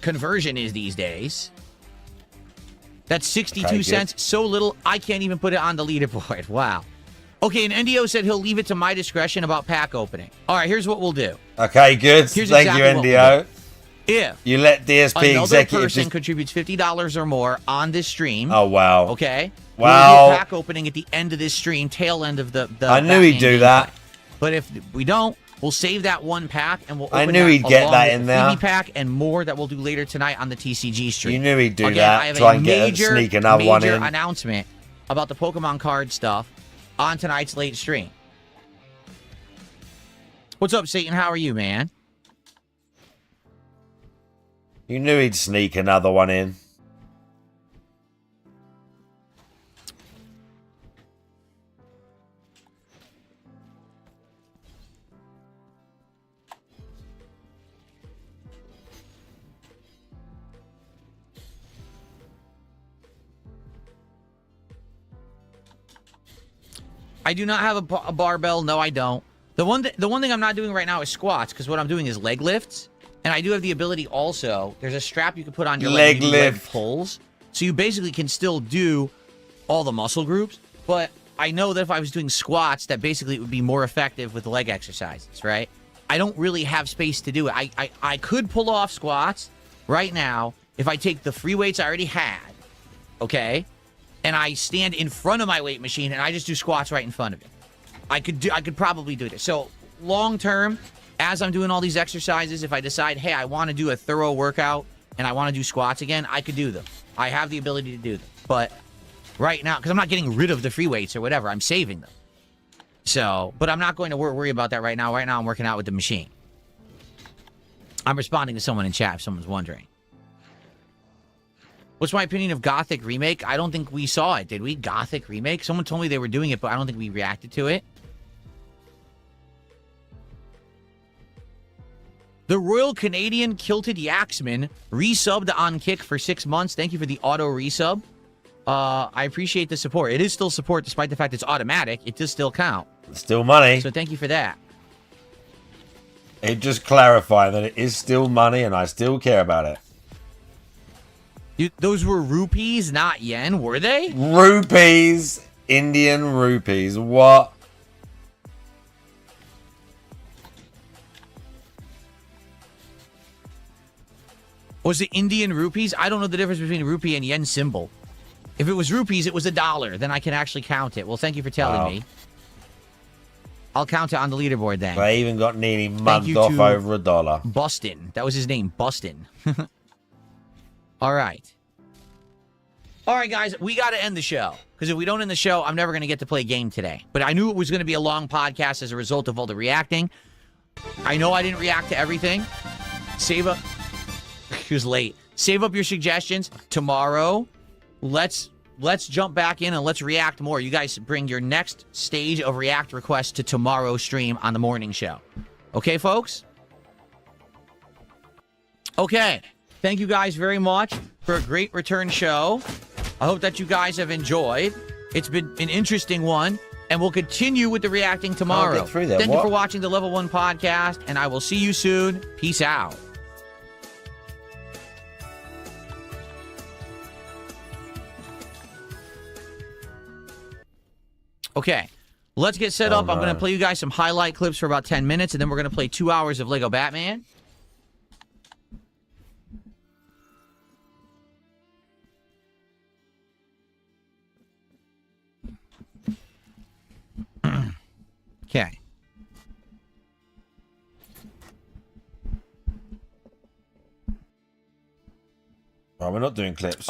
conversion is these days. That's 62 cents. So little, I can't even put it on the leaderboard. Wow. Okay, and NDO said he'll leave it to my discretion about pack opening. All right, here's what we'll do. Okay, good. Thank you, NDO. If you let DSP another executive person contributes $50 or more on this stream. Oh, wow. Okay. Wow. We'll do a pack opening at the end of this stream, tail end of the I knew he'd do that. But if we don't, we'll save that one pack and we'll open I knew he'd get that in there. Freebie pack and more that we'll do later tonight on the TCG stream. You knew he'd do Again, that. I have Try a and major, sneak another one in. announcement about the Pokemon card stuff on tonight's late stream. What's up, Satan? How are you, man? You knew he'd sneak another one in. I do not have a barbell. No, I don't. The one thing I'm not doing right now is squats, because what I'm doing is leg lifts. And I do have the ability also, there's a strap you can put on your leg pulls. So you basically can still do all the muscle groups. But I know that if I was doing squats, that basically it would be more effective with leg exercises, right? I don't really have space to do it. I could pull off squats right now if I take the free weights I already had, okay? And I stand in front of my weight machine and I just do squats right in front of it. I could probably do it. So long term, as I'm doing all these exercises, if I decide, hey, I want to do a thorough workout and I want to do squats again, I could do them. I have the ability to do them. But right now, because I'm not getting rid of the free weights or whatever, I'm saving them. So, but I'm not going to worry about that right now. Right now, I'm working out with the machine. I'm responding to someone in chat if someone's wondering. What's my opinion of Gothic Remake? I don't think we saw it, did we? Gothic Remake? Someone told me they were doing it, but I don't think we reacted to it. The Royal Canadian Kilted Yaxman resubbed on Kick for 6 months. Thank you for the auto resub. I appreciate the support. It is still support despite the fact it's automatic. It does still count. It's still money. So thank you for that. It just clarified that it is still money and I still care about it. Those were rupees, not yen, were they? Rupees. Indian rupees. What? Was it Indian rupees? I don't know the difference between rupee and yen symbol. If it was rupees, it was $1. Then I can actually count it. Well, thank you for telling me. I'll count it on the leaderboard then. I even got nearly mugged off over $1. Bustin. That was his name, Bustin. All right. All right, guys, we got to end the show. Because if we don't end the show, I'm never going to get to play a game today. But I knew it was going to be a long podcast as a result of all the reacting. I know I didn't react to everything. Save up. He was late. Save up your suggestions. Tomorrow, let's jump back in and let's react more. You guys bring your next stage of react requests to tomorrow's stream on the morning show. Okay, folks? Okay. Thank you guys very much for a great return show. I hope that you guys have enjoyed. It's been an interesting one, and we'll continue with the reacting tomorrow. Thank you for watching the Level 1 podcast, and I will see you soon. Peace out. Okay, let's get set up. I'm going to play you guys some highlight clips for about 10 minutes, and then we're going to play 2 hours of Lego Batman. Okay. Oh, we're not doing clips.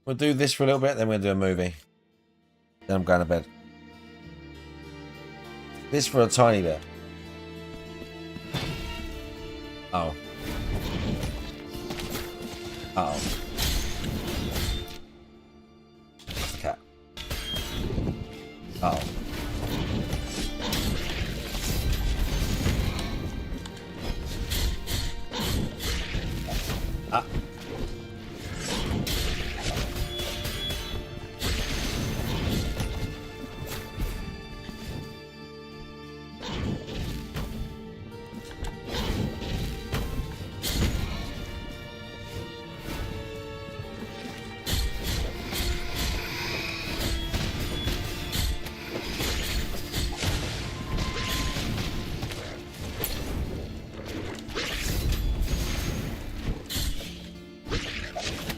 We'll do this for a little bit, then we'll do a movie. Then I'm going to bed. This for a tiny bit. Oh. Uh-oh. Cat. Uh-oh. Ah.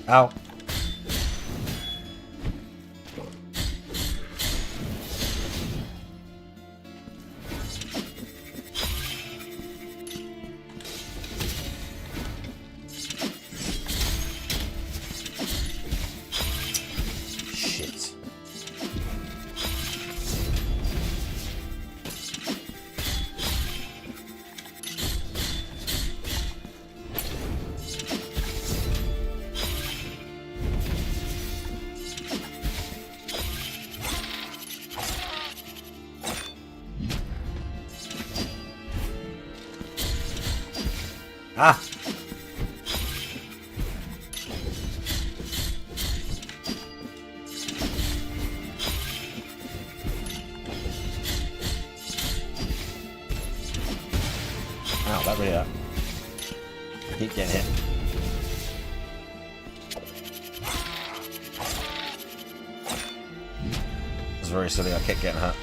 Ow. Shit. Ah. Ow, that really hurt. Keep getting hit. It's very silly, I kept getting hurt.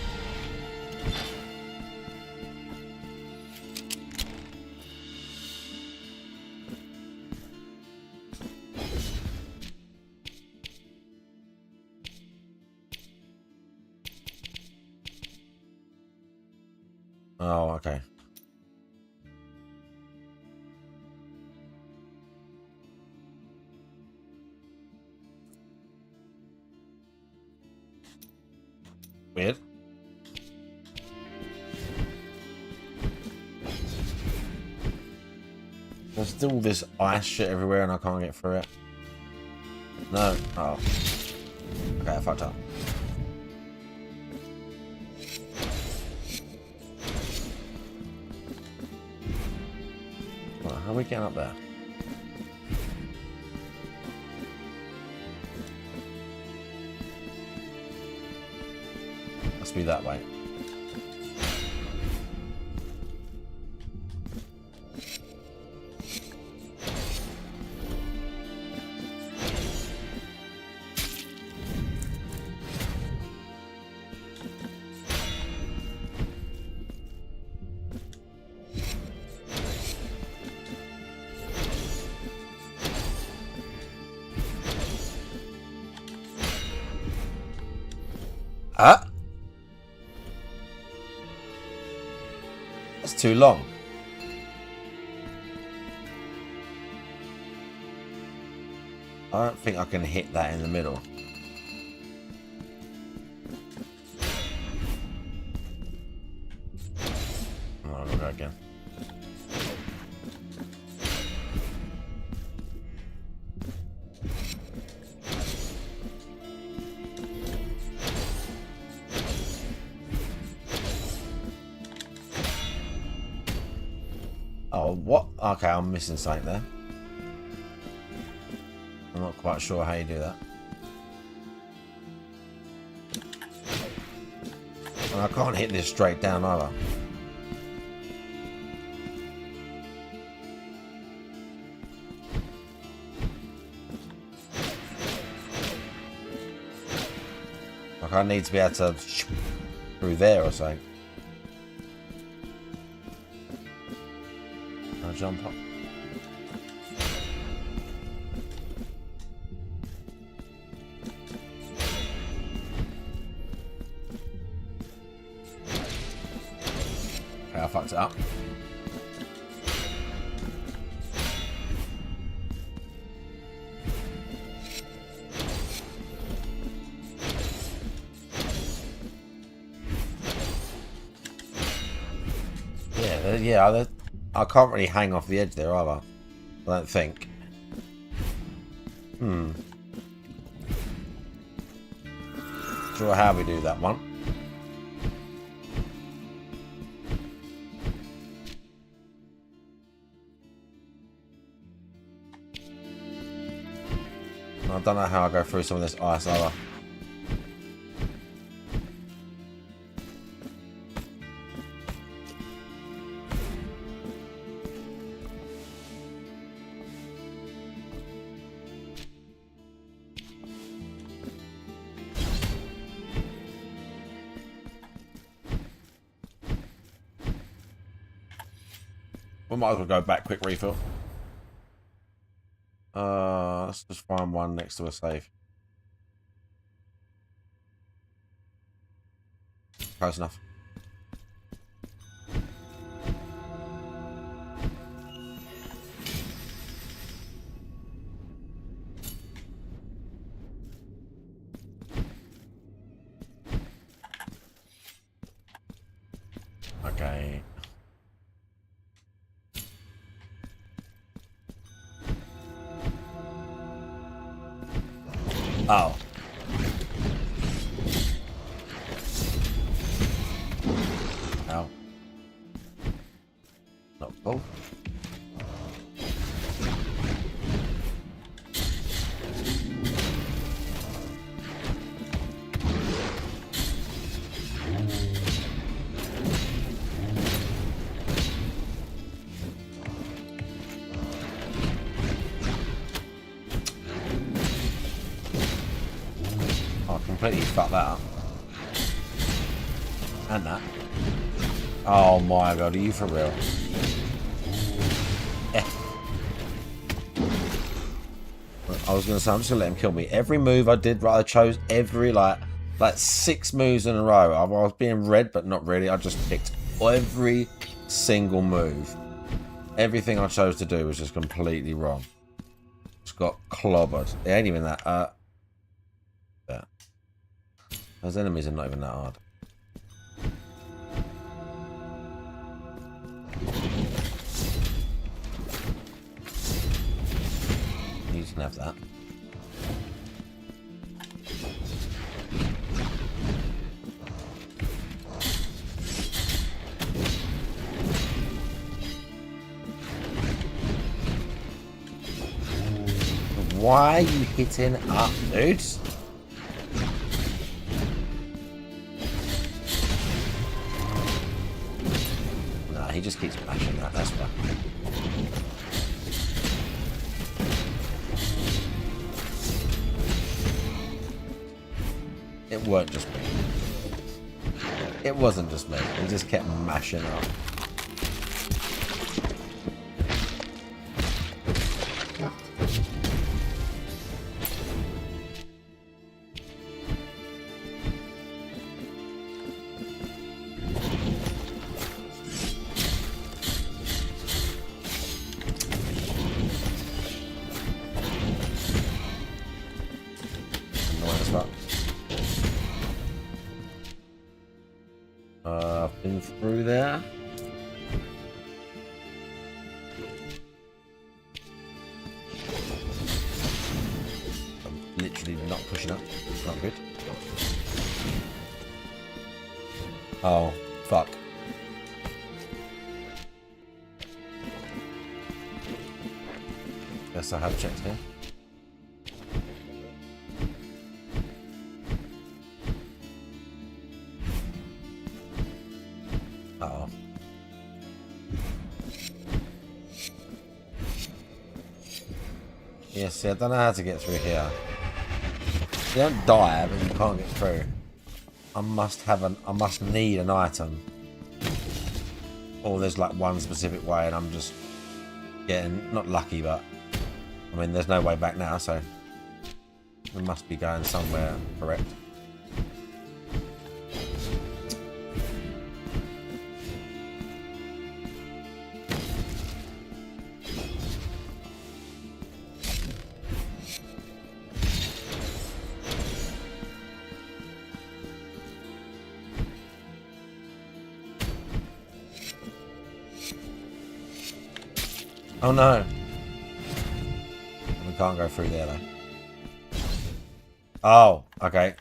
Oh, okay. Weird. There's still this ice shit everywhere and I can't get through it. No. Oh. Okay, I fucked up. Right, how are we getting up there? Must be that way. That's too long. I don't think I can hit that in the middle. Oh, I'll go again. Oh, what? Okay, I'm missing something there. I'm not quite sure how you do that. And I can't hit this straight down either. Like I need to be able to through there or something. I'll jump up. Okay, I fucked it up. Yeah, I can't really hang off the edge there either. I don't think. Sure how we do that one. I don't know how I go through some of this ice either. We might as well go back, quick refill. Let's just find one next to a safe. Close enough. Okay. Oh. Ow. No. Oh. Completely fucked that up. And that. Oh my god, are you for real? I was gonna say, I'm just gonna let him kill me. Every move I did, right, I chose every like 6 moves in a row. I was being red, but not really. I just picked every single move. Everything I chose to do was just completely wrong. Just got clobbered. It ain't even that. Yeah. Those enemies are not even that hard. you can have that. Why are you hitting up, dude? Nah, he just keeps bashing that, that's fine. It weren't just me. It wasn't just me. He just kept mashing up. Been through there. I'm literally not pushing up. It's not good. Oh, fuck. Guess I have checked here. Uh-oh. Yeah, see, I don't know how to get through here. You don't die, but you can't get through. I must need an item. Or there's like one specific way and I'm just getting, not lucky, but I mean, there's no way back now, so we must be going somewhere correct. Oh no! We can't go through there though. Oh, okay.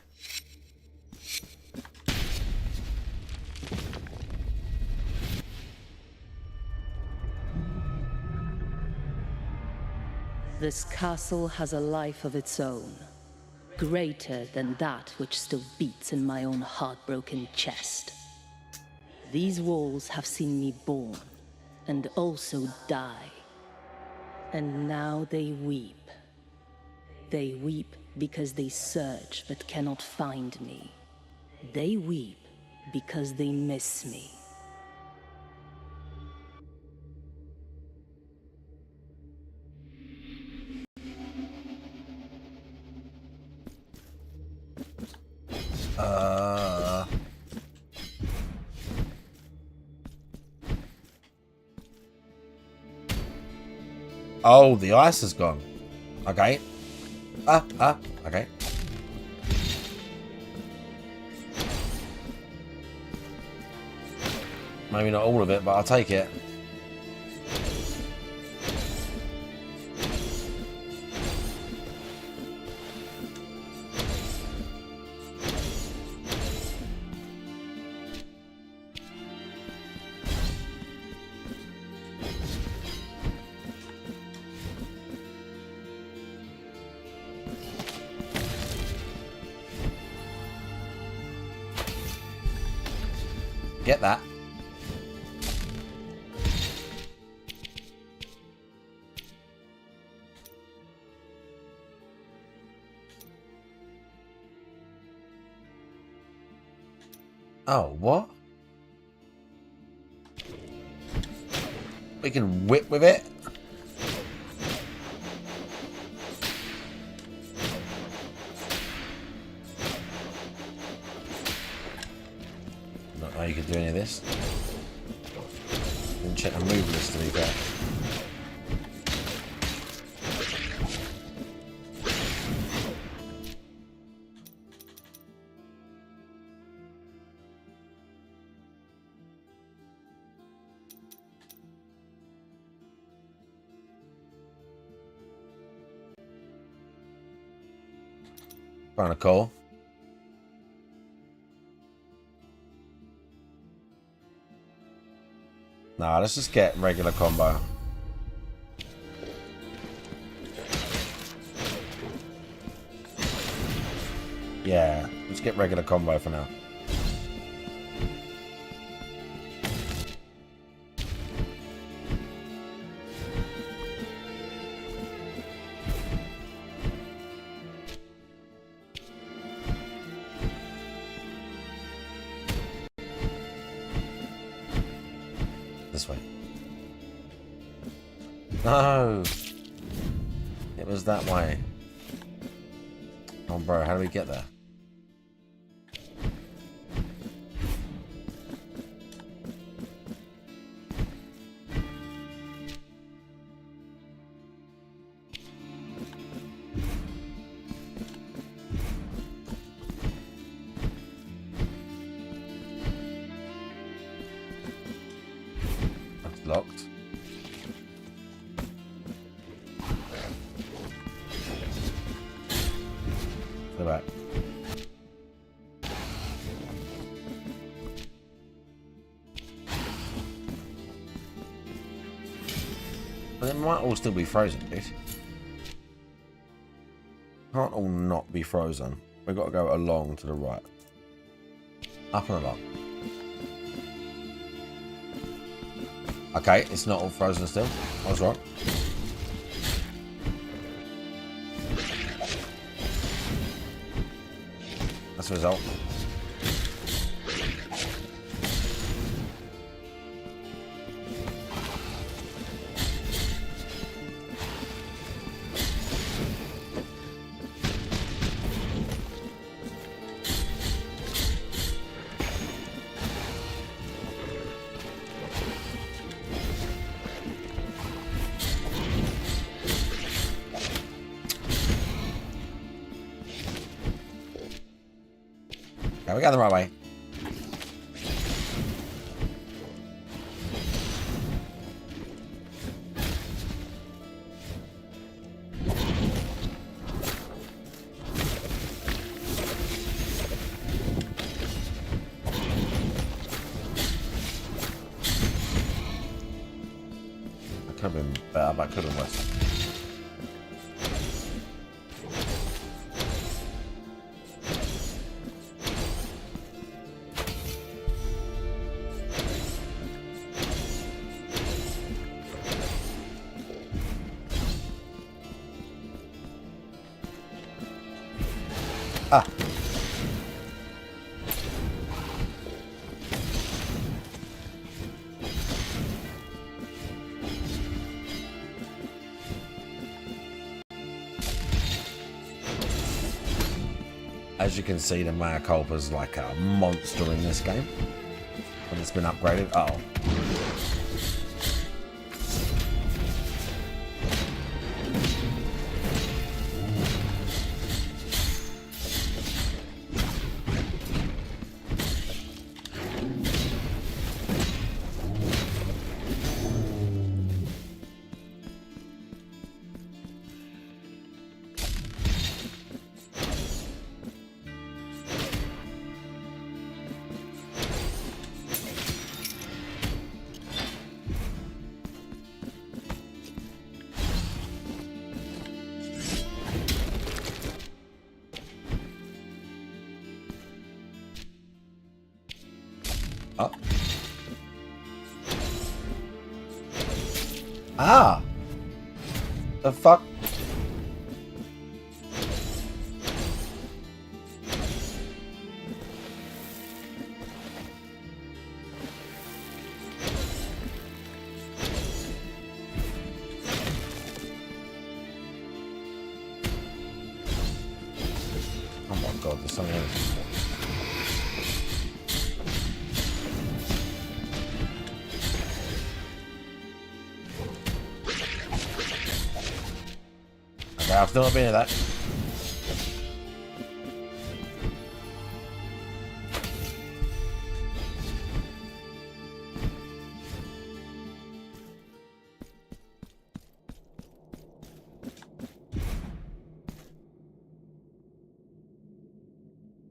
This castle has a life of its own, greater than that which still beats in my own heartbroken chest. These walls have seen me born, and also die. And now they weep. They weep because they search but cannot find me. They weep because they miss me. Oh, the ice is gone. Okay. Okay. Maybe not all of it, but I'll take it. Get that. Oh, what? We can whip with it? Not how you can do any of this. Didn't check the move list to be fair. Kind of cool. Nah, let's just get regular combo. Yeah, let's get regular combo for now. This way. No! It was that way. Oh, bro, how do we get there? That's locked. Go back. But it might all still be frozen, dude. Can't all not be frozen. We've got to go along to the right. Up and along. Okay, it's not all frozen still. I was right. That's the result. Okay, we got the right way. That could have been better, but could have been worse. Ah. As you can see, the Mea Culpa's like a monster in this game. When it's been upgraded. Uh oh. Oh. Ah! The fuck? Oh my god, there's something else. Okay, I've still not been in that.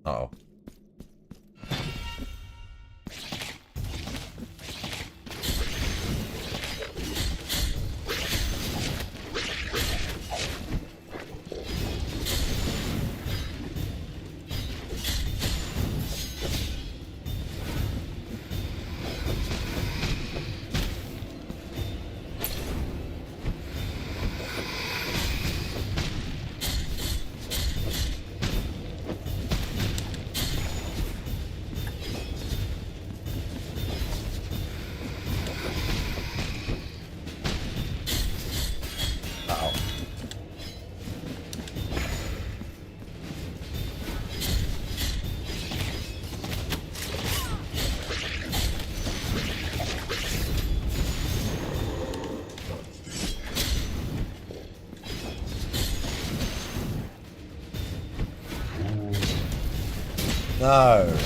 Uh-oh. No.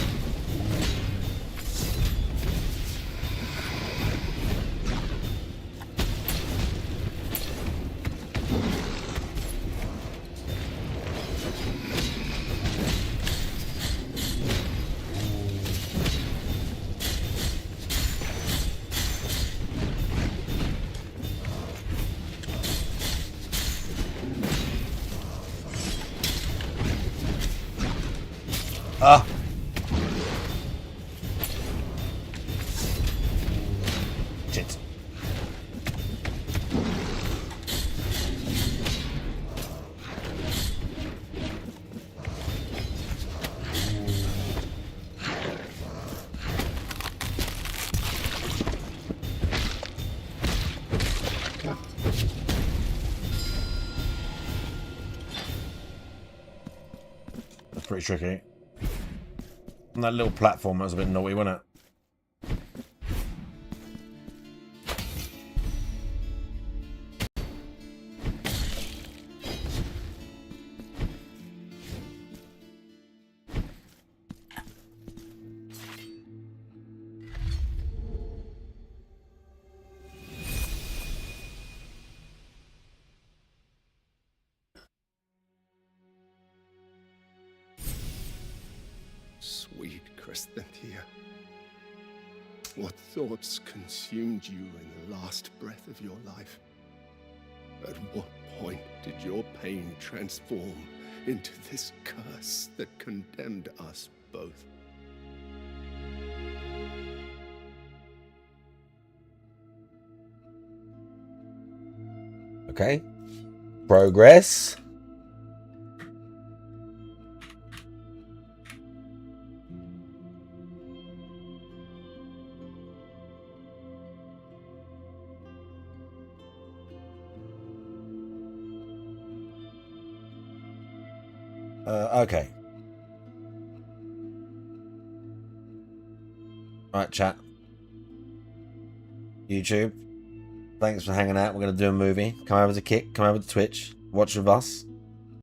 Ah. Shit. That's pretty tricky. And that little platform was a bit naughty, wasn't it? Sweet Crescentia, what thoughts consumed you in the last breath of your life? At what point did your pain transform into this curse that condemned us both? Okay. Progress. Okay. Right, chat. YouTube. Thanks for hanging out. We're going to do a movie. Come over to Kick. Come over to Twitch. Watch with us.